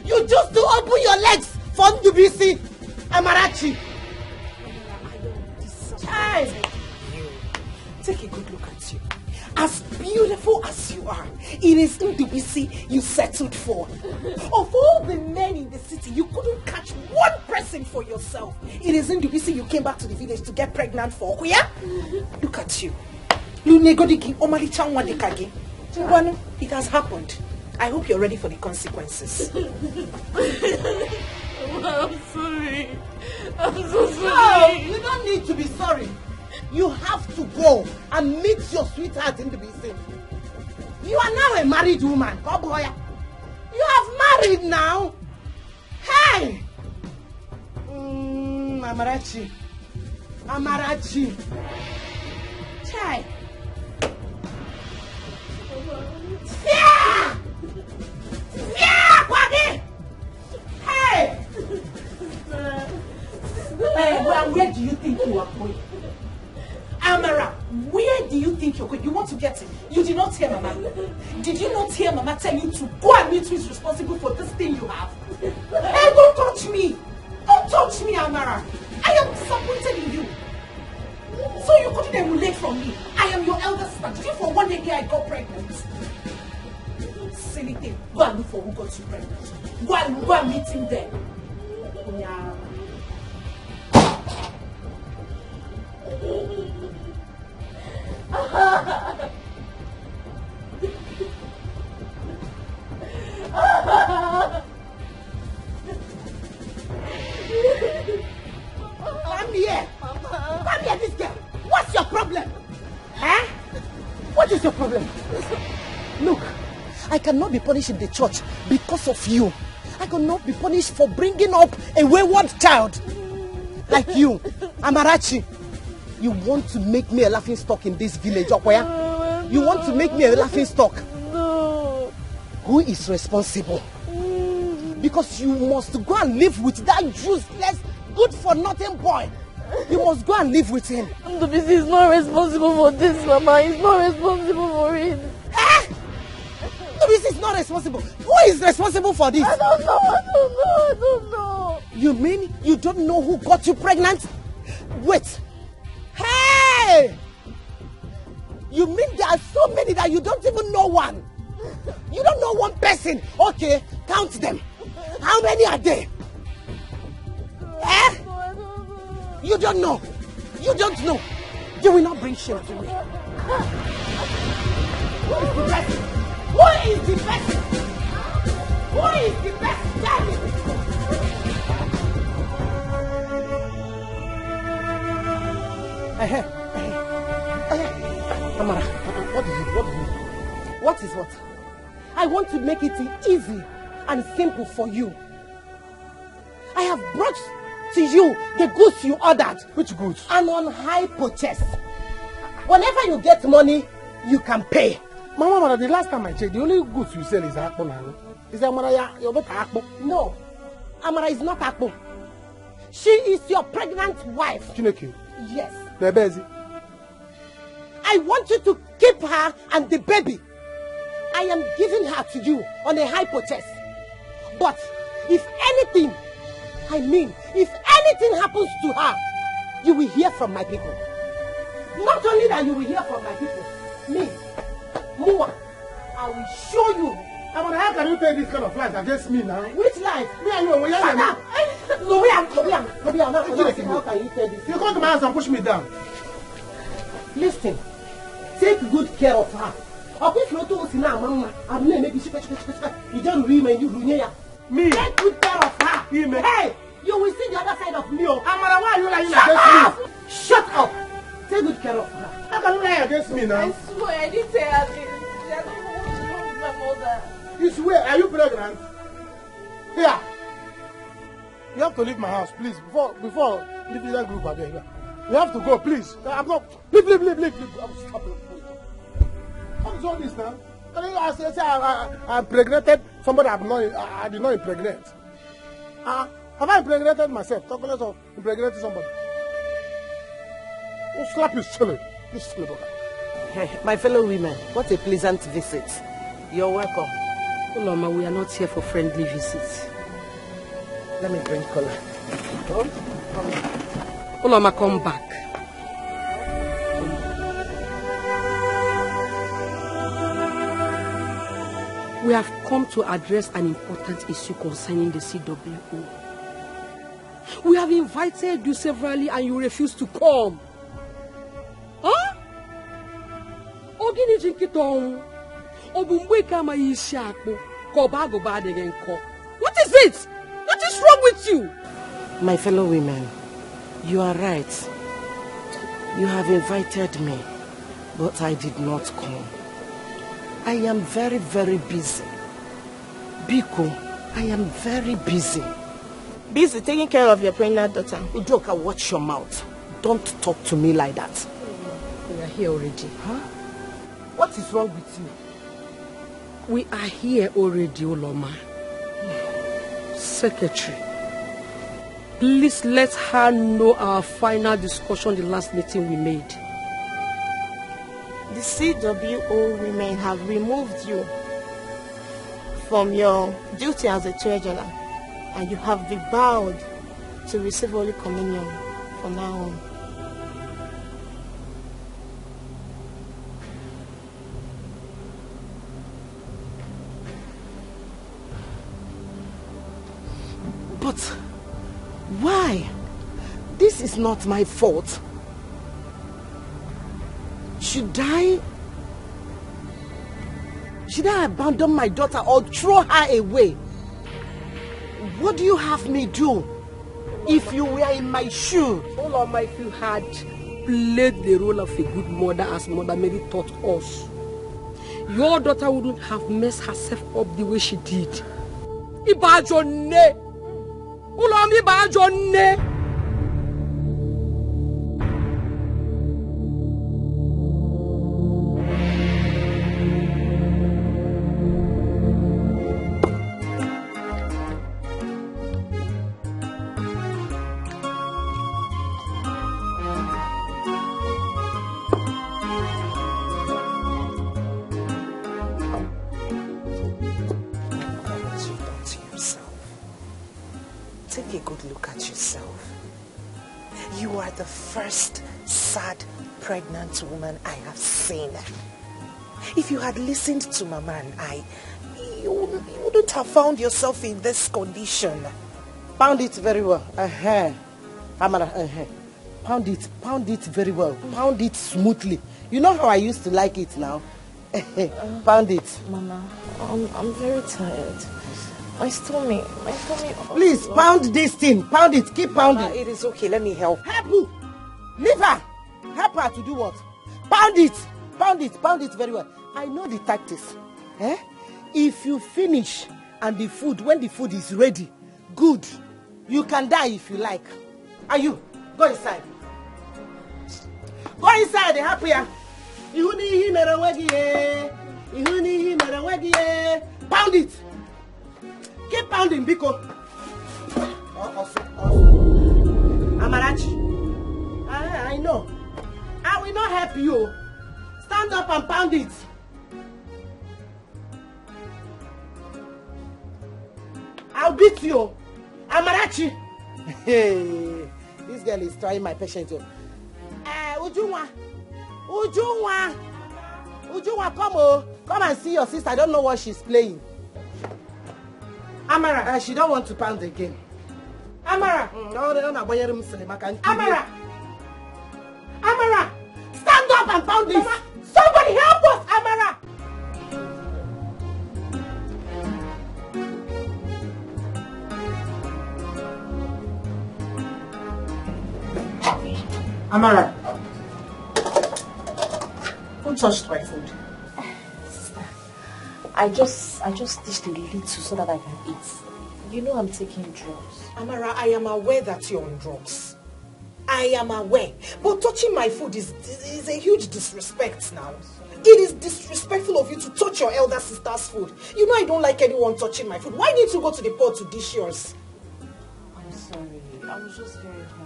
You choose to open your legs for Ndubisi Amarachi. Child, take a good look at you. As beautiful as you are, it is Ndubisi you settled for. Of all the men in the city, you couldn't catch one person for yourself. It is Ndubisi you came back to the village to get pregnant for. Yeah? Look at you. It has happened. I hope you're ready for the consequences. I'm sorry. I'm so sorry. No, you don't need to be sorry. You have to go and meet your sweetheart in the business. You are now a married woman. Oh boy. You have married now. Hey! Amarachi. Amarachi. Chai. Yeah! Yeah, Kwagi! Hey! Hey, well, where do you think you are going? Amara, where do you think you're going? You want to get him? You did not hear Mama. Did you not hear Mama tell you to go and meet who is responsible for this thing you have? Hey, don't touch me! Don't touch me, Amara! I am disappointed in you. So you couldn't emulate from me. I am your elder sister. Did you for one day I got pregnant? Silly thing. Go and look for who got you pregnant. Go and meet him there. Yeah. Come here. Come here, this girl. What's your problem? Huh? What is your problem? Look, I cannot be punished in the church because of you. I cannot be punished for bringing up a wayward child like you, Amarachi. You want to make me a laughing stock in this village, Okoya? You want to make me a laughing stock? No. Who is responsible? Because you must go and live with that useless, good-for-nothing boy. You must go and live with him. Ndubisi is not responsible for this, Mama. He's not responsible for it. Eh? Ndubisi is not responsible. Who is responsible for this? I don't know. You mean you don't know who got you pregnant? Wait. Hey! You mean there are so many that you don't even know one? You don't know one person. Okay, count them. How many are there? Eh? You don't know. You don't know. You will not bring shame to me. Who is the person? Who is the person? Who is the person? Tell me. Amara, what is it? What is what? I want to make it easy and simple for you. I have brought to you the goods you ordered. Which goods? And on high purchase. Whenever you get money, you can pay. Mama, the last time I checked, the only goods you sell is akpo now. Is Amara your daughter akpo? No, Amara is not akpo. She is your pregnant wife. Chineke? Yes. Bebezi? I want you to keep her and the baby. I am giving her to you on a high purchase. But if anything happens to her, you will hear from my people. Not only that you will hear from my people, me, Mua, I will show you. How can you take this kind of lies against me now? Which lies? Me and you, shut up. No, how can you tell this? You come to my house and push me down. Listen, take good care of her. Take good care of her. Hey, you will see the other side of me. Amara, why are you lying against me? Shut up. Take good care of her. How can you lie against me now? I swear, I didn't tell her this. I don't know what's wrong with my mother. You swear? Are you pregnant? Here. You have to leave my house, please. Before leaving that group again. You have to go, please. I'm not. Leave. Stop it. What is all this now? I say I impregnated somebody I did not impregnate. Have I impregnated myself? Talk less of impregnating somebody. Oh, slap you silly. You silly brother. Hey, my fellow women, what a pleasant visit. You're welcome. Uloma, we are not here for friendly visits. Let me bring color. Uloma, come back. We have come to address an important issue concerning the CWO. We have invited you severally and you refuse to come. Huh? What is it? What is wrong with you? My fellow women, you are right. You have invited me, but I did not come. I am very, very busy. Biko, I am very busy. Busy taking care of your pregnant daughter. Udoka, watch your mouth. Don't talk to me like that. We are here already. Huh? What is wrong with you? We are here already, Uloma. Secretary, please let her know our final discussion the last meeting we made. The CWO women have removed you from your duty as a treasurer, and you have been vowed to receive Holy Communion from now on. But why? This is not my fault. Should I abandon my daughter or throw her away? What do you have me do if you were in my shoe? Uloma, if you had played the role of a good mother as Mother Mary taught us, your daughter wouldn't have messed herself up the way she did. Ibajone! Uloma, Ibajone! The first sad pregnant woman I have seen. If you had listened to Mama and I, you you wouldn't have found yourself in this condition. Pound it very well. Amara, pound it very well. Pound it smoothly. You know how I used to like it now? Pound it. Mama, I'm very tired. My stomach. Please, pound this thing. Pound it. Keep pounding. Mama, it is okay. Let me help. Help who? Leave her. Help her to do what? Pound it. Pound it very well. I know the tactics. If you finish and when the food is ready, good. You can die if you like. Are you? Go inside. Go inside, happier. Pound it. Keep pounding, Biko. Amarachi. I know. I will not help you. Stand up and pound it. I'll beat you. Amarachi. Hey, this girl is trying my patience. Ujunwa, come and see your sister. I don't know what she's playing. Amara, she don't want to pound again. Amara, Amara, stand up and pound this. Mama, somebody help us, Amara. Amara, who touched my food? Sister, I just dished a little so that I can eat. You know I'm taking drugs. Amara, I am aware that you're on drugs. I am aware. But touching my food is a huge disrespect now. It is disrespectful of you to touch your elder sister's food. You know I don't like anyone touching my food. Why need you go to the pot to dish yours? I'm sorry. I was just very hungry.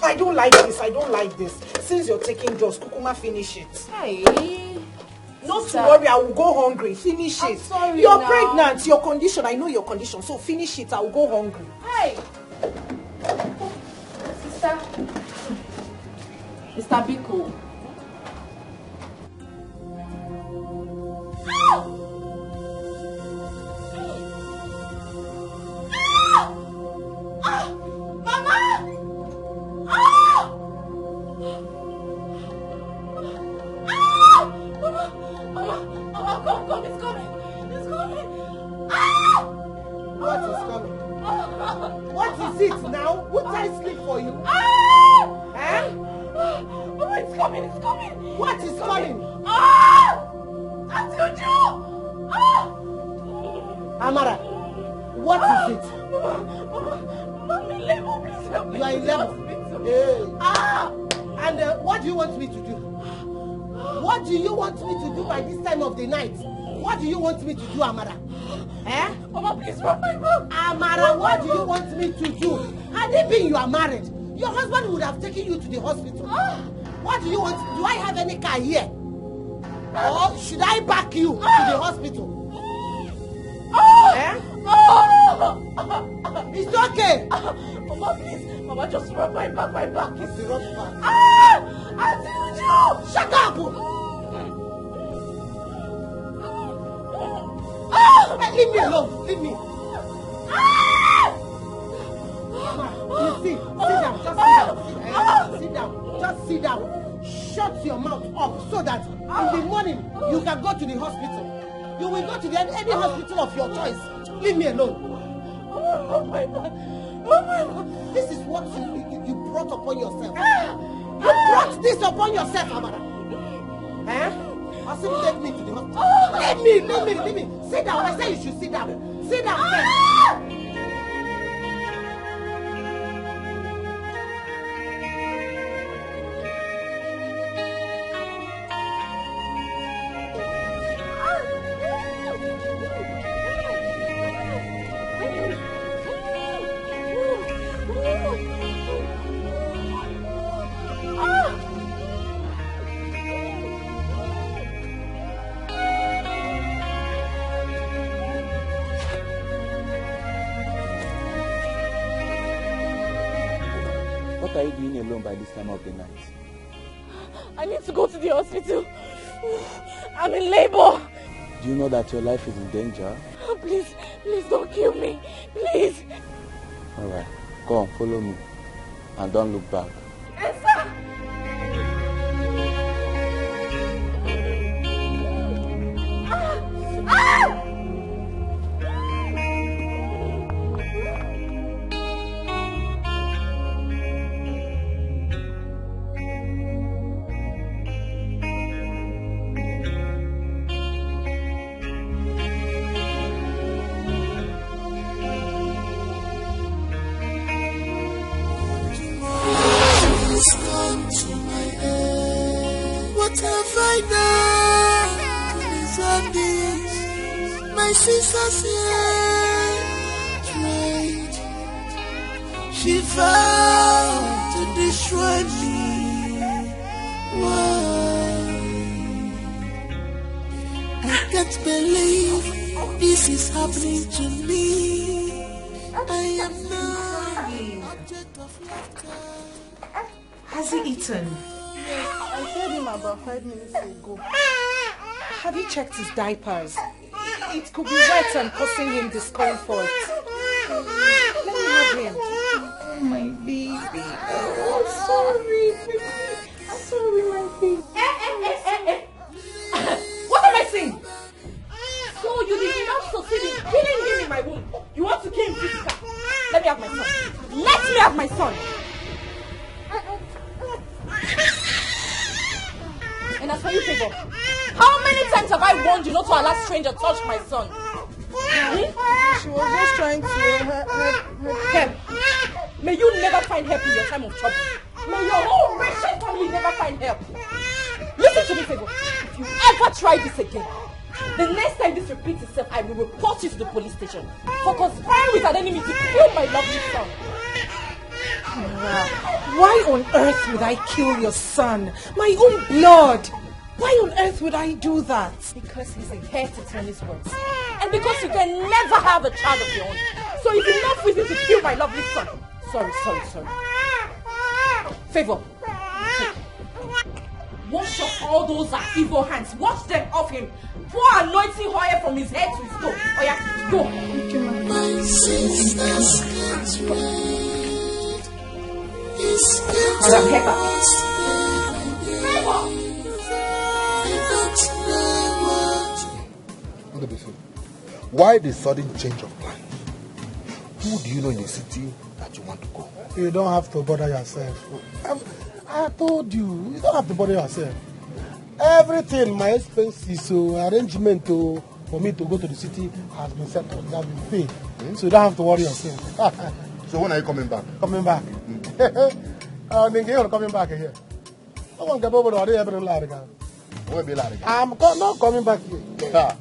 I don't like this. Since you're taking drugs, Kukuma, finish it. Hey. Not to worry, I will go hungry. Finish it. Sorry, you're now. pregnant. Your condition, I know your condition. So finish it. I will go hungry. Hey. Sister. Mr. Biko. Amara, what is it? I'm in labor, please help me. You are in labor? And what do you want me to do? What do you want me to do by this time of the night? What do you want me to do, Amara? Mama, please rub my back. Amara, what do you want me to do? Had it been you are married, your husband would have taken you to the hospital. What do you want? Do I have any car here? Or should I back you to the hospital? It's okay. Mama, please. Mama, just rub my back. My back is rough back. I shut up. Leave me alone. Leave me. You see, sit down. Just sit down. Just sit down. Shut your mouth up so that in the morning you can go to the hospital. You will go to any hospital of your choice. Leave me alone. This is what you brought upon yourself. You brought this upon yourself, Amara. I'll simply take me to the hospital. Leave me. Sit down. I say you should sit down. Sit down first. What are you doing alone by this time of the night? I need to go to the hospital. I'm in labor. Do you know that your life is in danger? Please, please don't kill me. Please. Alright, go on, follow me. And don't look back. Yes, sir. Come to my aid. What have I done to deserve this? My sisters here tried. She vowed to destroy me. Why? I can't believe this is happening to me. I am now the object of laughter. Has he eaten? Yes, I fed him about 5 minutes ago. Have you checked his diapers? It could be wet and causing him discomfort. Let me have him. Oh, my baby. Oh, I'm sorry. I'm sorry, my baby. What am I saying? So you did not succeed in killing him in my womb. You want to kill him physical? Let me have my son. Let me have my son. And as for you, Favor, how many times have I warned you not to allow stranger touch my son? She was just trying to help. May you never find help in your time of trouble. May your whole wretched family never find help. Listen to me, Favor. If you ever try this again, the next time this repeats itself, I will report you to the police station for conspiring with an enemy to kill my lovely son. Why on earth would I kill your son? My own blood. Why on earth would I do that? Because he's a heir to Tony's works. And because you can never have a child of your own. So it's enough reason to kill my lovely son. Sorry. Favor. Wash off all those evil hands. Wash them off him. Pour anointing oil from his head to his toe. Oh yeah, go. My sisters can't wait. It's Madam Pepper. Why the sudden change of plan? Who do you know in the city that you want to go? You don't have to bother yourself. I told you, you don't have to bother yourself. Everything, my expenses, arrangement for me to go to the city has been settled, has been paid. So you don't have to worry yourself. So when are you coming back? Coming back. You're coming back here. I'm not coming back here.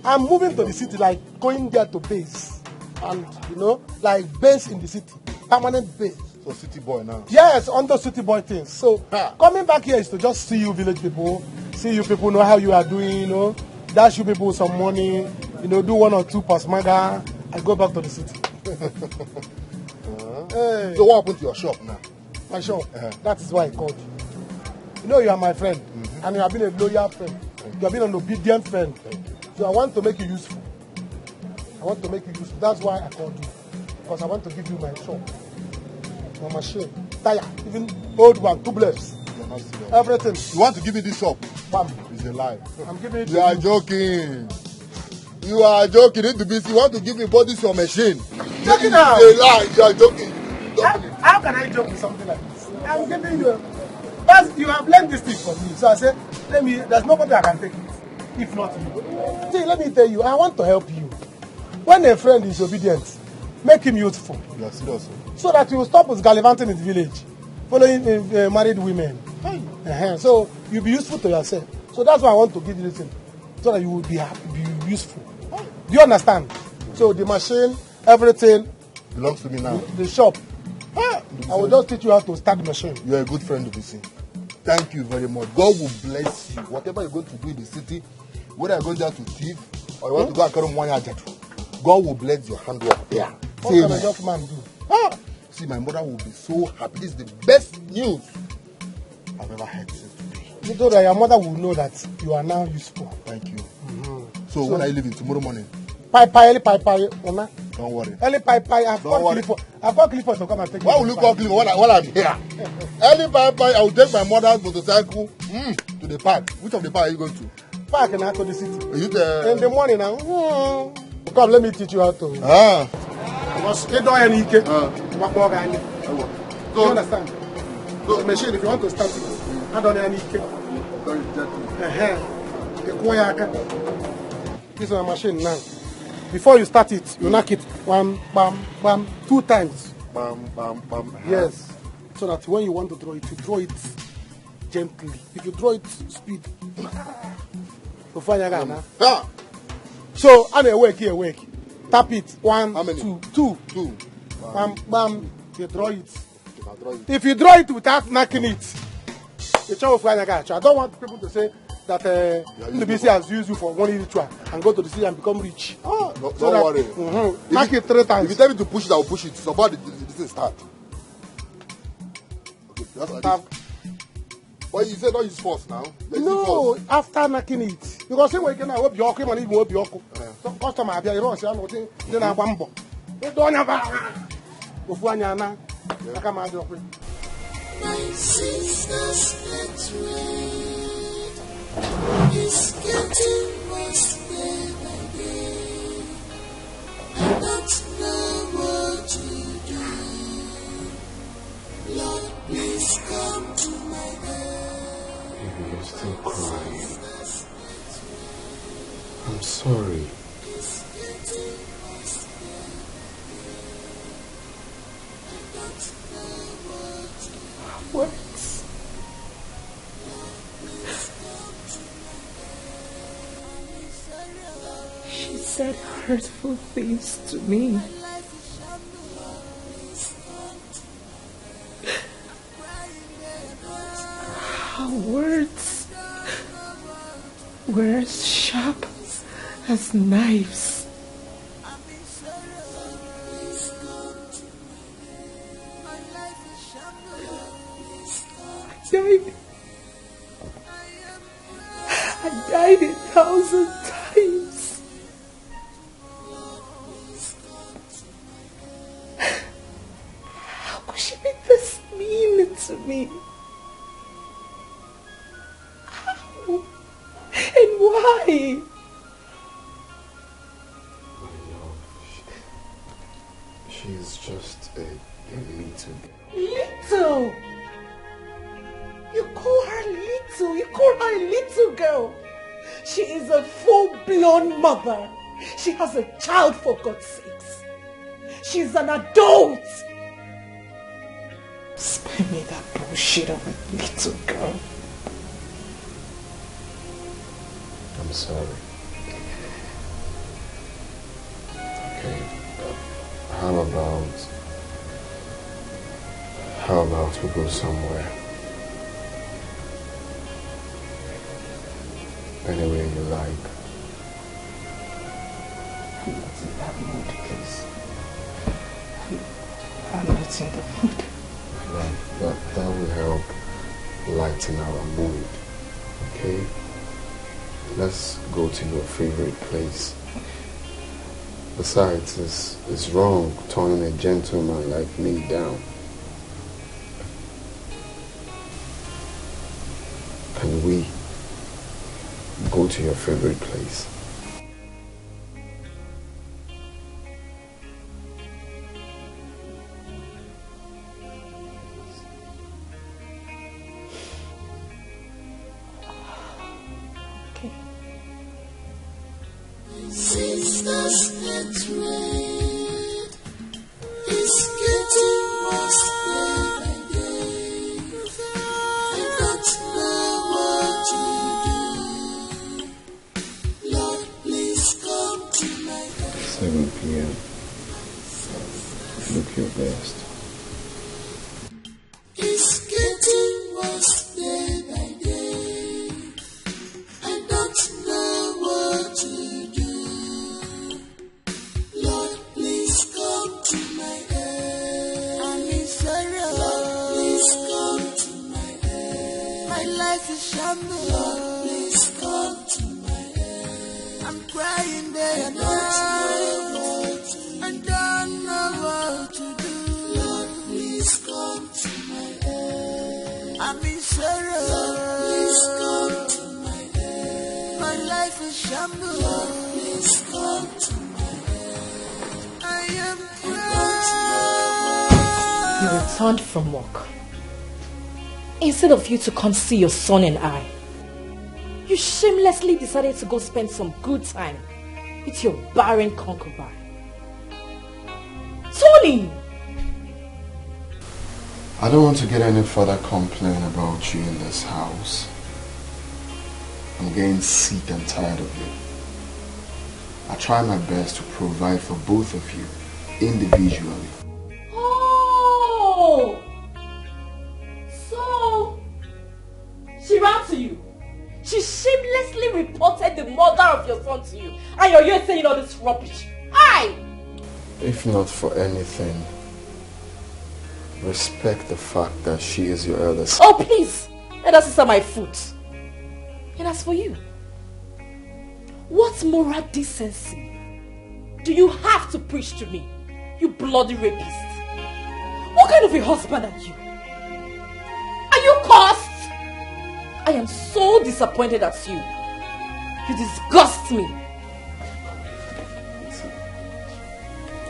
I'm moving to the city, like going there to base. And, like base in the city. Permanent base. So city boy now? Yes, under city boy things. So coming back here is to just see you village people. See you people, know how you are doing, dash you people some money, do 1 or 2 pasmaga, and go back to the city. Hey. So what happened to your shop now? My shop? That is why I called you. You are my friend, and you have been a loyal friend. You have been an obedient friend. So I want to make you useful. That's why I called you. Because I want to give you my shop. My machine, tire, even old one, tubeless. Everything. You want to give me this shop? Bam. It's a lie. I'm giving it to you. You are joking. You are joking. You want to give me body your machine. Joking now. It's a lie. You are joking. How can I joke with something like this? I'm giving you. But you have learned this thing from me. So I said, there's nobody I can take it. If not you. See, let me tell you, I want to help you. When a friend is obedient, make him useful. You are serious. So that you will stop with gallivanting in the village, following married women. So you'll be useful to yourself. So that's why I want to give you this thing. So that you will be happy, be useful. Do you understand? So the machine, everything belongs to me now. The shop. I will just teach you how to start the machine. You are a good friend, Obisi. Thank you very much. God will bless you. Whatever you're going to do in the city, whether you're going there to thief or you want to go and carry money, God will bless your handwork there. What can a young man do? See, my mother will be so happy. This is the best news I've ever heard since today. So that your mother will know that you are now useful. Thank you. So when are you leaving tomorrow morning? Early pie, Mama. Don't worry. Early pie, I've got Clifford to come and take you. Why will you call Clifford while I'm here? Early pie, I will take my mother's motorcycle to the park. Which of the park are you going to? Park in the city. Are you there? In the morning now. Come, let me teach you how to. Because they don't any you understand? So the machine, if you want to start it, I don't any This is a machine now. Before you start it, you knock it bam, bam, bam, 2 times. Bam, bam, bam. Yes. So that when you want to draw it, you draw it gently. If you draw it speed, so I'm awake. Tap it. 1, 2. Bam, bam. You draw it. If you draw it without knocking it, I don't want people to say that the BC has used you for one ritual and go to the city and become rich. Don't worry. Knock it 3 times. If you tell me to push it, I will push it. So far, the thing start. Okay, that's like but you said don't use force now. No, after knocking it. Because say we can hope your cream and even hope your some customer be run say nothing then na bambo. E don't have ofu anya na aka ma do pe. My sister's betrayed. It's getting worse day by day. I don't know what to do. Lord, please come to my aid. Baby, you're still crying. I'm sorry. Words. She said hurtful things to me. Her words were as sharp as knives. I died 1,000 times. How could she be this mean to me? How? And why? My love, she's just a little girl. Little? You call her little? You call her a little girl? She is a full-blown mother. She has a child, for God's sakes. She's an adult. Spare me that bullshit of a little girl. I'm sorry. Okay. How about we go somewhere? Anywhere you like. I'm not in that mood, please. I'm not in the mood. That will help lighten our mood. Okay? Let's go to your favorite place. Besides, it's wrong turning a gentleman like me down. Can we go to your favorite place? Okay. Sisters betrayed. It's getting worse day by day. I don't know what to do. Lord, please come to my aid. 7 p.m. Look your best. It's getting worse day by day. I don't know what to do. Lord, please come to my aid. I'm in sorrow. Lord, please come to my aid. My life is shambles. Lord, please come to my aid. I'm crying day and night. I don't know what to do. Lord, please come to my aid. I'm in sorrow. Lord, please come to my aid. My life is shambles. Lord, please come to my aid. I am crying. You returned from work. Instead of you to come see your son and I, you shamelessly decided to go spend some good time with your barren concubine. Tony! I don't want to get any further complaint about you in this house. I'm getting sick and tired of you. I try my best to provide for both of you individually. Oh! So, she ran to you. She shamelessly reported the murder of your son to you. And you're here saying all this rubbish. Aye! If not for anything, respect the fact that she is your elder sister. Oh, please! Let us sit at my foot. And as for you, what moral decency do you have to preach to me, you bloody rapist? What kind of a husband are you? Are you cursed? I am so disappointed at you. You disgust me.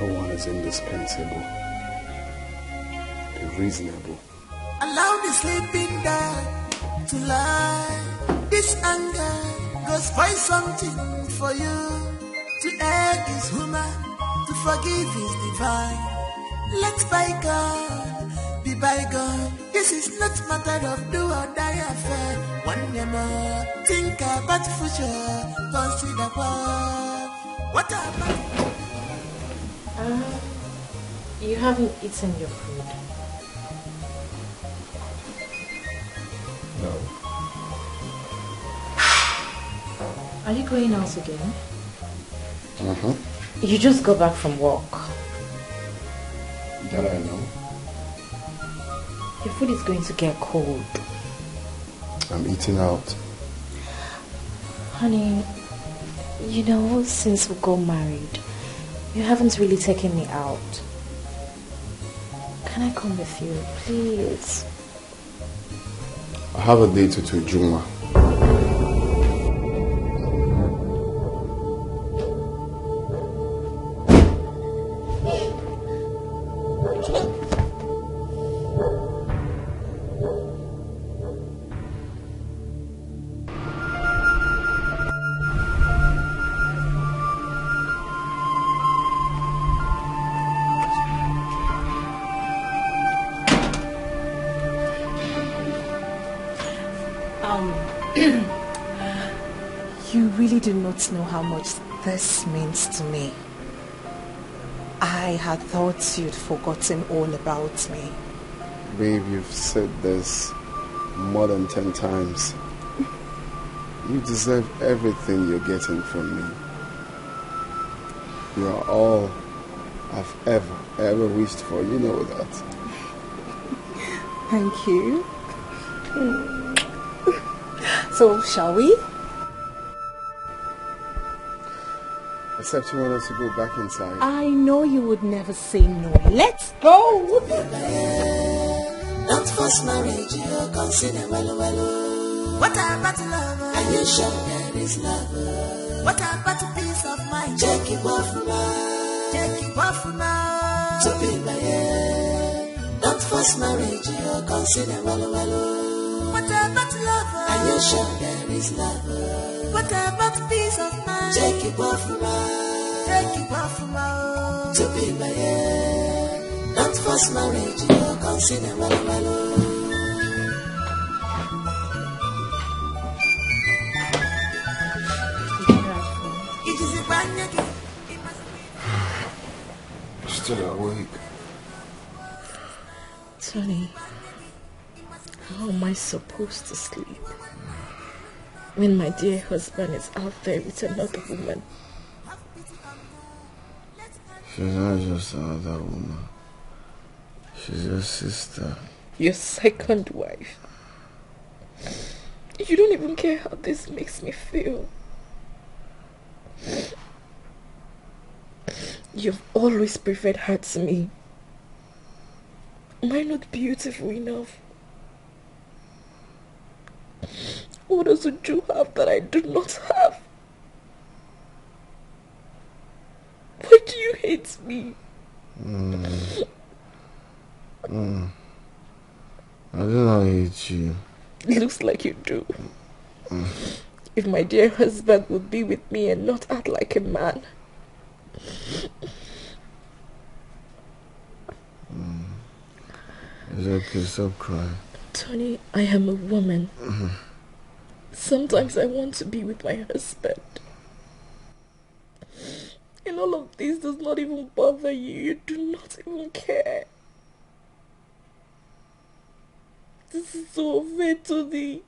No one is indispensable. Be reasonable. Allow the sleeping dog to lie. This anger goes find something for you. To err is human, to forgive is divine. Let bygone be bygone. This is not matter of do or die affair. One more, think about future. Consider what about. You haven't eaten your food. No. Are you going out again? Mm-hmm. You just got back from work. That I know. Your food is going to get cold. I'm eating out. Honey, you know, since we got married, you haven't really taken me out. Can I come with you, please? I have a date to Juma. You really do not know how much this means to me. I had thought you'd forgotten all about me. Babe, you've said this more than 10 times. You deserve everything you're getting from me. You are all I've ever wished for. You know that. Thank you. So, shall we? Except you want us to go back inside. I know you would never say no. Let's go! Not force marriage, you consider well. What about love? Are you sure there is love? What about peace of mind? Check it off now. To be my head. Not force marriage, you consider well. What about love? Are you sure there is love? What about peace of mind? Check it off now. To be my head. Not force marriage, you consider well. Still awake. Tony, how am I supposed to sleep when my dear husband is out there with another woman? She's not just another woman. She's your sister. Your second wife. You don't even care how this makes me feel. You've always preferred her to me. Am I not beautiful enough? What else would you have that I do not have? Why do you hate me? I do not hate you. It looks like you do. If my dear husband would be with me and not act like a man. It's okay, stop crying. Tony, I am a woman. Sometimes I want to be with my husband. And all of this does not even bother you. You do not even care. This is so unfair, Tony.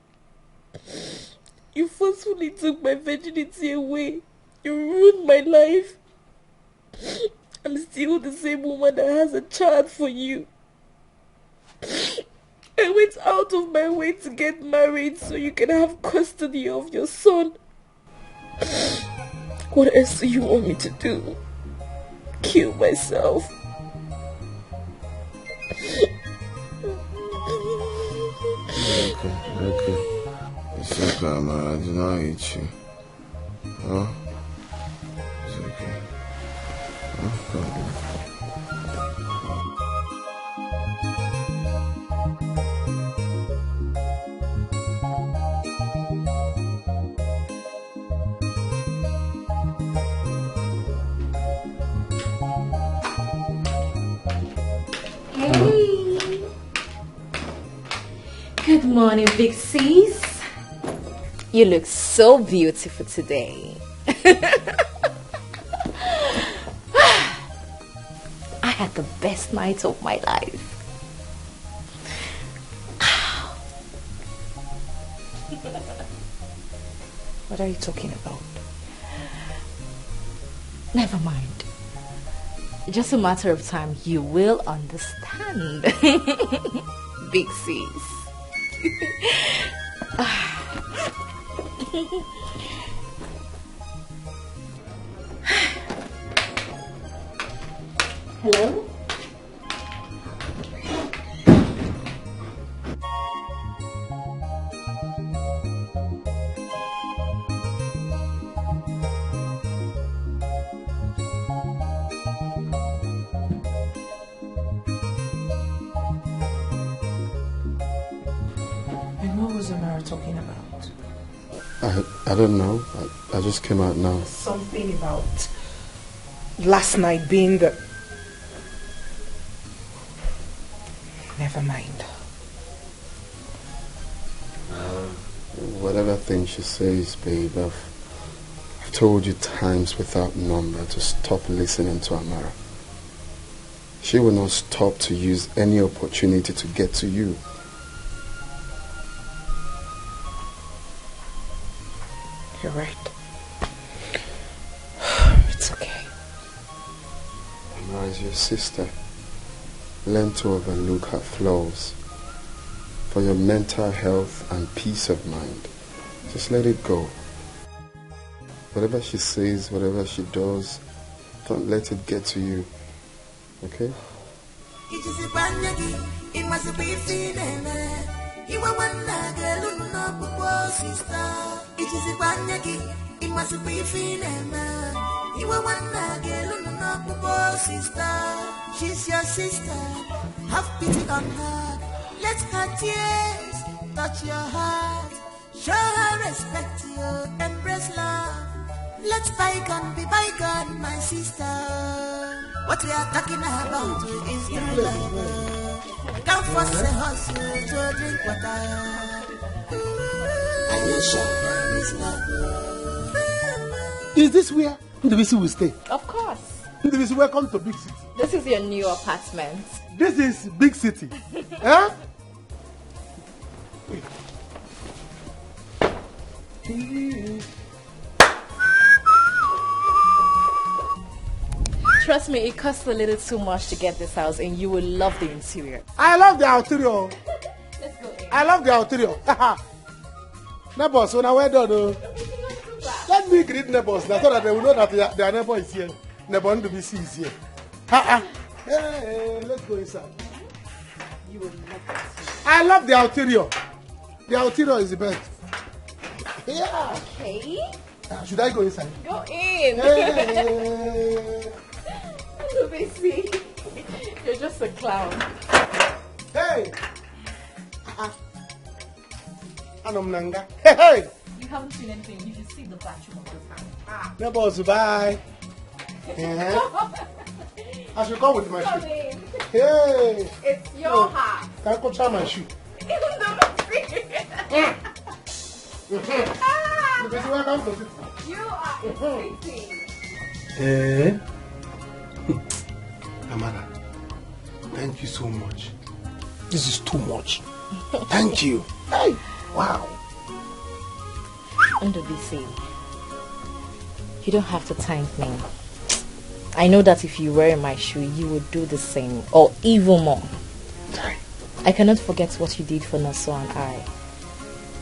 You forcefully took my virginity away. You ruined my life. I'm still the same woman that has a child for you. I went out of my way to get married so you can have custody of your son. What else do you want me to do? Kill myself? Okay. It's okay, Amara. I do not hate you. Huh? It's okay. Hey. Good morning, big sis. You look so beautiful today. I had the best night of my life. What are you talking about? Never mind. Just a matter of time, you will understand. Big sis. Hello? And what was Amara talking about? I don't know. I just came out now. Something about last night being the... Never mind. Whatever thing she says, babe, I've told you times without number to stop listening to Amara. She will not stop to use any opportunity to get to you. You're right. It's okay. Amara is your sister. Learn to overlook her flaws. For your mental health and peace of mind, just let it go. Whatever she says, whatever she does, don't let it get to you. Okay? She's your sister, have pity on her. Let her tears touch your heart. Show her respect, you embrace love. Let bygone be bygone, my sister. What we are talking about is true love. Don't force a hustle to drink water. And you show there is love. Is this where Ndubisi will stay? Of course. Ndubisi, welcome to Big City. This is your new apartment. This is Big City. Huh? Trust me, it costs a little too much to get this house and you will love the interior. I love the interior. Let's go in. I love the interior. Neighbors, when I went on, Let me greet neighbors so that they will know that their neighbor is here. Neighbor to be seen is here. Hey, let's go inside. You will love it. I love the interior. The interior is the best. Yeah. Okay. Should I go inside? Go in. Hey. Let me see. You're just a clown. Hey. Anomnanga. Hey. You haven't seen anything. You should see the bathroom of this house. Neighbors, bye. I should come with my shoe. Hey. It's your house. Can I go try my shoe? You are exciting. Amara, thank you so much. This is too much. Thank you. Hey, wow. Ndobisi, you don't have to thank me. I know that if you were in my shoe, you would do the same, or even more. I cannot forget what you did for Naso and I.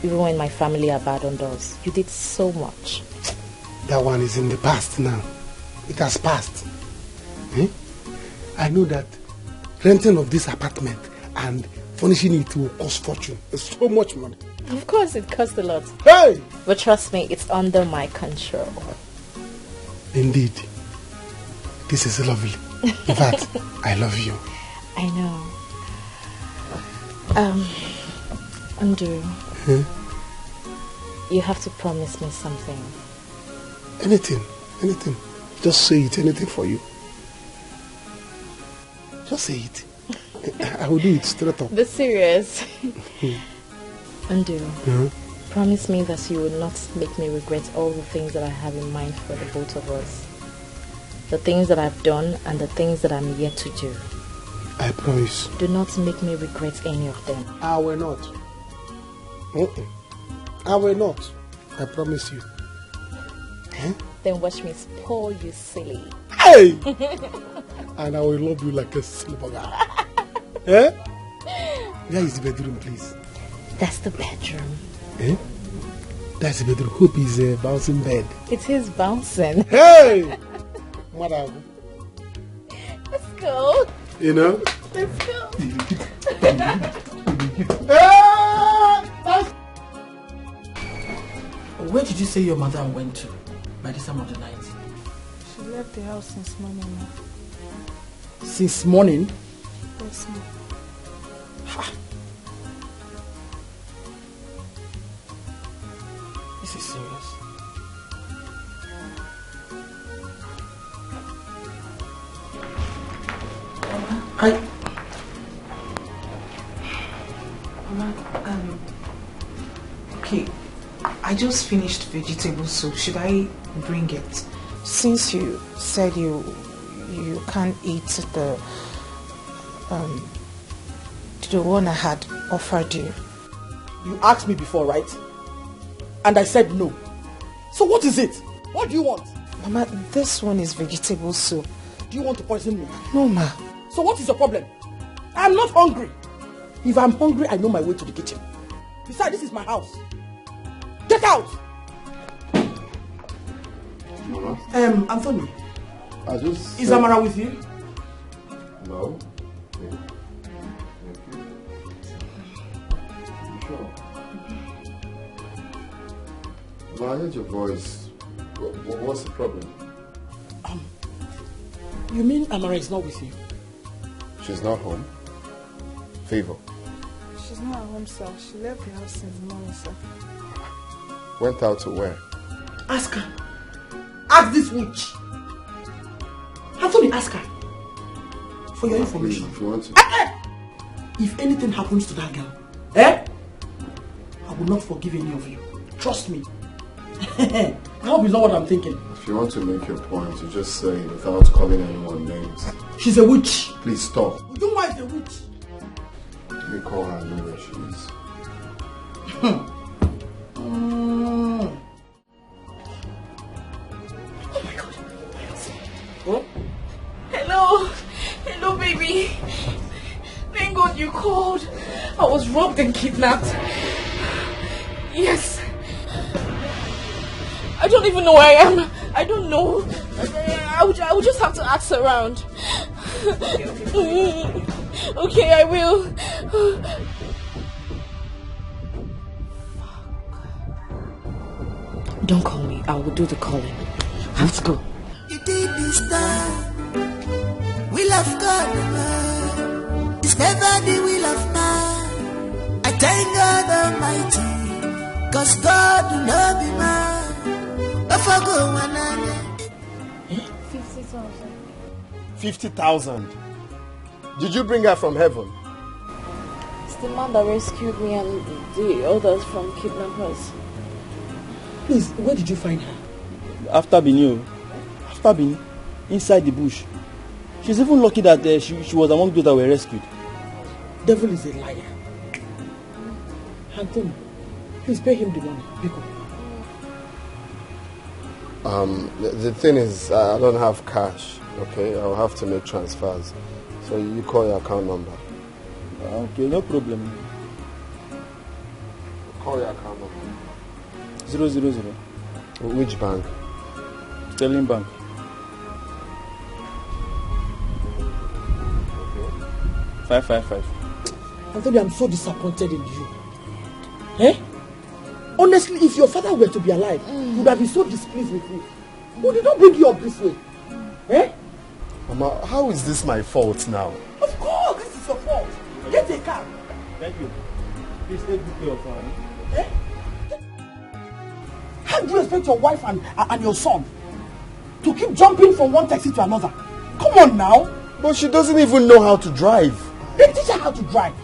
Even when my family abandoned us, you did so much. That one is in the past now. It has passed. I know that renting of this apartment and furnishing it will cost fortune. It's so much money. Of course, it costs a lot. Hey! But trust me, it's under my control. Indeed. This is lovely. In fact, I love you. I know. Andrew, you have to promise me something. Anything. Just say it, anything for you. Just say it. I will do it straight up. Be serious. Andrew, promise me that you will not make me regret all the things that I have in mind for the both of us. The things that I've done and the things that I'm yet to do. I promise. Do not make me regret any of them. I will not. I will not. I promise you. Then watch me spoil you silly. Hey! And I will love you like a silver girl. Where is the bedroom, please? That's the bedroom. That's the bedroom. Hope is a bouncing bed. It is bouncing. Hey! Mother. Let's go. You know? Let's go. Where did you say your mother went to by this time of the night? She left the house since morning. Since morning? Yes, ma'am. This is serious. Okay, I just finished vegetable soup. Should I bring it? Since you said you can't eat the one I had offered you. You asked me before, right? And I said no. So what is it? What do you want? Mama, this one is vegetable soup. Do you want to poison me? No, ma. So what is your problem? I'm not hungry. If I'm hungry, I know my way to the kitchen. Besides, this is my house. Get out! Mama? Anthony. Is Amara with you? No. You sure? Well, I heard your voice. What's the problem? You mean Amara is not with you? She's not home. Favor. She's not at home, sir. She left the house since morning, sir. Went out to where? Ask her. Ask this witch. Anthony, ask her. For your information. If you want to. If anything happens to that girl, I will not forgive any of you. Trust me. I hope you know what I'm thinking. If you want to make your point, you just say it without calling anyone names. She's a witch. Please stop. You know why she's a witch? Let me call her and know where she is. Oh my God. Huh? Hello. Hello, baby. Thank God you called. I was robbed and kidnapped. Yes. I don't even know where I am. I don't know. I would just have to ask around. Okay, I will. Don't call me. I will do the calling. I have to go. You did this time. Will of God, man. It's never the will of man. I thank God Almighty, 'cause God will not be man. If I go one and 50,000. 50,000. Did you bring her from heaven? It's the man that rescued me and the others from kidnappers. Please, where did you find her? After Bini, inside the bush. She's even lucky that she was among those that were rescued. Devil is a liar. Anthony, please pay him the money. Pico. The thing is, I don't have cash. Okay, I'll have to make transfers. So you call your account number. Okay, no problem. Call your account number. 000. Which bank? Sterling Bank. Okay. 555. Anthony, I'm so disappointed in you. Eh? Honestly, if your father were to be alive, he would have been so displeased with you. Who did not bring you up this way? Eh? Mama, how is this my fault now? Of course, this is your fault. Get a car. Thank you. Please take good care of her. Eh? How do you expect your wife and your son to keep jumping from one taxi to another? Come on now. But she doesn't even know how to drive. Then teach her how to drive.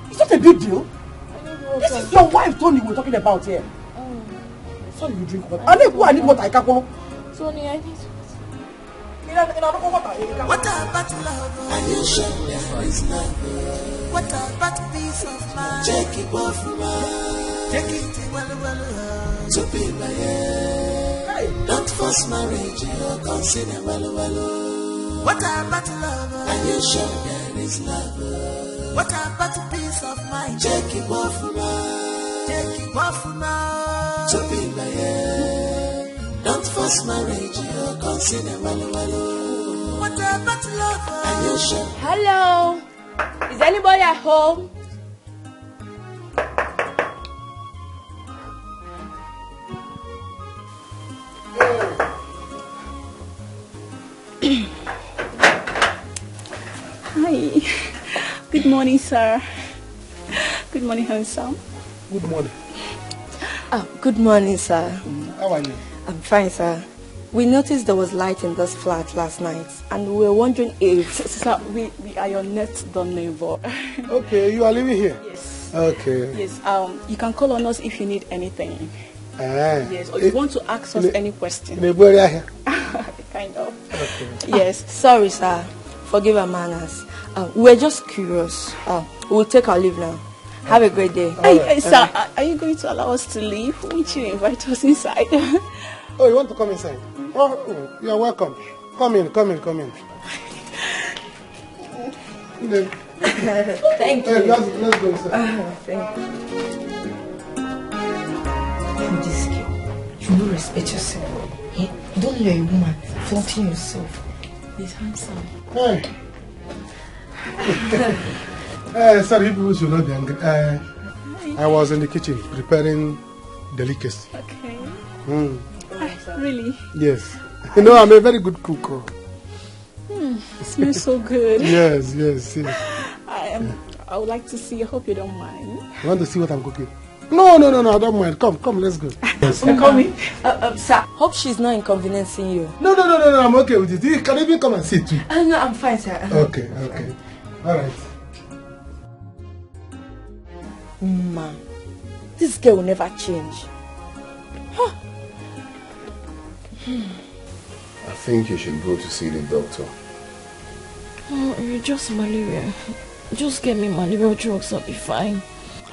It's not a big deal. This is your wife, Tony, we're talking about here. Sorry, you drink water. I need water. I can't go. Tony, I need what about love? Are you sure there is love? What about peace of mind? Take it off mind. Take it well. To be my head. Don't force marriage, you consider well. What about love? Are you sure there is love? What about peace of mind? Take it off mind. Take it off mind. To be my head. Don't force marriage, you consider well. What about love? Are you sure? Hello. Is anybody at home? Hi. Good morning, sir. Good morning, handsome. Good morning. Good morning, sir. How are you? I'm fine, sir. We noticed there was light in this flat last night, and we were wondering if... Sir, we are your next door neighbor. Okay, you are living here? Yes. Okay. Yes, you can call on us if you need anything. Yes, or you want to ask us any question. In a area here? Kind of. Okay. Yes, sorry, sir. Forgive our manners. We're just curious. We'll take our leave now. Have a great day. Hey, sir, are you going to allow us to leave? Won't you invite us inside? Oh, you want to come inside? Oh, you are welcome. Come in. Thank you. Let's go inside. Thank you. This girl, you don't respect yourself. Yeah? Don't let a woman flaunting yourself. He's handsome. Hey. Sorry, people should not be angry. I was in the kitchen preparing delicacy. Okay. Mm. Really? Yes. You know, I'm a very good cook. Smells so good. Yes. I would like to see. I hope you don't mind. You want to see what I'm cooking? No, I don't mind. Come, let's go. Yes. Come in. Sir, hope she's not inconveniencing you. No, I'm okay with it. You can even come and sit too. No, I'm fine, sir. Okay. All right. Man, this girl will never change. Huh. I think you should go to see the doctor. Oh, it's just malaria. Just get me malaria drugs, I'll be fine.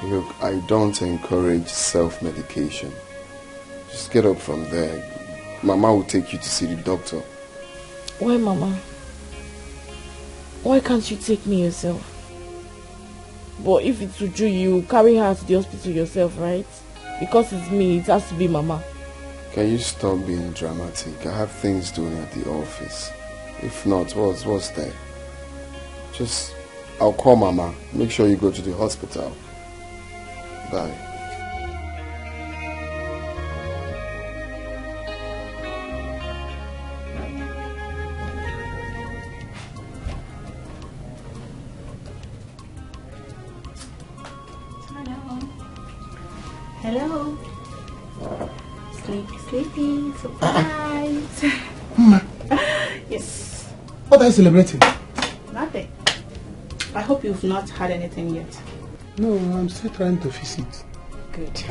Look, I don't encourage self-medication. Just get up from there. Mama will take you to see the doctor. Why, Mama? Why can't you take me yourself? But if it's Uju, you carry her to the hospital yourself, right? Because it's me, it has to be Mama. Can you stop being dramatic? I have things doing at the office. If not, what's there? Just, I'll call Mama. Make sure you go to the hospital. Bye. Hello. Sleepy, surprise. Yes. What are you celebrating? Nothing. I hope you've not had anything yet. No, I'm still trying to fix it. Good.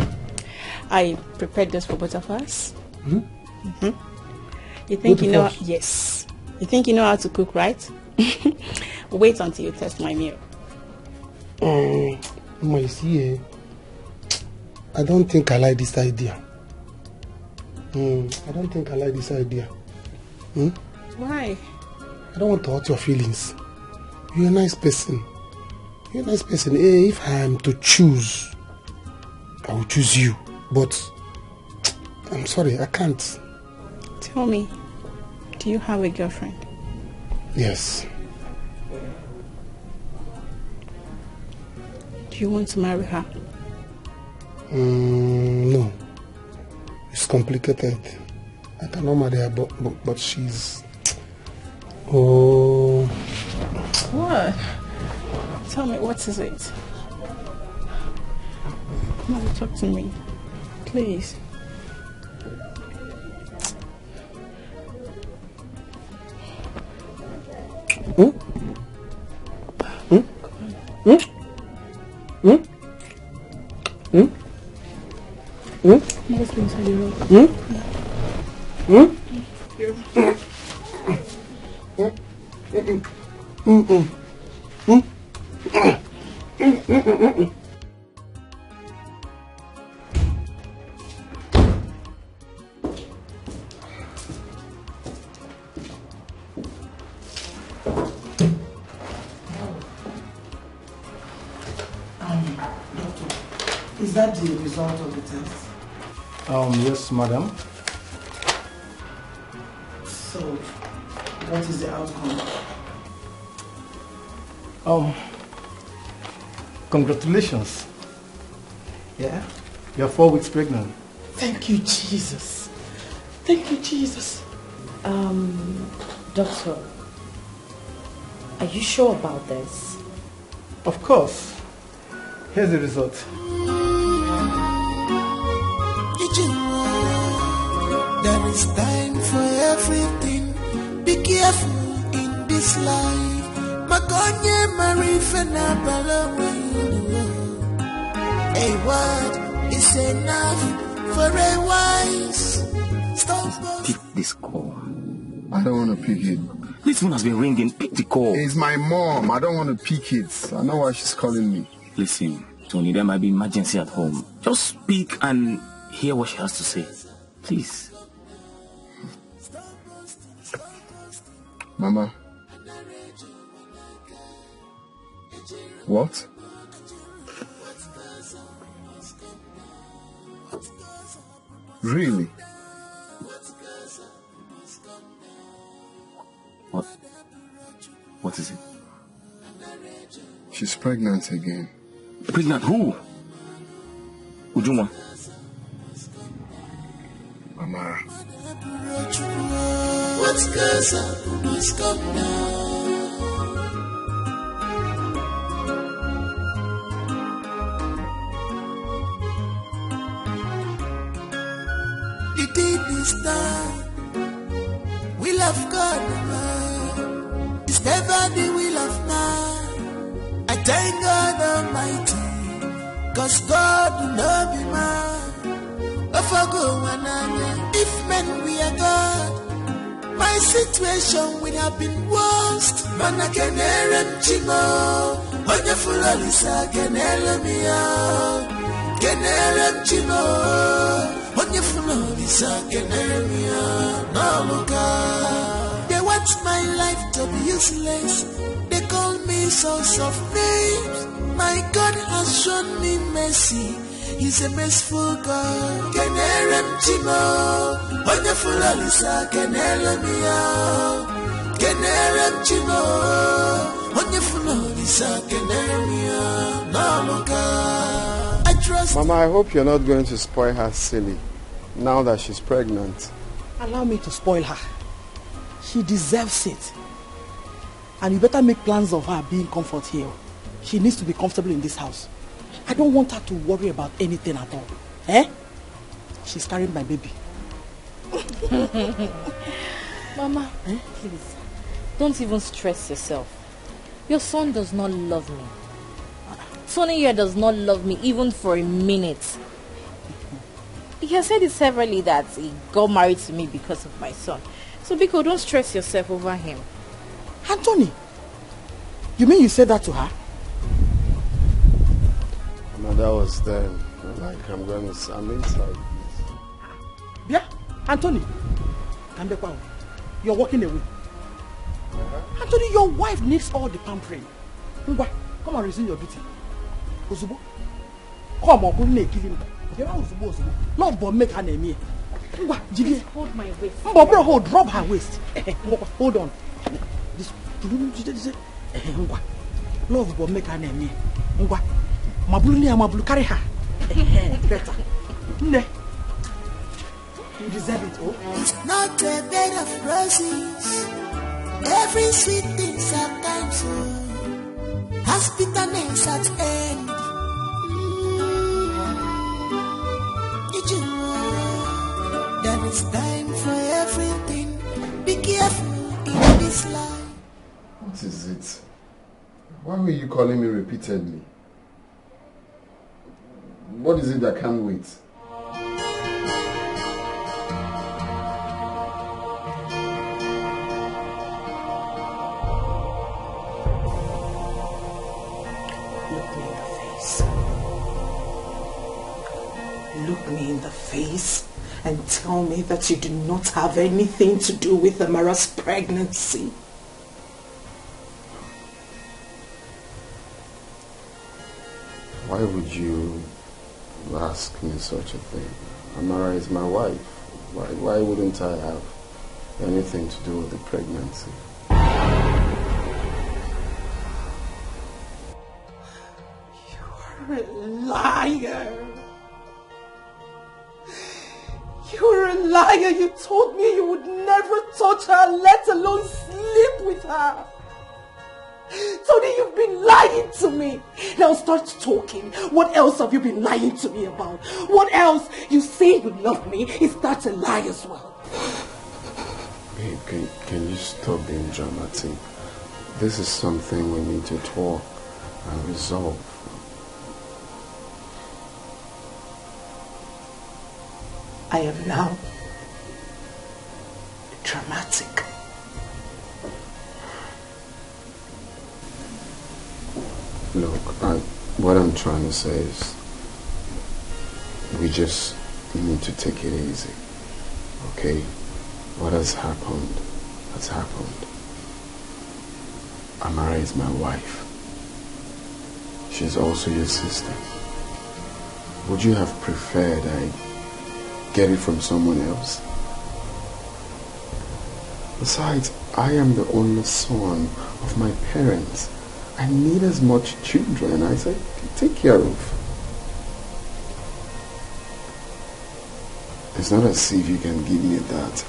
I prepared this for both of us. Hmm? You think Both you of know? us? Yes. You think you know how to cook, right? Wait until you test my meal. You see, I don't think I like this idea. I don't think I like this idea. Why? I don't want to hurt your feelings. You're a nice person. You're a nice person. If I am to choose, I will choose you. But I'm sorry, I can't. Tell me, do you have a girlfriend? Yes. Do you want to marry her? No. It's complicated. I cannot marry her, but she's... Oh... What? Tell me, what is it? Come on, talk to me. Please. Let's go inside the room. Is that the result of the test? Yes, madam. So, what is the outcome? Congratulations. Yeah, you're 4 weeks pregnant. Thank you, Jesus. Thank you, Jesus. Doctor, are you sure about this? Of course. Here's the result. There is time for everything. Be careful in this life. Magonye marifena balawe. A word is enough for a wise. Stop. Pick this call. I don't want to pick it. This phone has been ringing. Pick the call. It's my mom. I don't want to pick it. I know why she's calling me. Listen, Tony, there might be emergency at home. Just speak and hear what she has to say. Please. Mama. What? Really? What? What is it? She's pregnant again. Pregnant who? Ujuma. Mama. What goes up must come down. The deed is done. Will of God, man. It's never the will of man. I thank God Almighty, 'cause God will not be man. If men we are God, my situation would have been worst. Man, I can hear him chimo. Wonderful Alisa can hear me out. Can hear him chimo. Wonderful Alisa can hear me out. No, look out. They want my life to be useless. They call me source of names. My God has shown me mercy. He's a merciful God. Kenerem Chimo, wonderful Alisa, Kenelemia. Kenerem Chimo, wonderful Alisa, Kenelemia. Namoka. I trust. Mama, I hope you're not going to spoil her silly now that she's pregnant. Allow me to spoil her. She deserves it. And you better make plans of her being comfort here. She needs to be comfortable in this house. I don't want her to worry about anything at all. Eh? She's carrying my baby. Mama, please, don't even stress yourself. Your son does not love me. Tony here does not love me even for a minute. He has said it severally that he got married to me because of my son. So Biko, don't stress yourself over him. Anthony, you mean you said that to her? No, that was then. Like, I'm inside. Yeah, Anthony, you're walking away. Anthony, your wife needs all the pampering. Come and resume your duty. Uzubo, come on, kill him. Not but make her name. Hold my waist. Hold, drop her waist. Hold on. Love but make her name. Mabulu carry her. Better. You deserve it, oh. It's not a bed of roses. Every sweet thing's at times so has bitterness at end. There is time for everything. Be careful in this life. What is it? Why were you calling me repeatedly? What is it that can't wait? Look me in the face and tell me that you do not have anything to do with Amara's pregnancy. Why would you ask me such a thing? Amara is my wife. Why wouldn't I have anything to do with the pregnancy? You're a liar. You're a liar. You told me you would never touch her, let alone sleep with her. Tony, you've been lying to me. Now start talking. What else have you been lying to me about? What else? You say you love me. Is that a lie as well? Babe, can you stop being dramatic? This is something we need to talk and resolve. I am now dramatic. Look, what I'm trying to say is we just need to take it easy, okay? What has happened has happened. Amara is my wife. She's also your sister. Would you have preferred I get it from someone else? Besides, I am the only son of my parents. I need as much children as I can take care of. It's not as if you can give me that.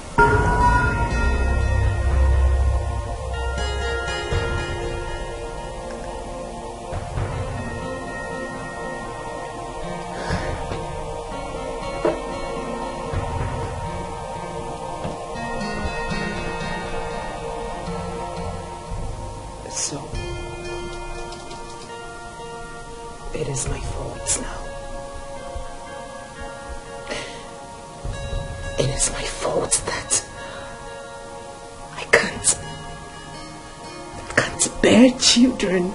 So, it is my fault now. It is my fault that I can't bear children.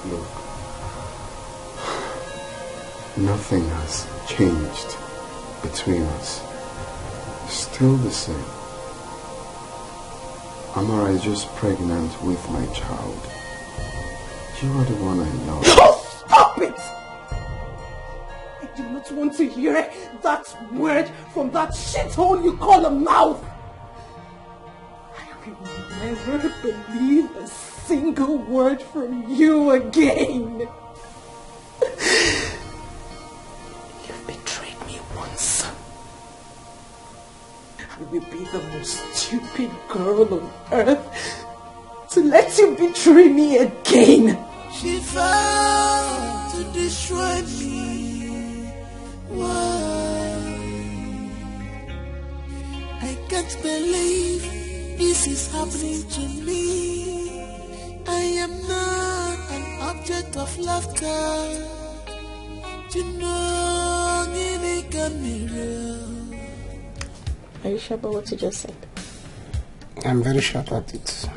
Look, nothing has changed between us. Still the same. Amara is just pregnant with my child. You are the one I love. Oh, stop it! I do not want to hear that word from that shithole you call a mouth. I will never believe a single word from you again. You've betrayed me once. I will be the most stupid girl on earth to let you betray me again. She vowed to destroy me. Why? I can't believe this is happening to me. I am not an object of laughter. You know, it can be real. Are you sure about what you just said? I'm very sure about it.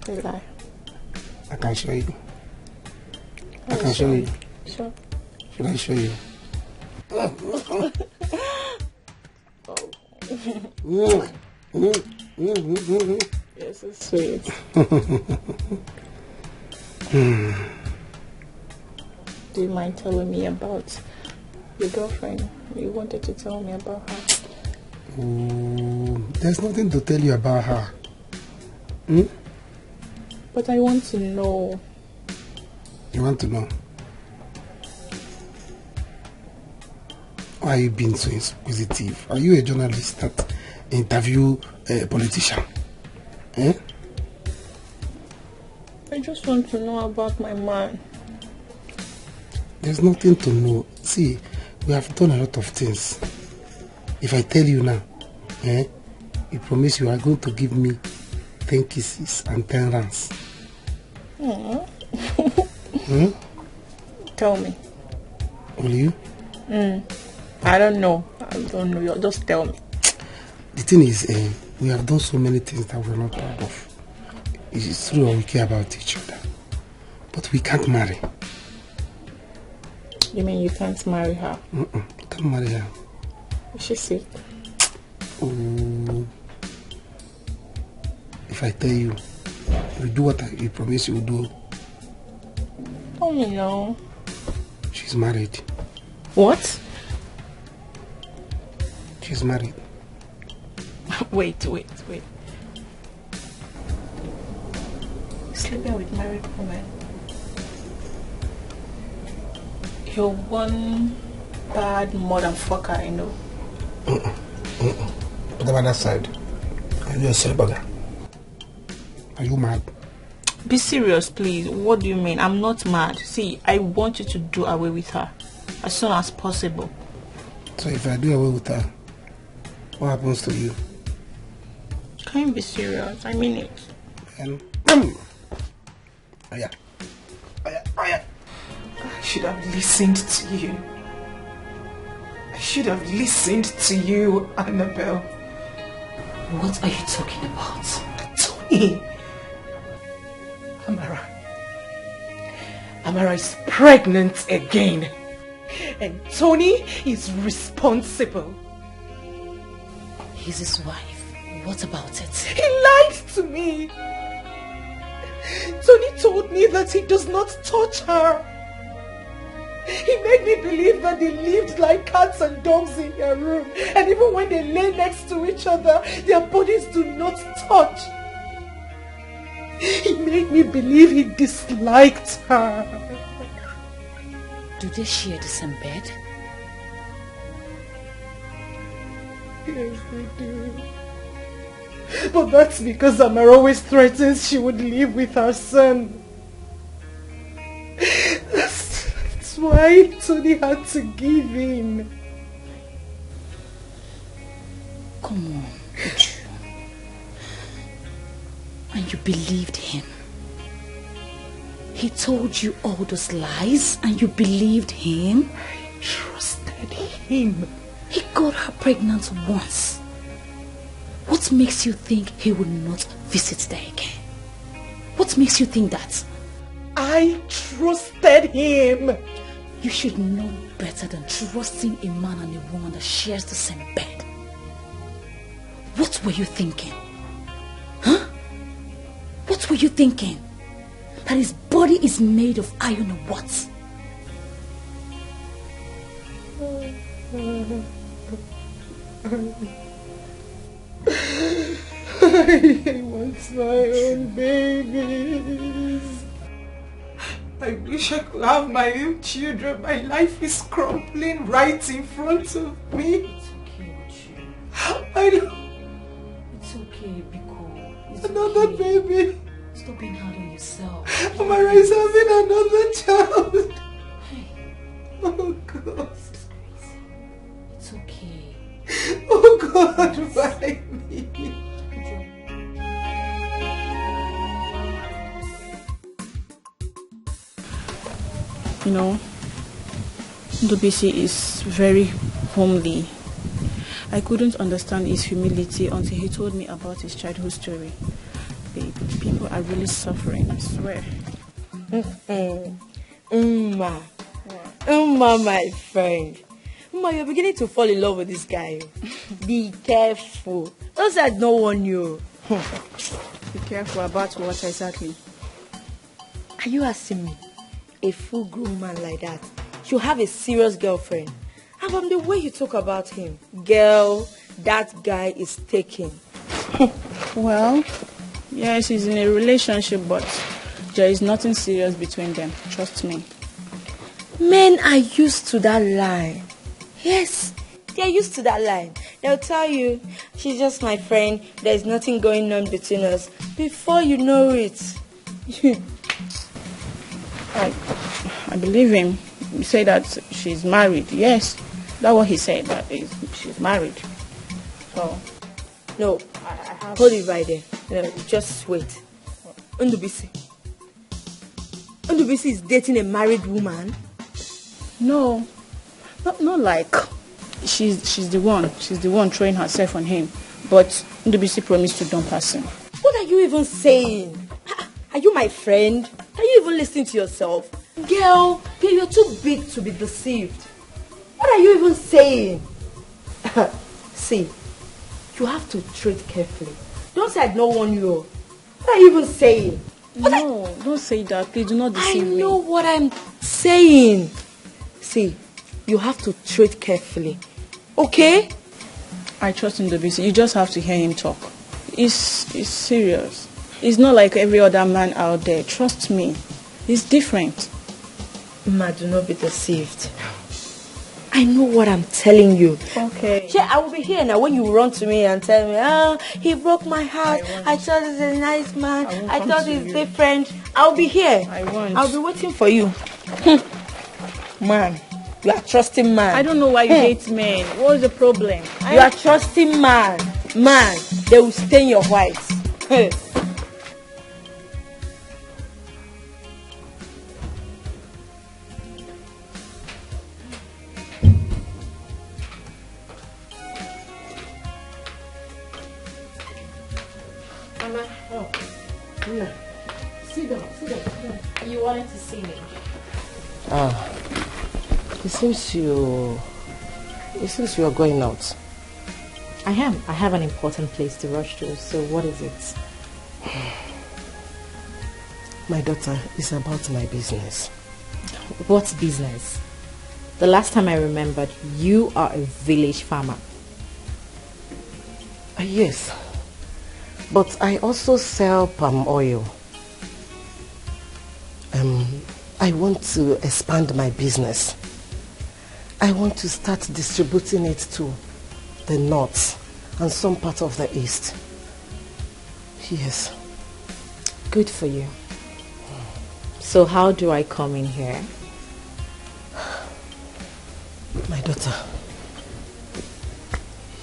You lie. I can show you. I can show you. Sure. Should I show you? You're so sweet. Do you mind telling me about your girlfriend? You wanted to tell me about her. There's nothing to tell you about her. But I want to know. You want to know? Why are you being so inquisitive? Are you a journalist that interview a politician? I just want to know about my man. There's nothing to know. See, we have done a lot of things. If I tell you now, you promise you are going to give me 10 kisses and 10 runs. Tell me. Will you? I don't know. I don't know. You just tell me. The thing is, we have done so many things that we're not proud of. It's true that we care about each other, but we can't marry. You mean you can't marry her? You can't marry her. Is she sick? If I tell you, you do what you promise you will do. Oh, you know. She's married. What? She's married. Wait. Sleeping with married women. You're one bad motherfucker, I know. Put them on that side. Are you a celebrity? Are you mad? Be serious, please. What do you mean? I'm not mad. See, I want you to do away with her as soon as possible. So if I do away with her, what happens to you? Can you be serious? I mean it. I should have listened to you. I should have listened to you, Annabelle. What are you talking about? Tony. Amara is pregnant again. And Tony is responsible. He's his wife. What about it? He lied to me. Tony told me that he does not touch her. He made me believe that they lived like cats and dogs in their room. And even when they lay next to each other, their bodies do not touch. He made me believe he disliked her. Do they share the same bed? Yes, they do. But that's because Amara always threatens she would live with her son. That's why Tony had to give in. Come on, Uju. And you believed him. He told you all those lies and you believed him? I trusted him. He got her pregnant once. What makes you think he will not visit there again? What makes you think that? I trusted him. You should know better than trusting a man and a woman that shares the same bed. What were you thinking? Huh? What were were you thinking? That his body is made of iron or what? I want my own babies. I wish I could have my own children. My life is crumbling right in front of me. It's okay, Uchi. I know. It's okay, Biko. It's Another okay. baby. Stop being hard on yourself. Amara is having another child. Oh God. It's okay. Oh God, why me? You know, Ndubisi is very homely. I couldn't understand his humility until he told me about his childhood story. Babe, people are really suffering, I swear. Uma, my friend. Uma, you're beginning to fall in love with this guy. Be careful. Don't say I don't warn you. Be careful about what exactly? Are you asking me? A full-grown man like that should have a serious girlfriend. And from the way you talk about him, girl, that guy is taken. Well, yes, he's in a relationship, but there is nothing serious between them. Trust me. Men are used to that line. Yes, they are used to that line. They'll tell you, she's just my friend, there's nothing going on between us. Before you know it. I believe him. He said that she's married. Yes, that's what he said, that she's married. So, no, hold it right there. No, just wait. Ndubisi is dating a married woman? No, not like she's the one throwing herself on him. But Ndubisi promised to dump her soon. What are you even saying? Are you my friend? Are you even listening to yourself? Girl, you're too big to be deceived. What are you even saying? See, you have to tread carefully. Don't say I don't warn you. What are you even saying? No, don't say that. Please do not deceive me. I know what I'm saying. See, you have to tread carefully. Okay? I trust in Ndubisi. You just have to hear him talk. He's serious. He's not like every other man out there. Trust me. He's different. Ma, do not be deceived. I know what I'm telling you. Okay. Yeah, I will be here now when you run to me and tell me, he broke my heart. I thought he's a nice man. I thought he's different. I'll be here. I'll be waiting for you. Man, you are trusting man. I don't know why you hate men. What's the problem? You are trusting man. Man, they will stain your white. Sit down. You wanted to see me? It seems you are going out. I am. I have an important place to rush to. So what is it? My daughter, it's about my business. What business? The last time I remembered, you are a village farmer. Yes, but I also sell palm oil. I want to expand my business. I want to start distributing it to the north and some part of the east. Yes. Good for you. So how do I come in here? My daughter,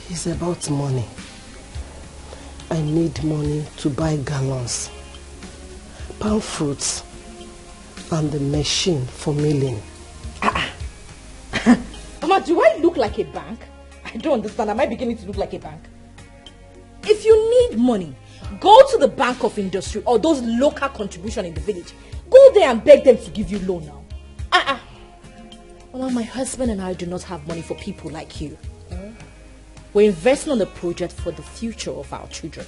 it's about money. I need money to buy gallons, palm fruits, and the machine for milling. Mama, do I look like a bank? I don't understand. Am I beginning to look like a bank? If you need money, go to the Bank of Industry or those local contributions in the village. Go there and beg them to give you loan now. Well, my husband and I do not have money for people like you. We're investing on a project for the future of our children.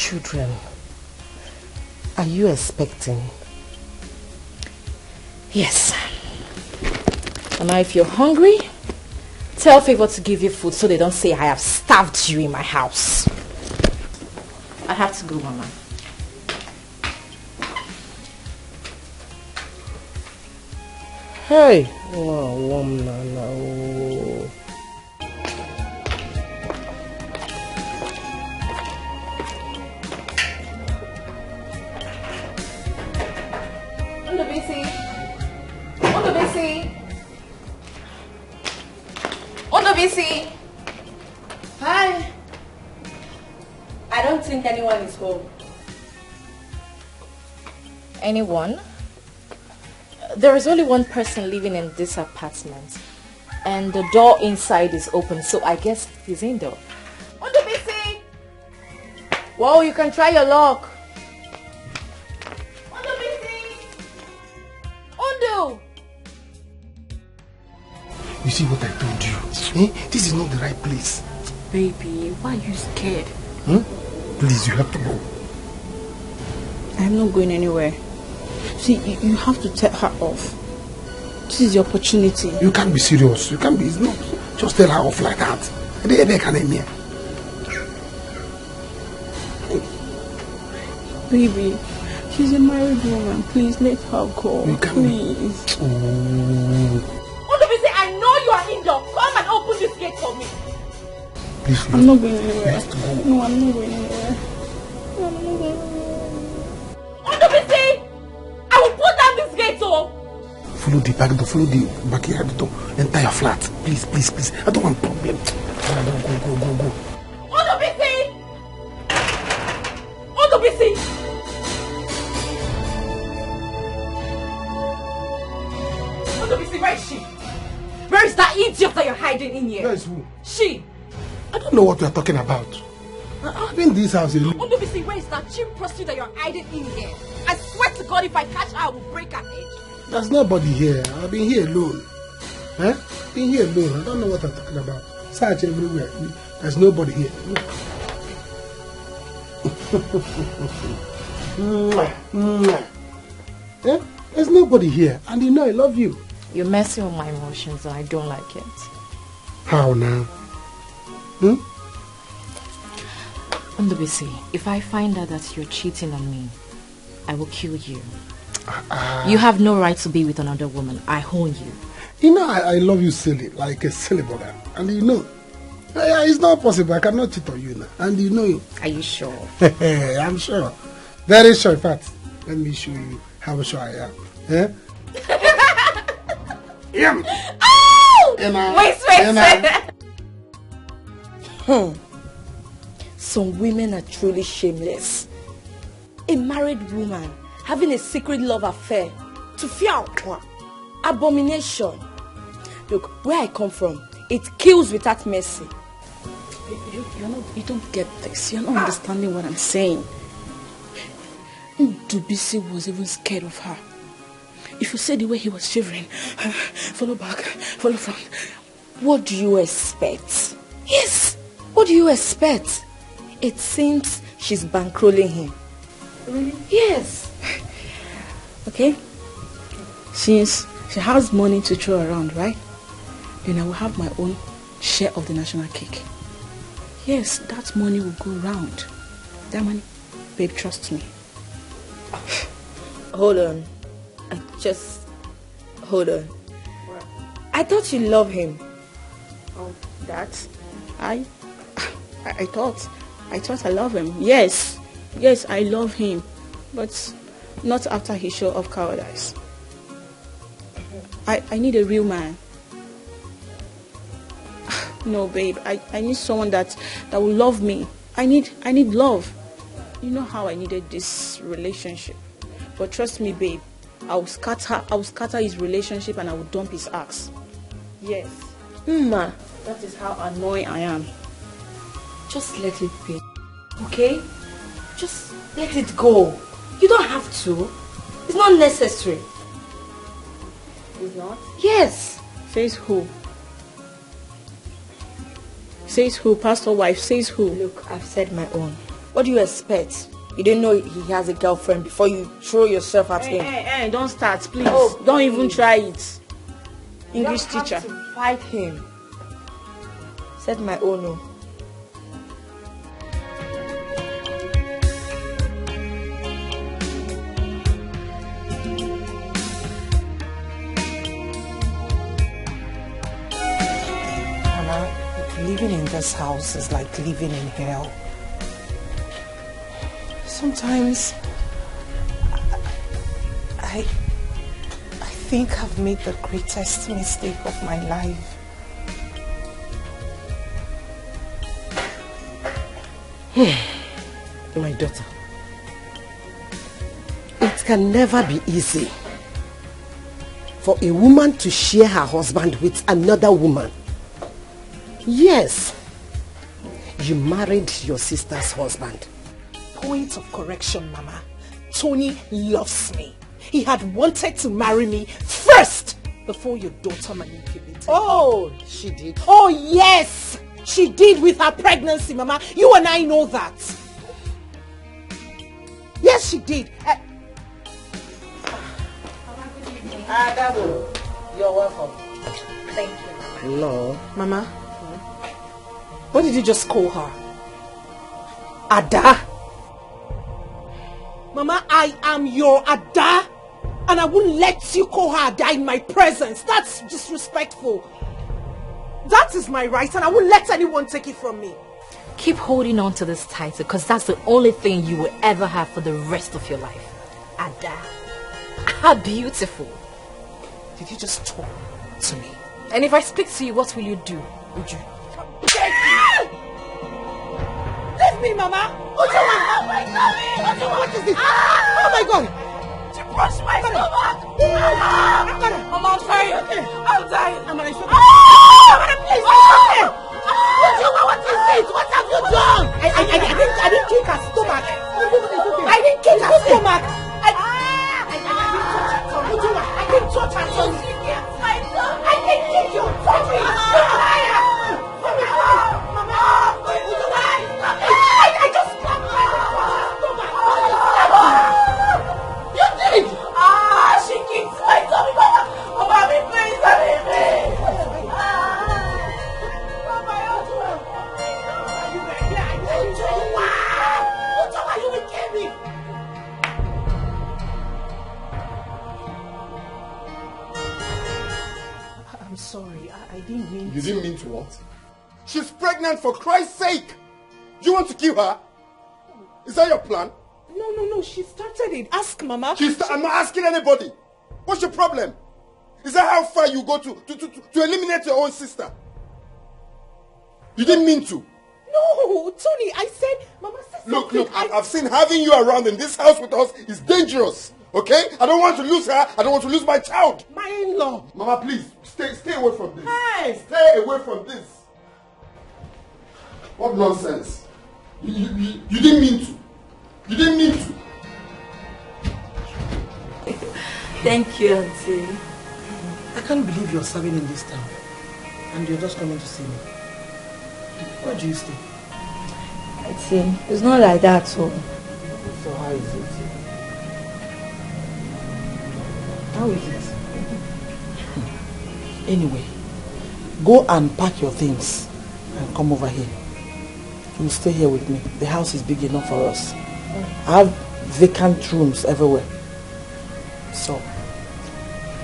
children are you expecting? Yes. And now if you're hungry, tell Favor to give you food so they don't say I have starved you in my house. I have to go, Mama. Hey! Oh, Nana. Busy. Hi. I don't think anyone is home. Anyone? There is only one person living in this apartment. And the door inside is open, so I guess he's indoor. Ondo busy. Whoa, you can try your luck. Ondo busy. Ondo. You see what I told you? Eh? This is not the right place. Baby, why are you scared? Please, you have to go. I'm not going anywhere. See, you have to tell her off. This is your opportunity. You can't be serious. You can't be. It's not. Just tell her off like that. Baby, she's a married woman. Please let her go. You can't. Please. I know you are indoor. Come and open this gate for me. Please, I'm not going anywhere. No, I'm not going anywhere. Ondobisi! I will put down this gate, oh! Follow the back door, follow the backyard door. Enter your flat. Please, please, please. I don't want problem. Go. Ondobisi! Ondobisi! Ondobisi, where is she? Where is that idiot that you're hiding in here? Where is who? She. I don't know what you're talking about. I've been in this house alone. Ondobisi, where is that cheap prostitute that you're hiding in here? I swear to God, if I catch her, I will break her head. There's nobody here. I've been here alone. Been here alone. I don't know what I'm talking about. Search everywhere. There's nobody here. There's nobody here. And you know I love you. You're messing with my emotions and I don't like it. How now? Ondobisi, if I find out that you're cheating on me, I will kill you. You have no right to be with another woman. I own you. You know I love you silly, like a silly brother. And you know, it's not possible. I cannot cheat on you now. And you know it. Are you sure? I'm sure. Very sure. In fact, let me show you how sure I am. Oh! Wait. Some women are truly shameless. A married woman having a secret love affair to fear, abomination. Look, where I come from, it kills without mercy. You don't get this. You're not understanding what I'm saying. Ondobisi was even scared of her. If you say the way he was shivering, follow back, follow front. What do you expect? Yes, what do you expect? It seems she's bankrolling him. Really? Yes. Okay. Since she has money to throw around, right? Then I will have my own share of the national cake. Yes, that money will go round. That money, babe, trust me. Hold on. Hold on. I thought you love him. Oh, that? I thought I love him. Yes, I love him. But not after his show of cowardice. I need a real man. No, babe. I need someone that will love me. I need love. You know how I needed this relationship. But trust me, babe. I will scatter his relationship and I will dump his axe. Yes. Ma. That is how annoying I am. Just let it be. Okay? Just let it go. You don't have to. It's not necessary. It's not? Yes. Says who? Says who? Pastor wife, says who? Look, I've said my own. What do you expect? You didn't know he has a girlfriend before you throw yourself at him. Hey, don't start, please. Oh, don't even try it. English teacher. Have to fight him. Said my own no. Living in this house is like living in hell. Sometimes I think I've made the greatest mistake of my life. My daughter, it can never be easy for a woman to share her husband with another woman. Yes, you married your sister's husband. Point of correction, Mama. Tony loves me. He had wanted to marry me first before your daughter manipulated. Oh, she did? Oh, yes! She did with her pregnancy, Mama. You and I know that. Yes, she did. Adabo, you're welcome. Thank you, Mama. No. Mama, what did you just call her? Ada? Mama, I am your Ada, and I wouldn't let you call her Ada in my presence. That's disrespectful. That is my right, and I won't let anyone take it from me. Keep holding on to this title, because that's the only thing you will ever have for the rest of your life. Ada. How beautiful. Did you just talk to me? And if I speak to you, what will you do? Would you? Leave me, Mama! What is this? Oh my God! She brushed my stomach! Mama, I'm sorry. I'm dying! Mama, it's okay. Mama, please! What is it? What have you done? I didn't kick her stomach. I didn't kick her stomach. I didn't touch her tongue. I didn't kick your tongue. I just slapped her stomach. You did? She kicked my tummy. Mama, please, leave me. I'm sorry, I didn't mean to. You didn't mean to what? She's pregnant, for Christ's sake! You want to kill her? Is that your plan? No, she started it. Ask Mama. I'm not asking anybody. What's your problem? Is that how far you go to eliminate your own sister? You didn't mean to. No, Tony, I said, Mama said something. Look, I've seen having you around in this house with us is dangerous. Okay? I don't want to lose her. I don't want to lose my child. My in-law. Mama, please, stay away from this. Hey! Stay away from this. What nonsense. You didn't mean to. You didn't mean to. Thank you, Auntie. I can't believe you're serving in this town. And you're just coming to see me. Where do you stay? Auntie, it's not like that, so. So how is it? How is it? Anyway, go and pack your things and come over here. You'll stay here with me. The house is big enough for us. I have vacant rooms everywhere. So.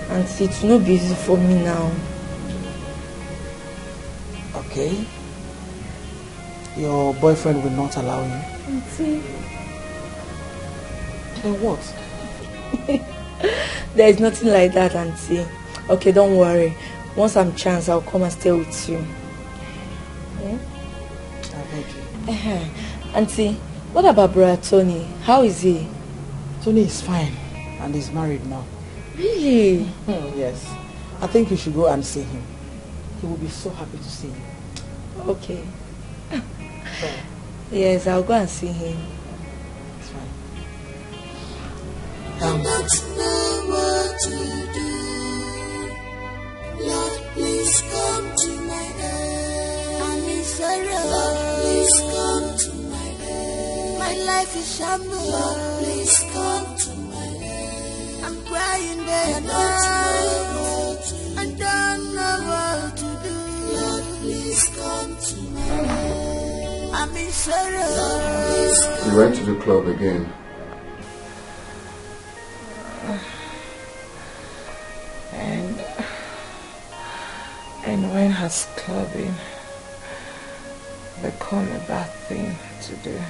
Auntie, it's not busy for me now. Okay. Your boyfriend will not allow you. Auntie. Then what? There is nothing like that, Auntie. Okay, don't worry. Once I'm chance, I'll come and stay with you. Yeah? I beg you. Auntie, what about brother Tony? How is he? Tony is fine and he's married now. Really? Yes. I think you should go and see him. He will be so happy to see you. Okay. Yes, I'll go and see him. It's fine. I don't know what to do. Lord, please come to my aid. I'm in sorrow. Lord, please come to my aid. My life is shambles. Lord, please come to my aid. I'm crying day and night. I don't know what to do. Lord, please come to my aid. I'm in sorrow. Lord, please come. You went to the club again. And when has clubbing become a bad thing to do?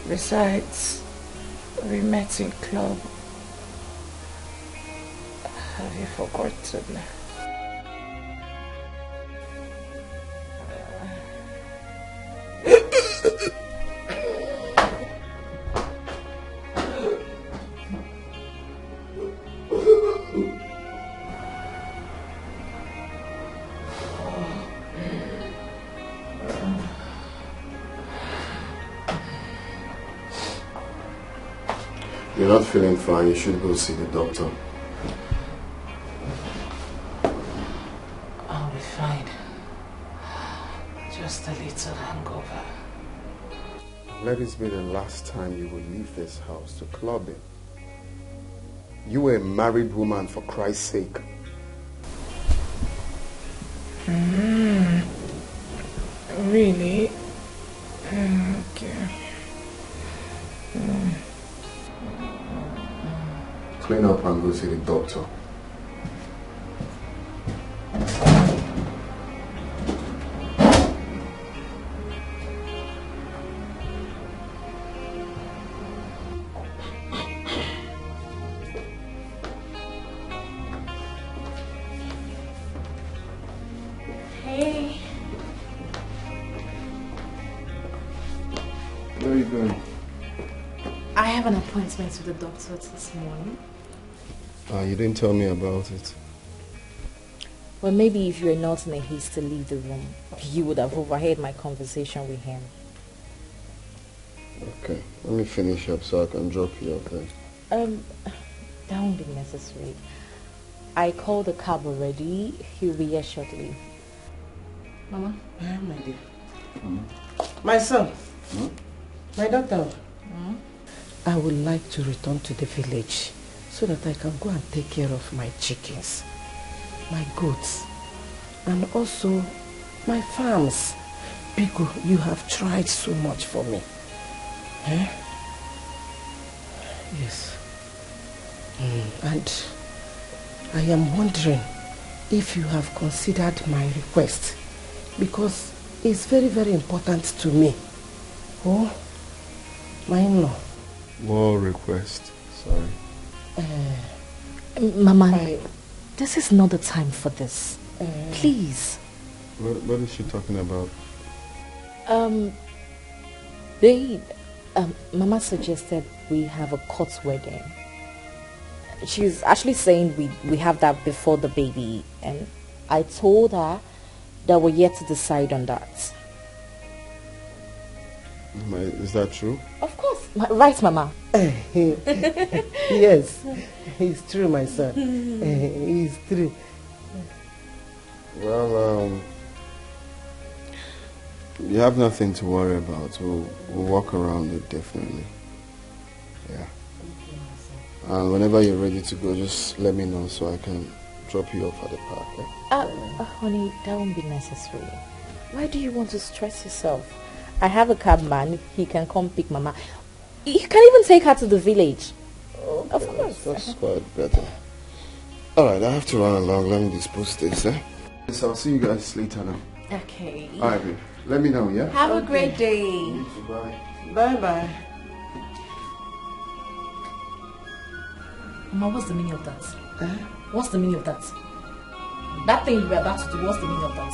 Besides, we met in club. Have you forgotten? You're not feeling fine. You should go see the doctor. I'll be fine. Just a little hangover. Let this be the last time you will leave this house to clubbing. You were a married woman, for Christ's sake. Really? Okay. Clean up and go see the doctor. Hey. Where are you going? I have an appointment with the doctor this morning. You didn't tell me about it. Well, maybe if you were not in a haste to leave the room, you would have overheard my conversation with him. Okay, let me finish up so I can drop you off then. That won't be necessary. I called the cab already. He'll be here shortly. Mama? My dear. My son. My daughter. I would like to return to the village so that I can go and take care of my chickens, my goats, and also my farms. Biko, you have tried so much for me. Eh? Yes. And I am wondering if you have considered my request, because it's very, very important to me. Oh, my in-law. What request? Sorry. Mama, this is not the time for this. Please. What is she talking about? Mama suggested we have a court wedding. She's actually saying we have that before the baby, and I told her that we're yet to decide on that. Is that true? Of course. Right, Mama? Yes, it's true, my son. It's true. Well, you have nothing to worry about. We'll walk around it definitely. Yeah. And whenever you're ready to go, just let me know so I can drop you off at the park. Eh? Honey, that won't be necessary. Why do you want to stress yourself? I have a cabman. He can come pick Mama. He can even take her to the village. Okay, of course. That's quite better. Alright, I have to run along. Let me dispose this, eh? Yes, I'll see you guys later now. Okay. Alright, babe. Let me know, yeah? Have a great day. You too, bye. Bye-bye. Mama, what's the meaning of that? What's the meaning of that? That thing you were about to do, what's the meaning of that?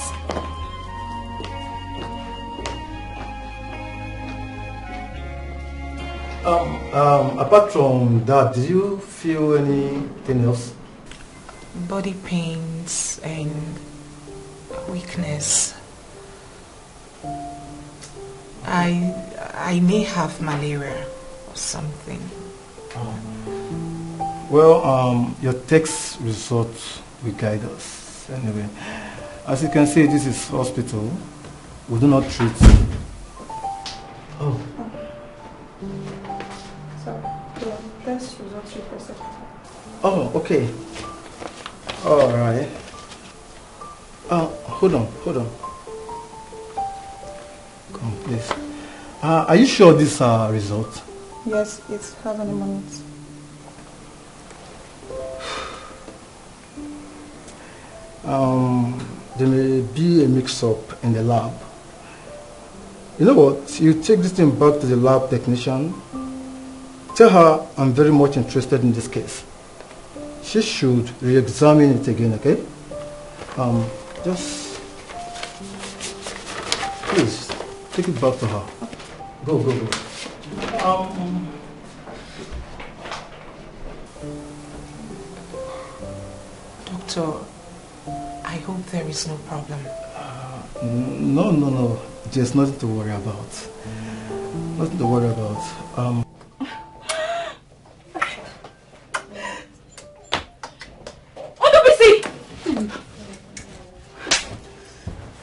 Apart from that, did you feel anything else? Body pains and weakness. I may have malaria or something. Well, your test results will guide us. Anyway, as you can see, this is hospital. We do not treat Oh. So, the test results requested. Oh, okay. All right. Hold on. Come, please. Are you sure this result? Yes, it's have any moments. There may be a mix-up in the lab. You know what? You take this thing back to the lab technician. Tell her I'm very much interested in this case. She should re-examine it again, okay? Just please take it back to her. Go. Doctor, I hope there is no problem. No. There's nothing to worry about. Nothing to worry about.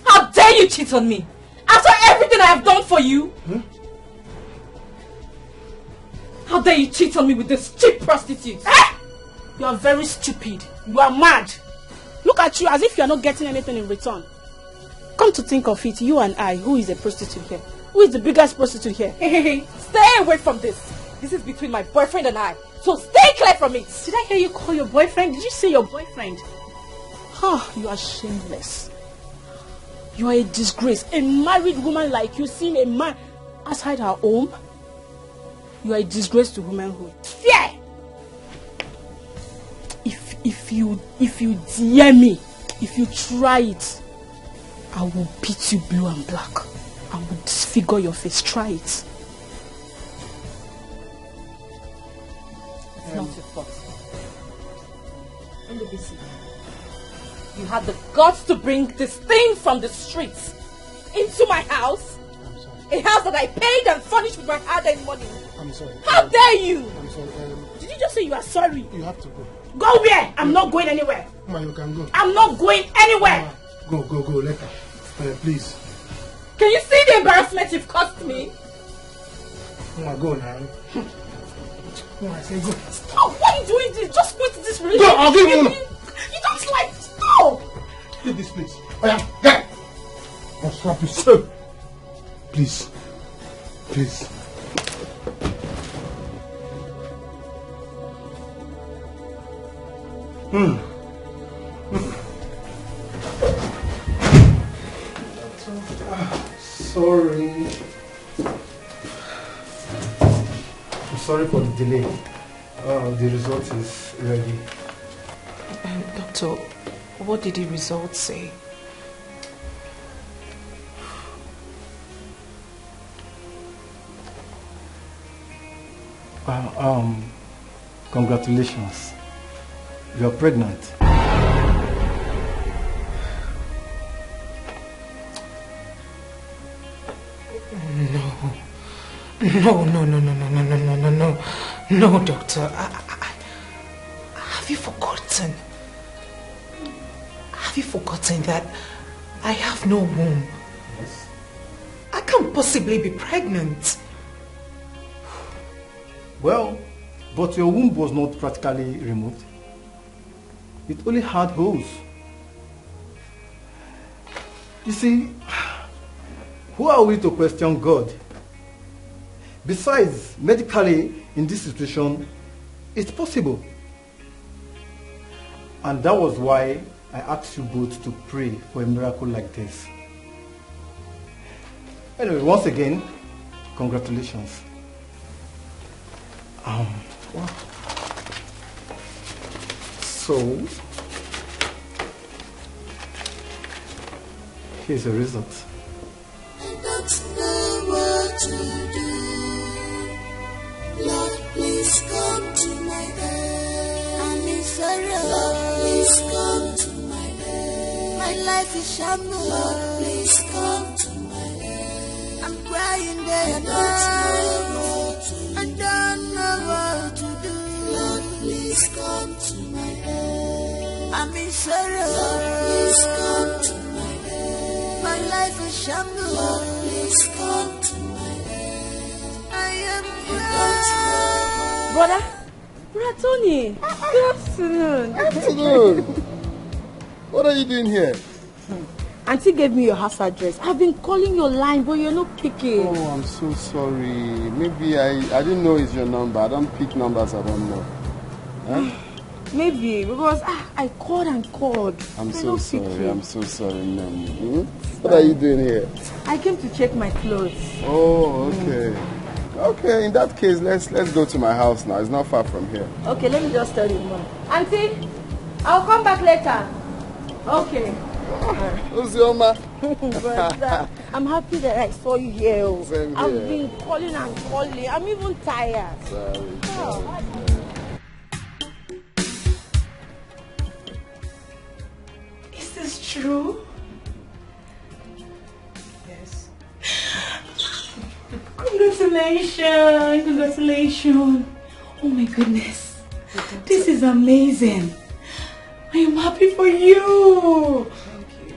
How dare you cheat on me? After everything I have done for you? Hmm? How dare you cheat on me with this cheap prostitute? You are very stupid. You are mad. Look at you as if you are not getting anything in return. Come to think of it, you and I, who is a prostitute here? Who is the biggest prostitute here? Hey, stay away from this. This is between my boyfriend and I. So stay clear from it. Did I hear you call your boyfriend? Did you say your boyfriend? You are shameless. You are a disgrace. A married woman like you seeing a man outside her home? You are a disgrace to womanhood. Yeah. If you dare me, if you try it, I will beat you blue and black. I will disfigure your face. Try it. It's not your fault. You had the guts to bring this thing from the streets into my house. A house that I paid and furnished with my hard-earned money. I'm sorry. How dare you? I'm sorry. Did you just say you are sorry? You have to go. Go where? I'm not going anywhere. Mama, you can go. I'm not going anywhere. Go, later. Please. Can you see the embarrassment you've caused me? Mama, go now. Mama, I say go. Stop! Why are you doing this? Just quit this relationship. Go, I'll give you one. You don't like. Stop! Leave this place. Oh yeah, get. I'll slap you so. Please. Sorry. I'm sorry for the delay. The result is ready. Doctor, what did the result say? Congratulations. You're pregnant. No, doctor. Have you forgotten? Have you forgotten that I have no womb? Yes. I can't possibly be pregnant. Well, but your womb was not practically removed. It only had holes. You see, who are we to question God? Besides, medically, in this situation, it's possible. And that was why I asked you both to pray for a miracle like this. Anyway, once again, congratulations. Wow. So, here's the result. I don't know what to do. Lord, please come to my aid. I'm in sorrow. Lord, please come to my aid. My life is shambles. Lord, please come to my aid. I'm crying day and night. I don't know what to do. Lord, please come to my aid. I'm in sorrow. Lord, please come to my aid. My life is shambles. Lord, please come to my aid. Brother Tony, good afternoon. Afternoon. What are you doing here? Auntie gave me your house address. I've been calling your line, but you're not picking. Oh, I'm so sorry. Maybe I didn't know it's your number. I don't pick numbers I don't know. Huh? Maybe, because I called and called. I'm so sorry. I'm so sorry, ma'am. What are you doing here? I came to check my clothes. Oh, okay. Okay, in that case, let's go to my house now. It's not far from here. Okay, let me just tell you more. Auntie, I'll come back later. Okay. Uzioma. I'm happy that I saw you here. Same here. I've been calling and calling. I'm even tired. Sorry. Is this true? Yes. Congratulations! Congratulations! Oh my goodness. This is amazing. I am happy for you. Thank you.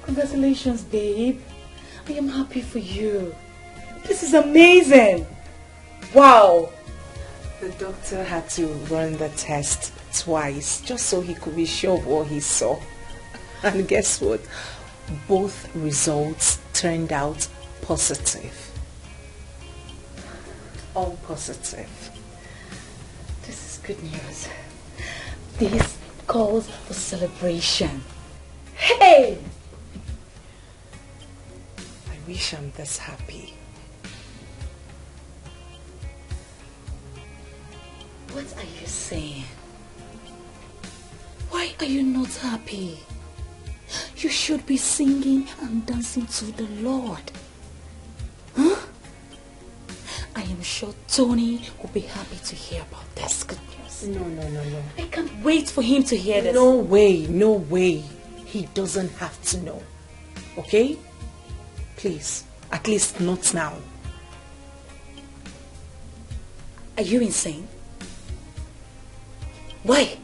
Congratulations, babe. I am happy for you. This is amazing. Wow. The doctor had to run the test twice just so he could be sure of what he saw. And guess what? Both results turned out positive. All positive. This is good news. This calls for celebration. Hey! I wish I'm this happy. What are you saying? Why are you not happy? You should be singing and dancing to the Lord. Huh? I am sure Tony will be happy to hear about this good news. No. I can't wait for him to hear this. No way. He doesn't have to know. Okay? Please, at least not now. Are you insane? Why?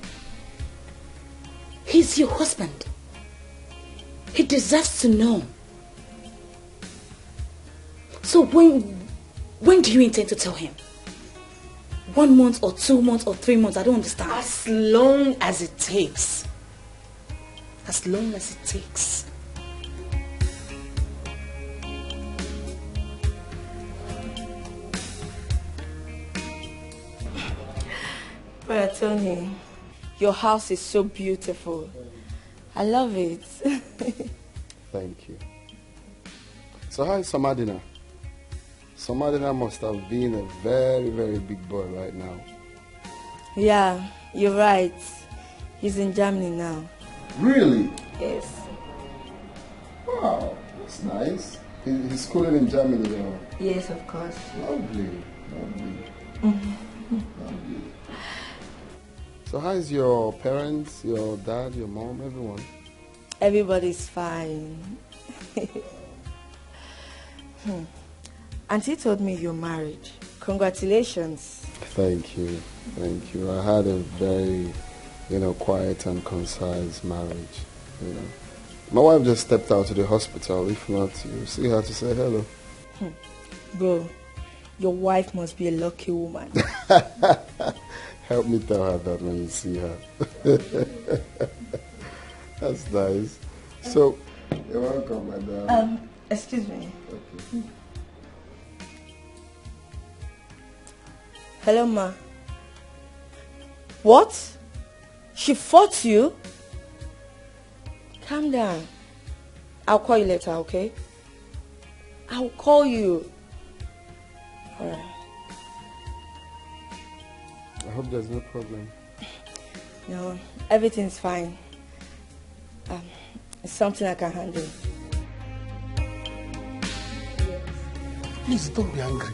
He's your husband. He deserves to know. So when do you intend to tell him? 1 month or 2 months or 3 months? I don't understand. As long as it takes. As long as it takes. But Tony, your house is so beautiful. I love it. Thank you. So how is Samadina? Samadina must have been a very, very big boy right now. Yeah, you're right. He's in Germany now. Really? Yes. Wow, that's nice. He's schooling in Germany though. Yes, of course. Lovely. So how is your parents, your dad, your mom, everyone? Everybody's fine. Auntie told me you're married. Congratulations. Thank you. I had a very, quiet and concise marriage. My wife just stepped out to the hospital. If not, you see her to say hello. Bro, your wife must be a lucky woman. Help me tell her that when you see her. That's nice. So, you're welcome, madam. Excuse me. Okay. Hello, ma. What? She fought you? Calm down. I'll call you later, okay? I'll call you. Alright. I hope there's no problem. No, everything's fine. It's something I can handle. Please don't be angry.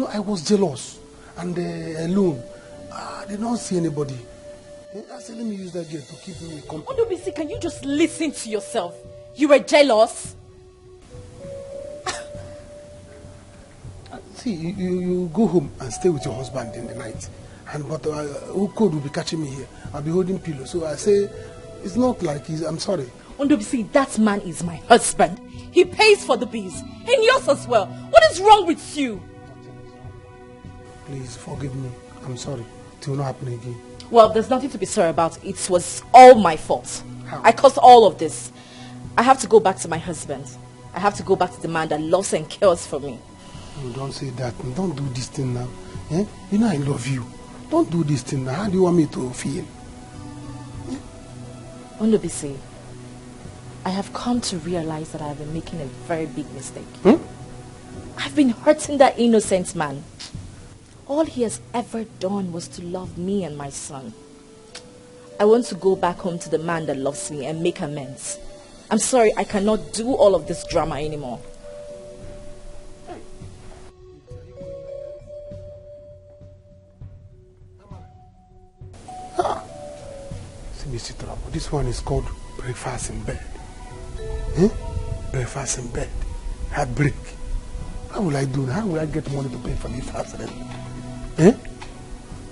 I was jealous and alone. I did not see anybody. I said, let me use that girl to keep me company. Ondobisi, can you just listen to yourself? You were jealous? See, you go home and stay with your husband in the night. But Ukod will be catching me here. I'll be holding pillow. So I say, it's not like I'm sorry. Ondobisi, that man is my husband. He pays for the bills. And yours as well. What is wrong with you? Please forgive me. I'm sorry. It will not happen again. Well, there's nothing to be sorry about. It was all my fault. How? I caused all of this. I have to go back to my husband. I have to go back to the man that loves and cares for me. No, don't say that. Don't do this thing now. Eh? You know I love you. Don't do this thing now. How do you want me to feel? Olubisi, I have come to realize that I have been making a very big mistake. I've been hurting that innocent man. All he has ever done was to love me and my son. I want to go back home to the man that loves me and make amends. I'm sorry, I cannot do all of this drama anymore. See me sit up. This one is called breakfast in bed. Eh? Breakfast in bed. Heartbreak. How will I do that? How will I get money to pay for this house then? Eh?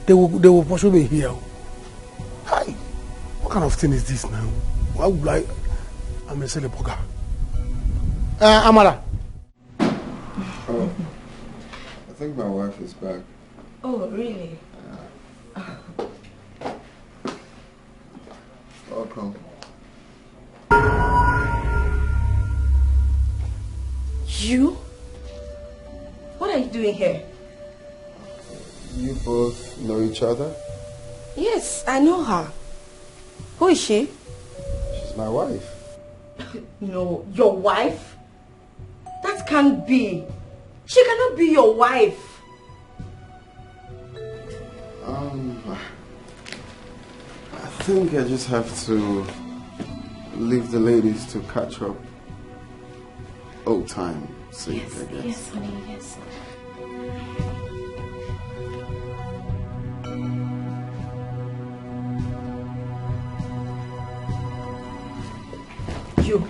They will pursue me here. Hi. What kind of thing is this now? Why would I'm a celebrity. Amara. Oh, I think my wife is back. Oh, really? Welcome. You? What are you doing here? You both know each other? Yes, I know her. Who is she? She's my wife. No, your wife? That can't be. She cannot be your wife. I think I just have to leave the ladies to catch up. Old time sake, I guess. Yes, honey, yes. You.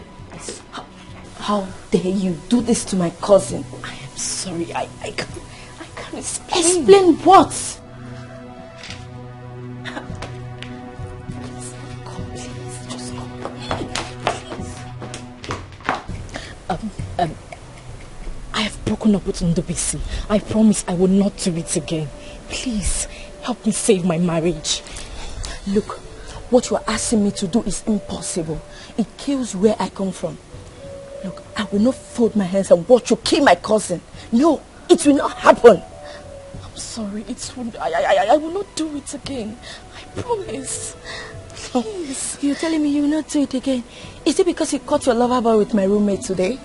How dare you do this to my cousin? I am sorry. I can't explain. Explain what? I have broken up with Ndobisi. I promise I will not do it again. Please, help me save my marriage. Look, what you are asking me to do is impossible. It kills where I come from. Look, I will not fold my hands and watch you kill my cousin. No, it will not happen. I'm sorry. I will not do it again. I promise. Please. You're telling me you will not do it again? Is it because you caught your lover boy with my roommate today?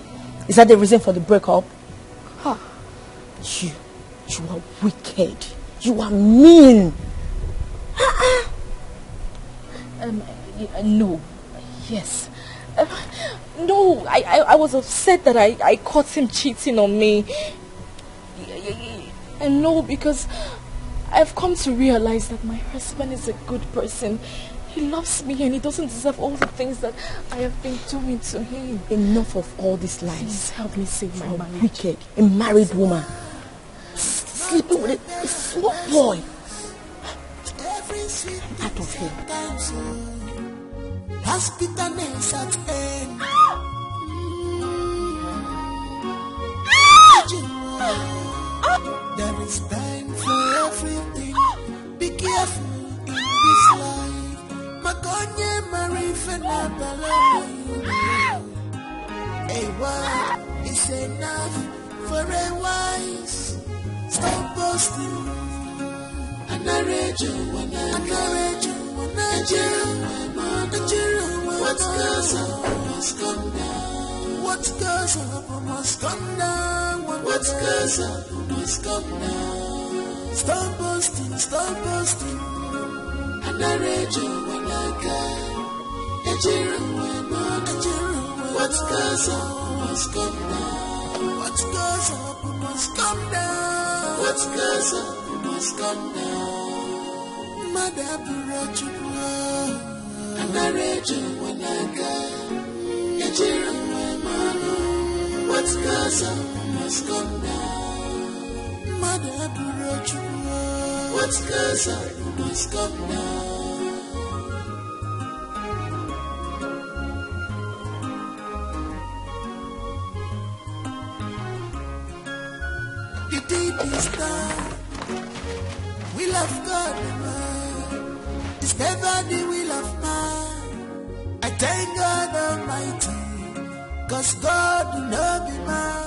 Is that the reason for the breakup? Huh. You are wicked. You are mean. No. Yes. No, I was upset that I caught him cheating on me. And no, because I've come to realize that my husband is a good person. He loves me and he doesn't deserve all the things that I have been doing to him. Enough of all these lies. Please help me save my marriage. Wicked, a married woman. Sleeping with a small boy. Out of here. Hospitalness at end. There is time for everything. Be careful in this life. Makonye Marifena Balani. A word is enough for a wise. Stop boasting. What goes up must come down. What goes up must come down. What goes up must come down. Stop boasting, stop boasting. And I read you when I go. What goes up must come down. What goes up must come down. What goes up must come down. Mother brought you. And I read you when I go. What goes up must come down. Mother brought you. What goes up must come down. The deep is down. will of God it's never the will of man. I thank God Almighty, cause God will not be man.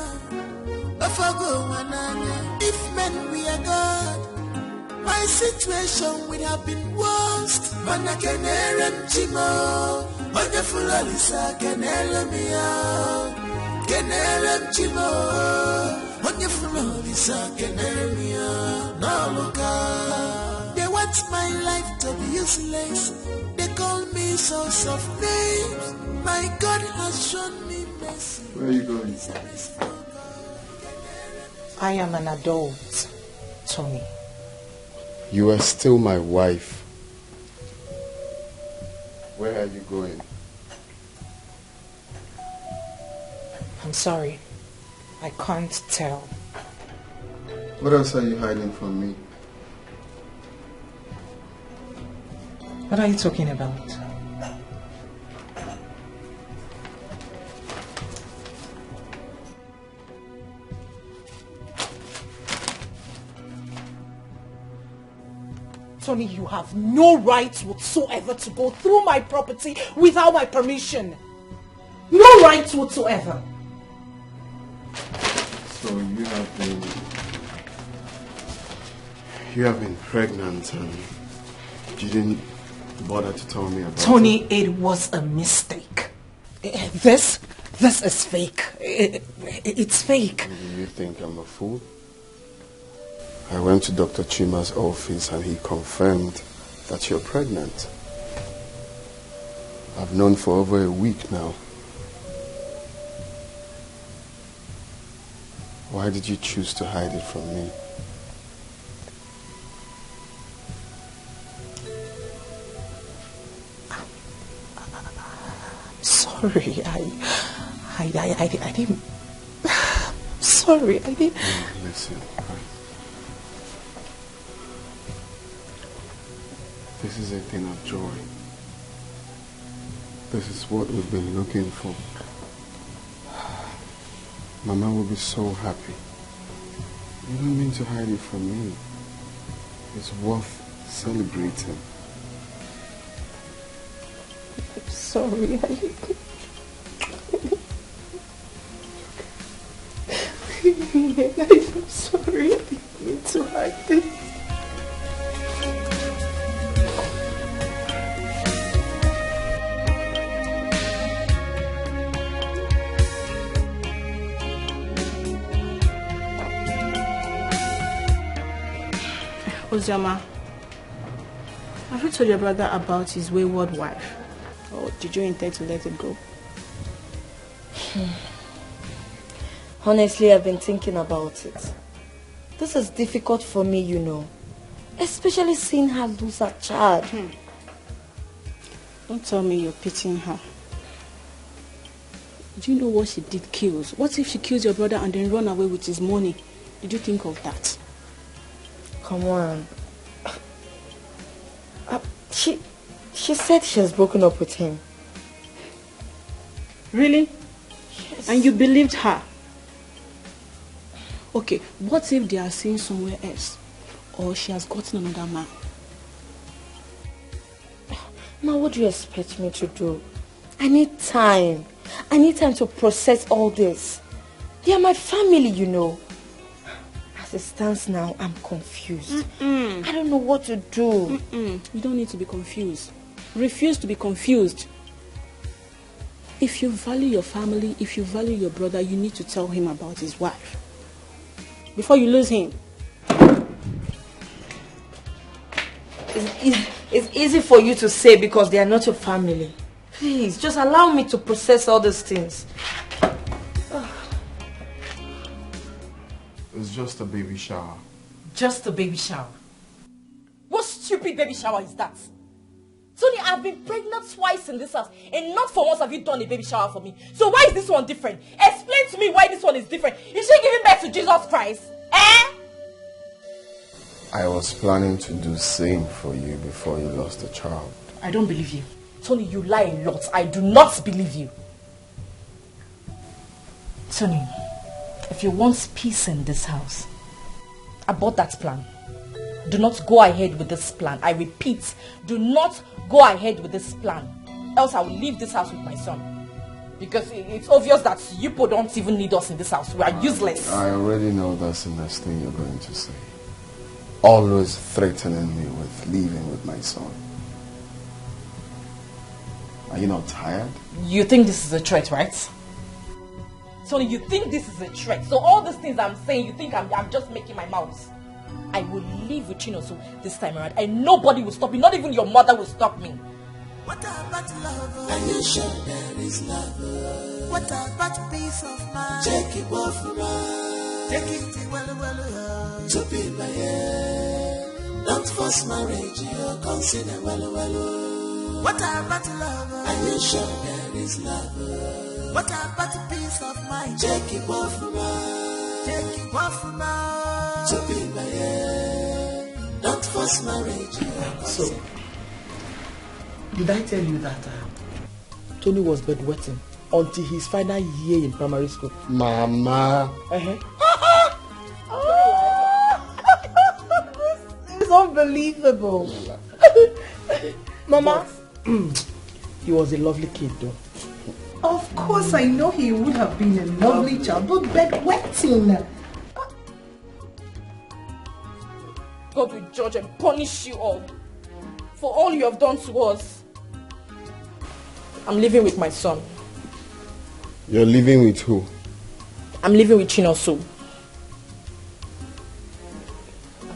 If men we are God, my situation would have been worst. Mana kenerem chimo, wonderful Alisa keneremia, kenerem chimo, wonderful Alisa keneremia. No look, they want my life to be useless. They call me source of names. My God has shown me mercy. Where are you going? I am an adult, Tony. You are still my wife. Where are you going? I'm sorry. I can't tell. What else are you hiding from me? What are you talking about? Tony, you have no right whatsoever to go through my property without my permission. No right whatsoever. So you have been pregnant and you didn't bother to tell me about Tony, it was a mistake. This is fake. It's fake. Do you think I'm a fool? I went to Dr. Chima's office and he confirmed that you're pregnant. I've known for over a week now. Why did you choose to hide it from me? Sorry, I didn't. Sorry, I didn't. Listen. This is a thing of joy. This is what we've been looking for. Mama will be so happy. You don't mean to hide it from me. It's worth celebrating. Sorry, I'm sorry, I didn't mean to hide this. Ozama, have you told your brother about his wayward wife? Or did you intend to let it go? Honestly, I've been thinking about it. This is difficult for me, you know. Especially seeing her lose her child. Don't tell me you're pitying her. Do you know what she did kills? What if she kills your brother and then run away with his money? Did you think of that? Come on. She said she has broken up with him. Really? Yes. And you believed her? Okay, what if they are seeing somewhere else? Or she has gotten another man? Ma, what do you expect me to do? I need time. I need time to process all this. They are my family, you know. As it stands now, I'm confused. I don't know what to do. You don't need to be confused. Refuse to be confused. If you value your family, if you value your brother, you need to tell him about his wife. Before you lose him. It's easy for you to say because they are not your family. Please, just allow me to process all these things. It's just a baby shower. Just a baby shower? What stupid baby shower is that? Tony, I've been pregnant twice in this house and not for once have you done a baby shower for me. So why is this one different? Explain to me why this one is different. Is she giving birth to Jesus Christ? I was planning to do same for you before you lost a child. I don't believe you. Tony, you lie a lot. I do not believe you. Tony, if you want peace in this house, abort that plan. do not go ahead with this plan. I repeat, do not go ahead with this plan. Else I will leave this house with my son. Because it's obvious that you people don't even need us in this house. We are useless. I already know that's the next thing you're going to say. Always threatening me with leaving with my son. Are you not tired? You think this is a threat, right? Tony, you think this is a threat. So all these things I'm saying, you think I'm just making my mouth. I will leave with Chinoso this time around. And nobody will stop me. Not even your mother will stop me. What about love? Are you sure there is love? What about peace of mind? Take it off right. Take it well. To be my head. Don't force marriage. You consider well. What about love? Are you sure there is love? What about peace of mind? Take it off right. Take it off right. To be my head. Don't force marriage. So, did I tell you that Tony was bedwetting until his final year in primary school? Mama. This is unbelievable. Mama, he was a lovely kid though. Of course, I know he would have been a lovely child, but bedwetting. God will judge and punish you all for all you have done to us. I'm living with my son. You're living with who? I'm living with Chinoso.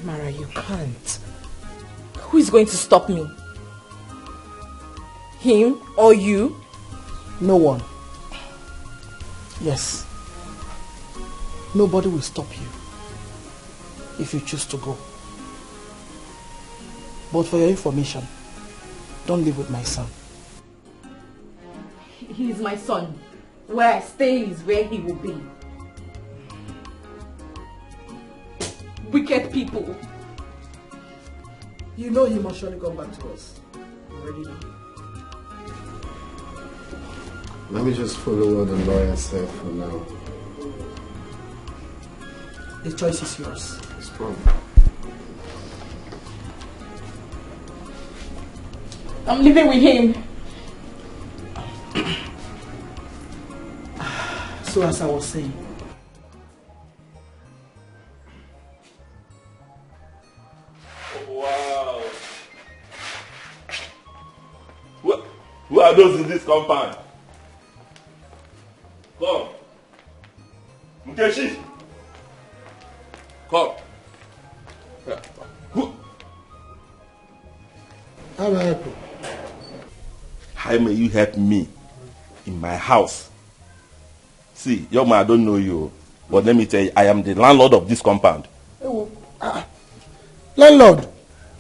Amara, you can't. Who is going to stop me? Him or you? No one. Yes. Nobody will stop you if you choose to go. But for your information, don't live with my son. He is my son. Where I stay is where he will be. Wicked people. You know he must surely come back to us. You already know. Let me just follow what the lawyer said for now. The choice is yours. It's fine. I'm living with him. So as I was saying, Wow. Who are those in this compound? Come. Nkechi. Come. How may I help you? How may you help me in my house? See, young man, I don't know you, but let me tell you, I am the landlord of this compound. Landlord?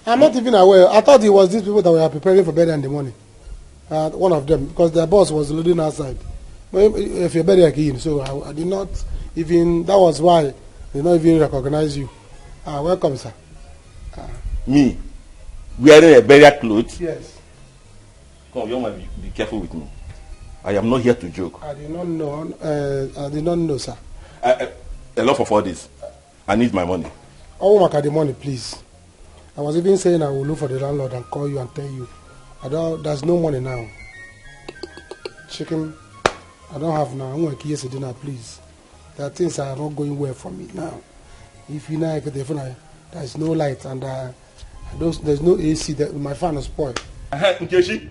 I'm not even aware. I thought it was these people that were preparing for bed in the morning. One of them, because their boss was loading outside. But if you're better again, so I did not even, that was why they did not even recognize you. Welcome, sir. Me? Wearing a burial clothes? Yes. Come, young man, be careful with me. I am not here to joke. I did not know, sir. A lot for 4 days. I need my money. I won't the money, please. I was even saying I will look for the landlord and call you and tell you. There's no money now. Chicken, I don't have now. I'm going to kill you dinner, please. There are things that are not going well for me now. If you know, there's no light and there's no AC. My fan is spoiled. Nkechi,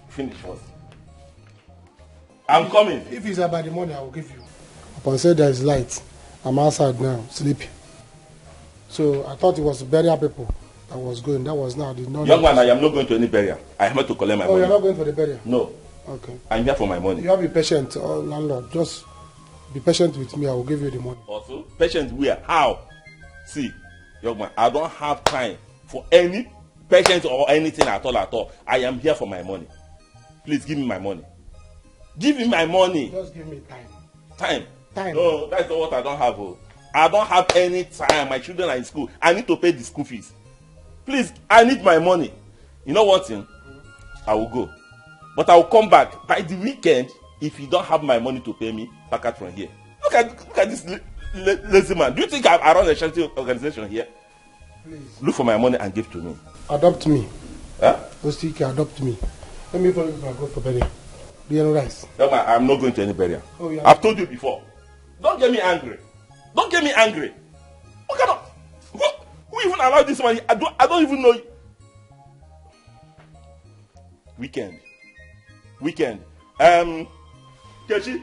finish first. I'm coming. If it's about the money, I will give you. Upon say there is light, I'm outside now, sleeping. So I thought it was burial people that was going. That was now. Young man, I am not going to any burial. I am here to collect my money. Oh, you're not going for the burial? No. Okay. I'm here for my money. You have to be patient, landlord. Just be patient with me. I will give you the money. Also, patient where? How? See, young man, I don't have time for any patience or anything at all. I am here for my money. Please give me my money. Give me my money. Just give me time. Time? No, that's not what I don't have. I don't have any time. My children are in school. I need to pay the school fees. Please, I need my money. You know one thing? I will go. But I will come back by the weekend if you don't have my money to pay me. Pack out from here. Look at this lazy man. Do you think I run a charity organization here? Please. Look for my money and give to me. Adopt me. Huh? Ostike, adopt me. Let me follow you before I go for burial. Do you know rice? No, I'm not going to any burial. Oh, yeah. I've told you before. Don't get me angry. Don't get me angry. What kind of... Who even allowed this money? I don't even know. Weekend. Kechi.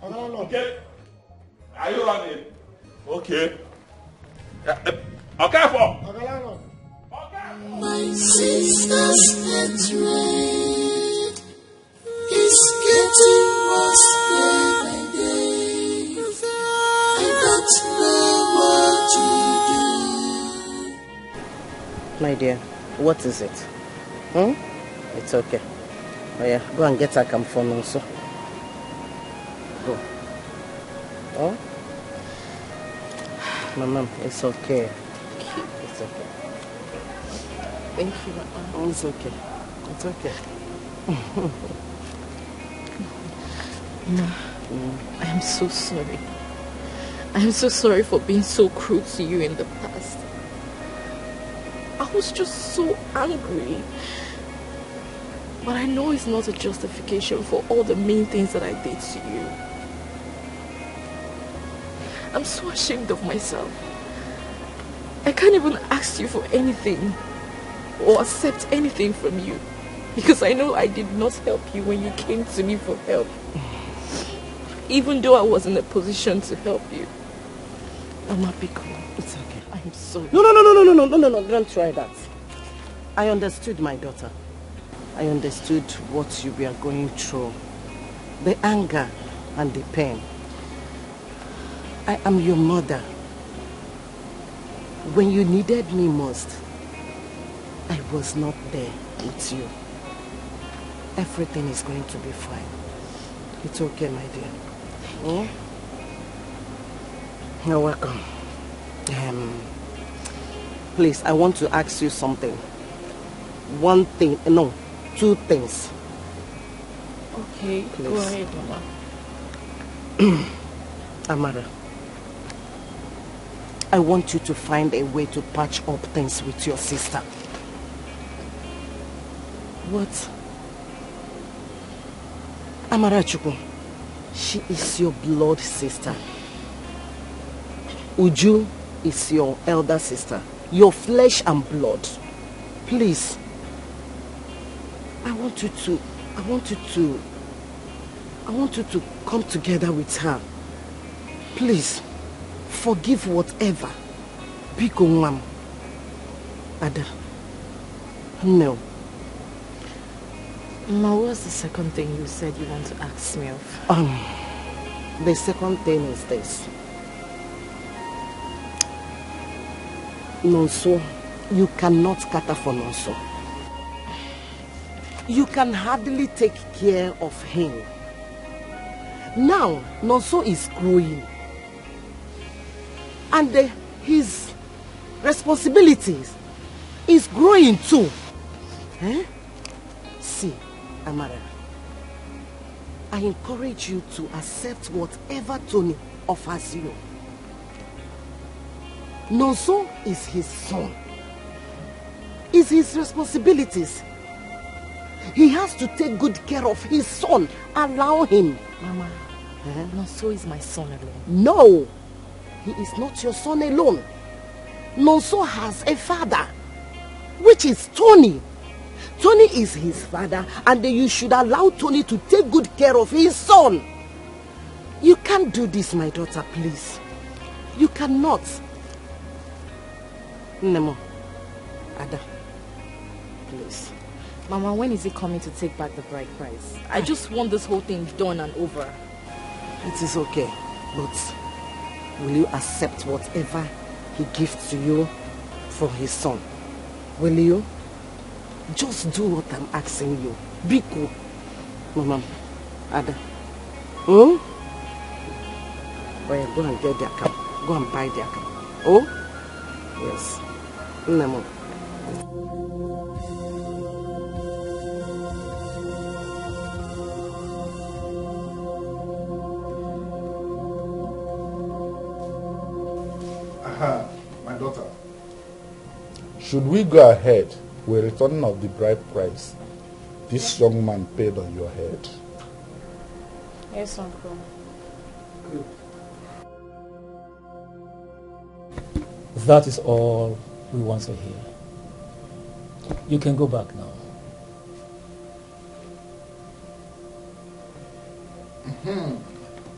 Okay. Are you running? Okay. Okay, for. My sister's head's red. It's getting worse day by day. I don't know what to do. My dear, what is it? It's okay. Oh yeah, go and get her camphor also. Go. Oh? Mama, it's okay. It's okay. Thank you, Mama. Oh, it's okay. It's okay. Ma, I am so sorry. I am so sorry for being so cruel to you in the past. I was just so angry. But I know it's not a justification for all the mean things that I did to you. I'm so ashamed of myself. I can't even ask you for anything or accept anything from you because I know I did not help you when you came to me for help. Even though I was in a position to help you. Mama, be cool. It's okay. I'm sorry. No, don't try that. I understood, my daughter. I understood what you were going through. The anger and the pain. I am your mother. When you needed me most, I was not there with you. Everything is going to be fine. It's okay, my dear. You're welcome. Please, I want to ask you something. One thing, no, two things. Okay, please. Go ahead, Mama. Amara, I want you to find a way to patch up things with your sister. What? Amara Chukwu, she is your blood sister. Uju is your elder sister. Your flesh and blood. Please, I want you to come together with her. Please, forgive whatever. Biko Nwam. Ada. No. Ma, what's the second thing you said you want to ask me of? The second thing is this. Nonso, you cannot cater for Nonso. You can hardly take care of him. Now, Nonso is growing. And his responsibilities is growing too. See, Amara, I encourage you to accept whatever Tony offers you. Nonso is his son. It's his responsibilities. He has to take good care of his son. Allow him. Mama, Nonso is my son alone. No, he is not your son alone. Nonso has a father, which is Tony. Tony is his father, and you should allow Tony to take good care of his son. You can't do this, my daughter, please. You cannot. Nemo, Ada, please. Mama, when is he coming to take back the bride price? I just want this whole thing done and over. It is okay, but will you accept whatever he gives to you for his son? Will you? Just do what I'm asking you. Be cool. Mama, Ada. Oh, yeah, go and get their cap. Go and buy their cap. Oh? Yes. Nemo. My daughter. Should we go ahead with returning of the bride price this young man paid on your head? Yes, Uncle. Good. That is all we want to hear. You can go back now.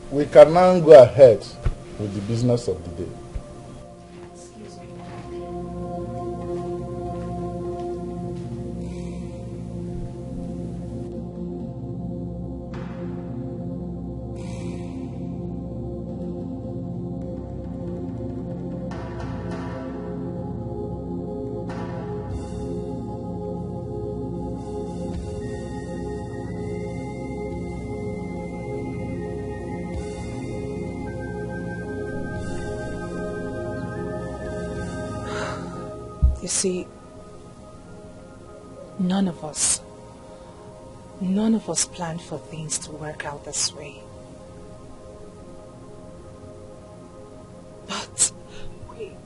We can now go ahead with the business of the day. You see, none of us planned for things to work out this way. But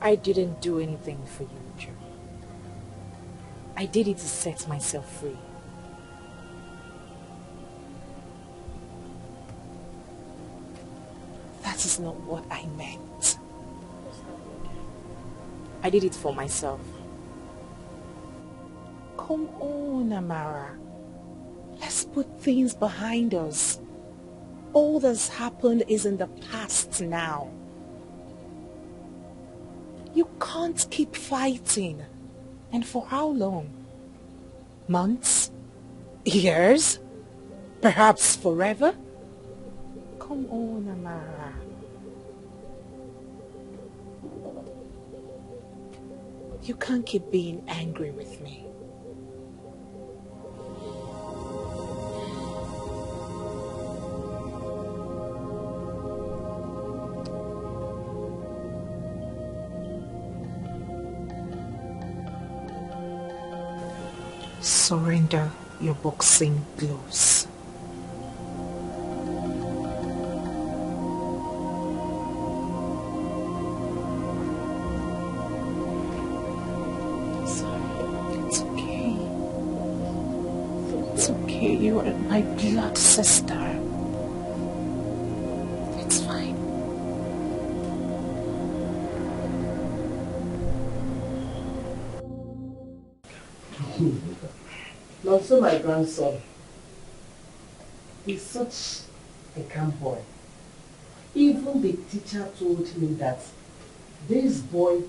I didn't do anything for you, Joe. I did it to set myself free. that is not what I meant. I did it for myself. Come on, Amara. Let's put things behind us. All that's happened is in the past now. You can't keep fighting. And for how long? Months? Years? Perhaps forever? Come on, Amara. You can't keep being angry with me. Surrender your boxing gloves. It's okay. It's okay. You are my blood sister. It's fine. Not so my grandson. He's such a calm boy. Even the teacher told me that this boy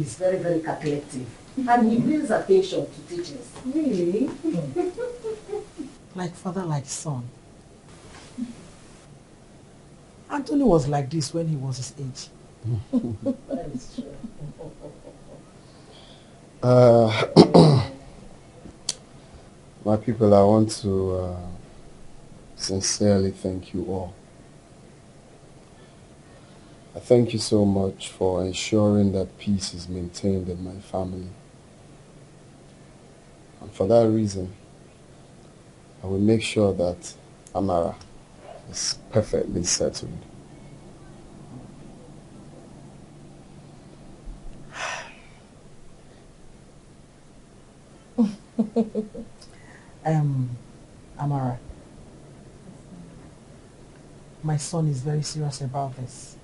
is very, very calculative. And he pays attention to teachers. Really? Like father, like son. Anthony was like this when he was his age. That is true. My people, I want to sincerely thank you all. I thank you so much for ensuring that peace is maintained in my family. And for that reason, I will make sure that Amara is perfectly settled. Amara, my son is very serious about this.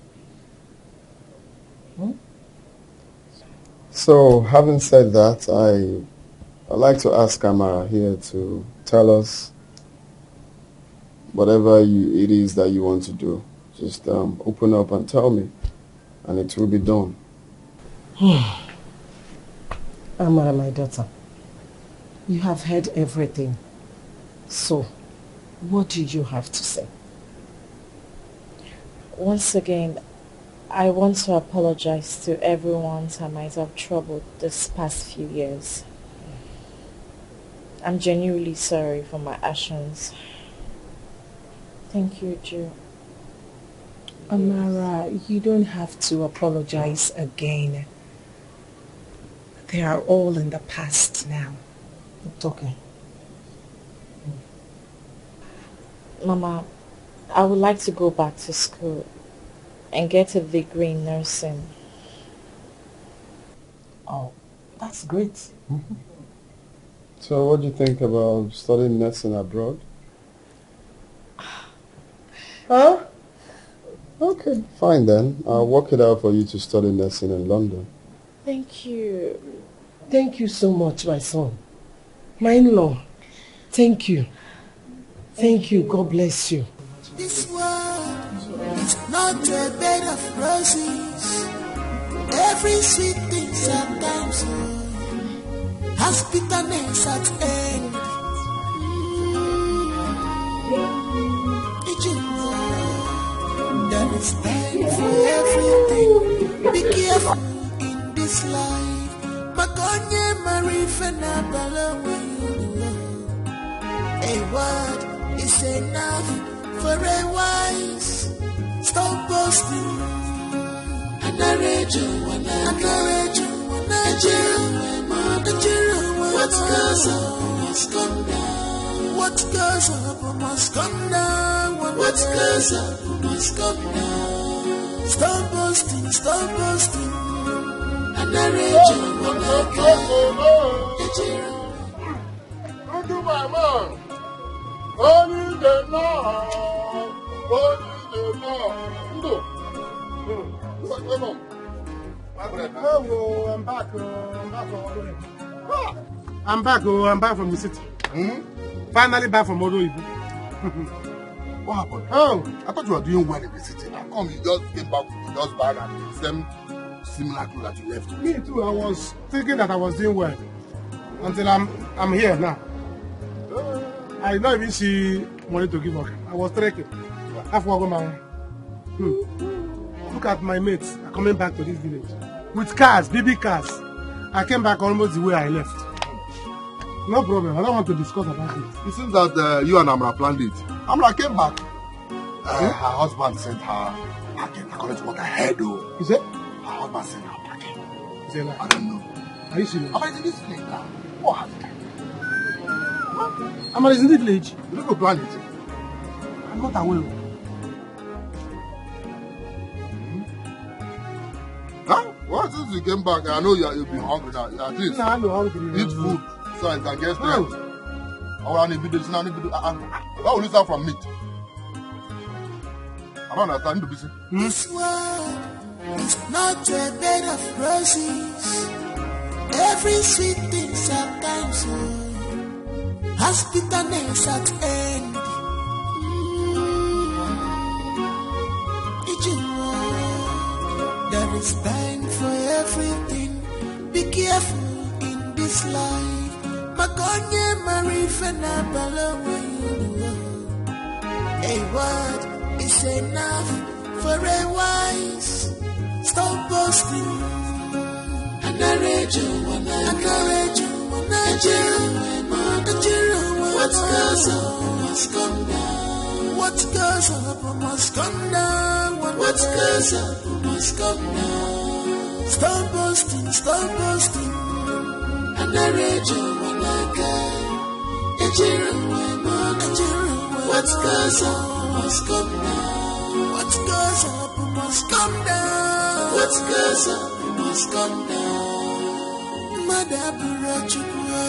So, having said that, I'd like to ask Amara here to tell us whatever it is that you want to do. Just open up and tell me, and it will be done. Amara, my daughter, you have heard everything. So, what do you have to say? Once again, I want to apologize to everyone I might have troubled this past few years. I'm genuinely sorry for my actions. Thank you, Joe. Amara, you don't have to apologize again. They are all in the past now. It's okay. Mama, I would like to go back to school and get a degree in nursing. Oh, That's great. So what do you think about studying nursing abroad? Huh? Okay, fine then. I'll work it out for you to study nursing in London. Thank you. Thank you so much, my son. My in-law, thank you. Thank you. God bless you. This world is not a bed of roses. Every sweet thing sometimes has bitterness at end. There is time for everything. Be careful in this life. Makonye marifena bala. A word is enough for a wise. Stop boasting. What goes up must come down. What goes up must come down. What goes up must come down. Stop boasting, stop boasting. Look at my man. Only the Lord. Only the Lord. Come on. Oh, I'm back. I'm back. I'm back from the city. Finally back from Odo Ibu. What happened? Oh, I thought you were doing well in the city. How come you just came back with the dust bag and the same similar clothes that you left? Me too. I was thinking that I was doing well until I'm here now. I don't even see money to give up. I was trekking. Look at my mates coming back to this village with cars, baby cars. I came back almost the way I left. No problem. I don't want to discuss about it. It seems that you and Amra planned it. Amra came back. Her husband sent her packing according to what I heard. Is it? Her husband sent her packing. Is it like? I don't know. Are you serious? Amra is in this village now. What happened? Amra is in this village? You don't go plan it. I'm not aware. Huh? Well, since you came back, I know you'll be hungry now. At least I'm hungry. Eat food so I can get strength. I want to be this now. Why will you start from meat? I don't understand. You busy. This world is not a bed of roses. Every sweet thing sometimes has bitterness at end. There is time for everything. Be careful in this life. Makonye marifena bala. A word is enough for a wise. Stop boasting. What goes up must come down. What goes up must come down. What goes up must come down. Stop boasting, stop boasting. What goes up must come down. What goes up must come down. What goes up must come down. Madabura chukwa.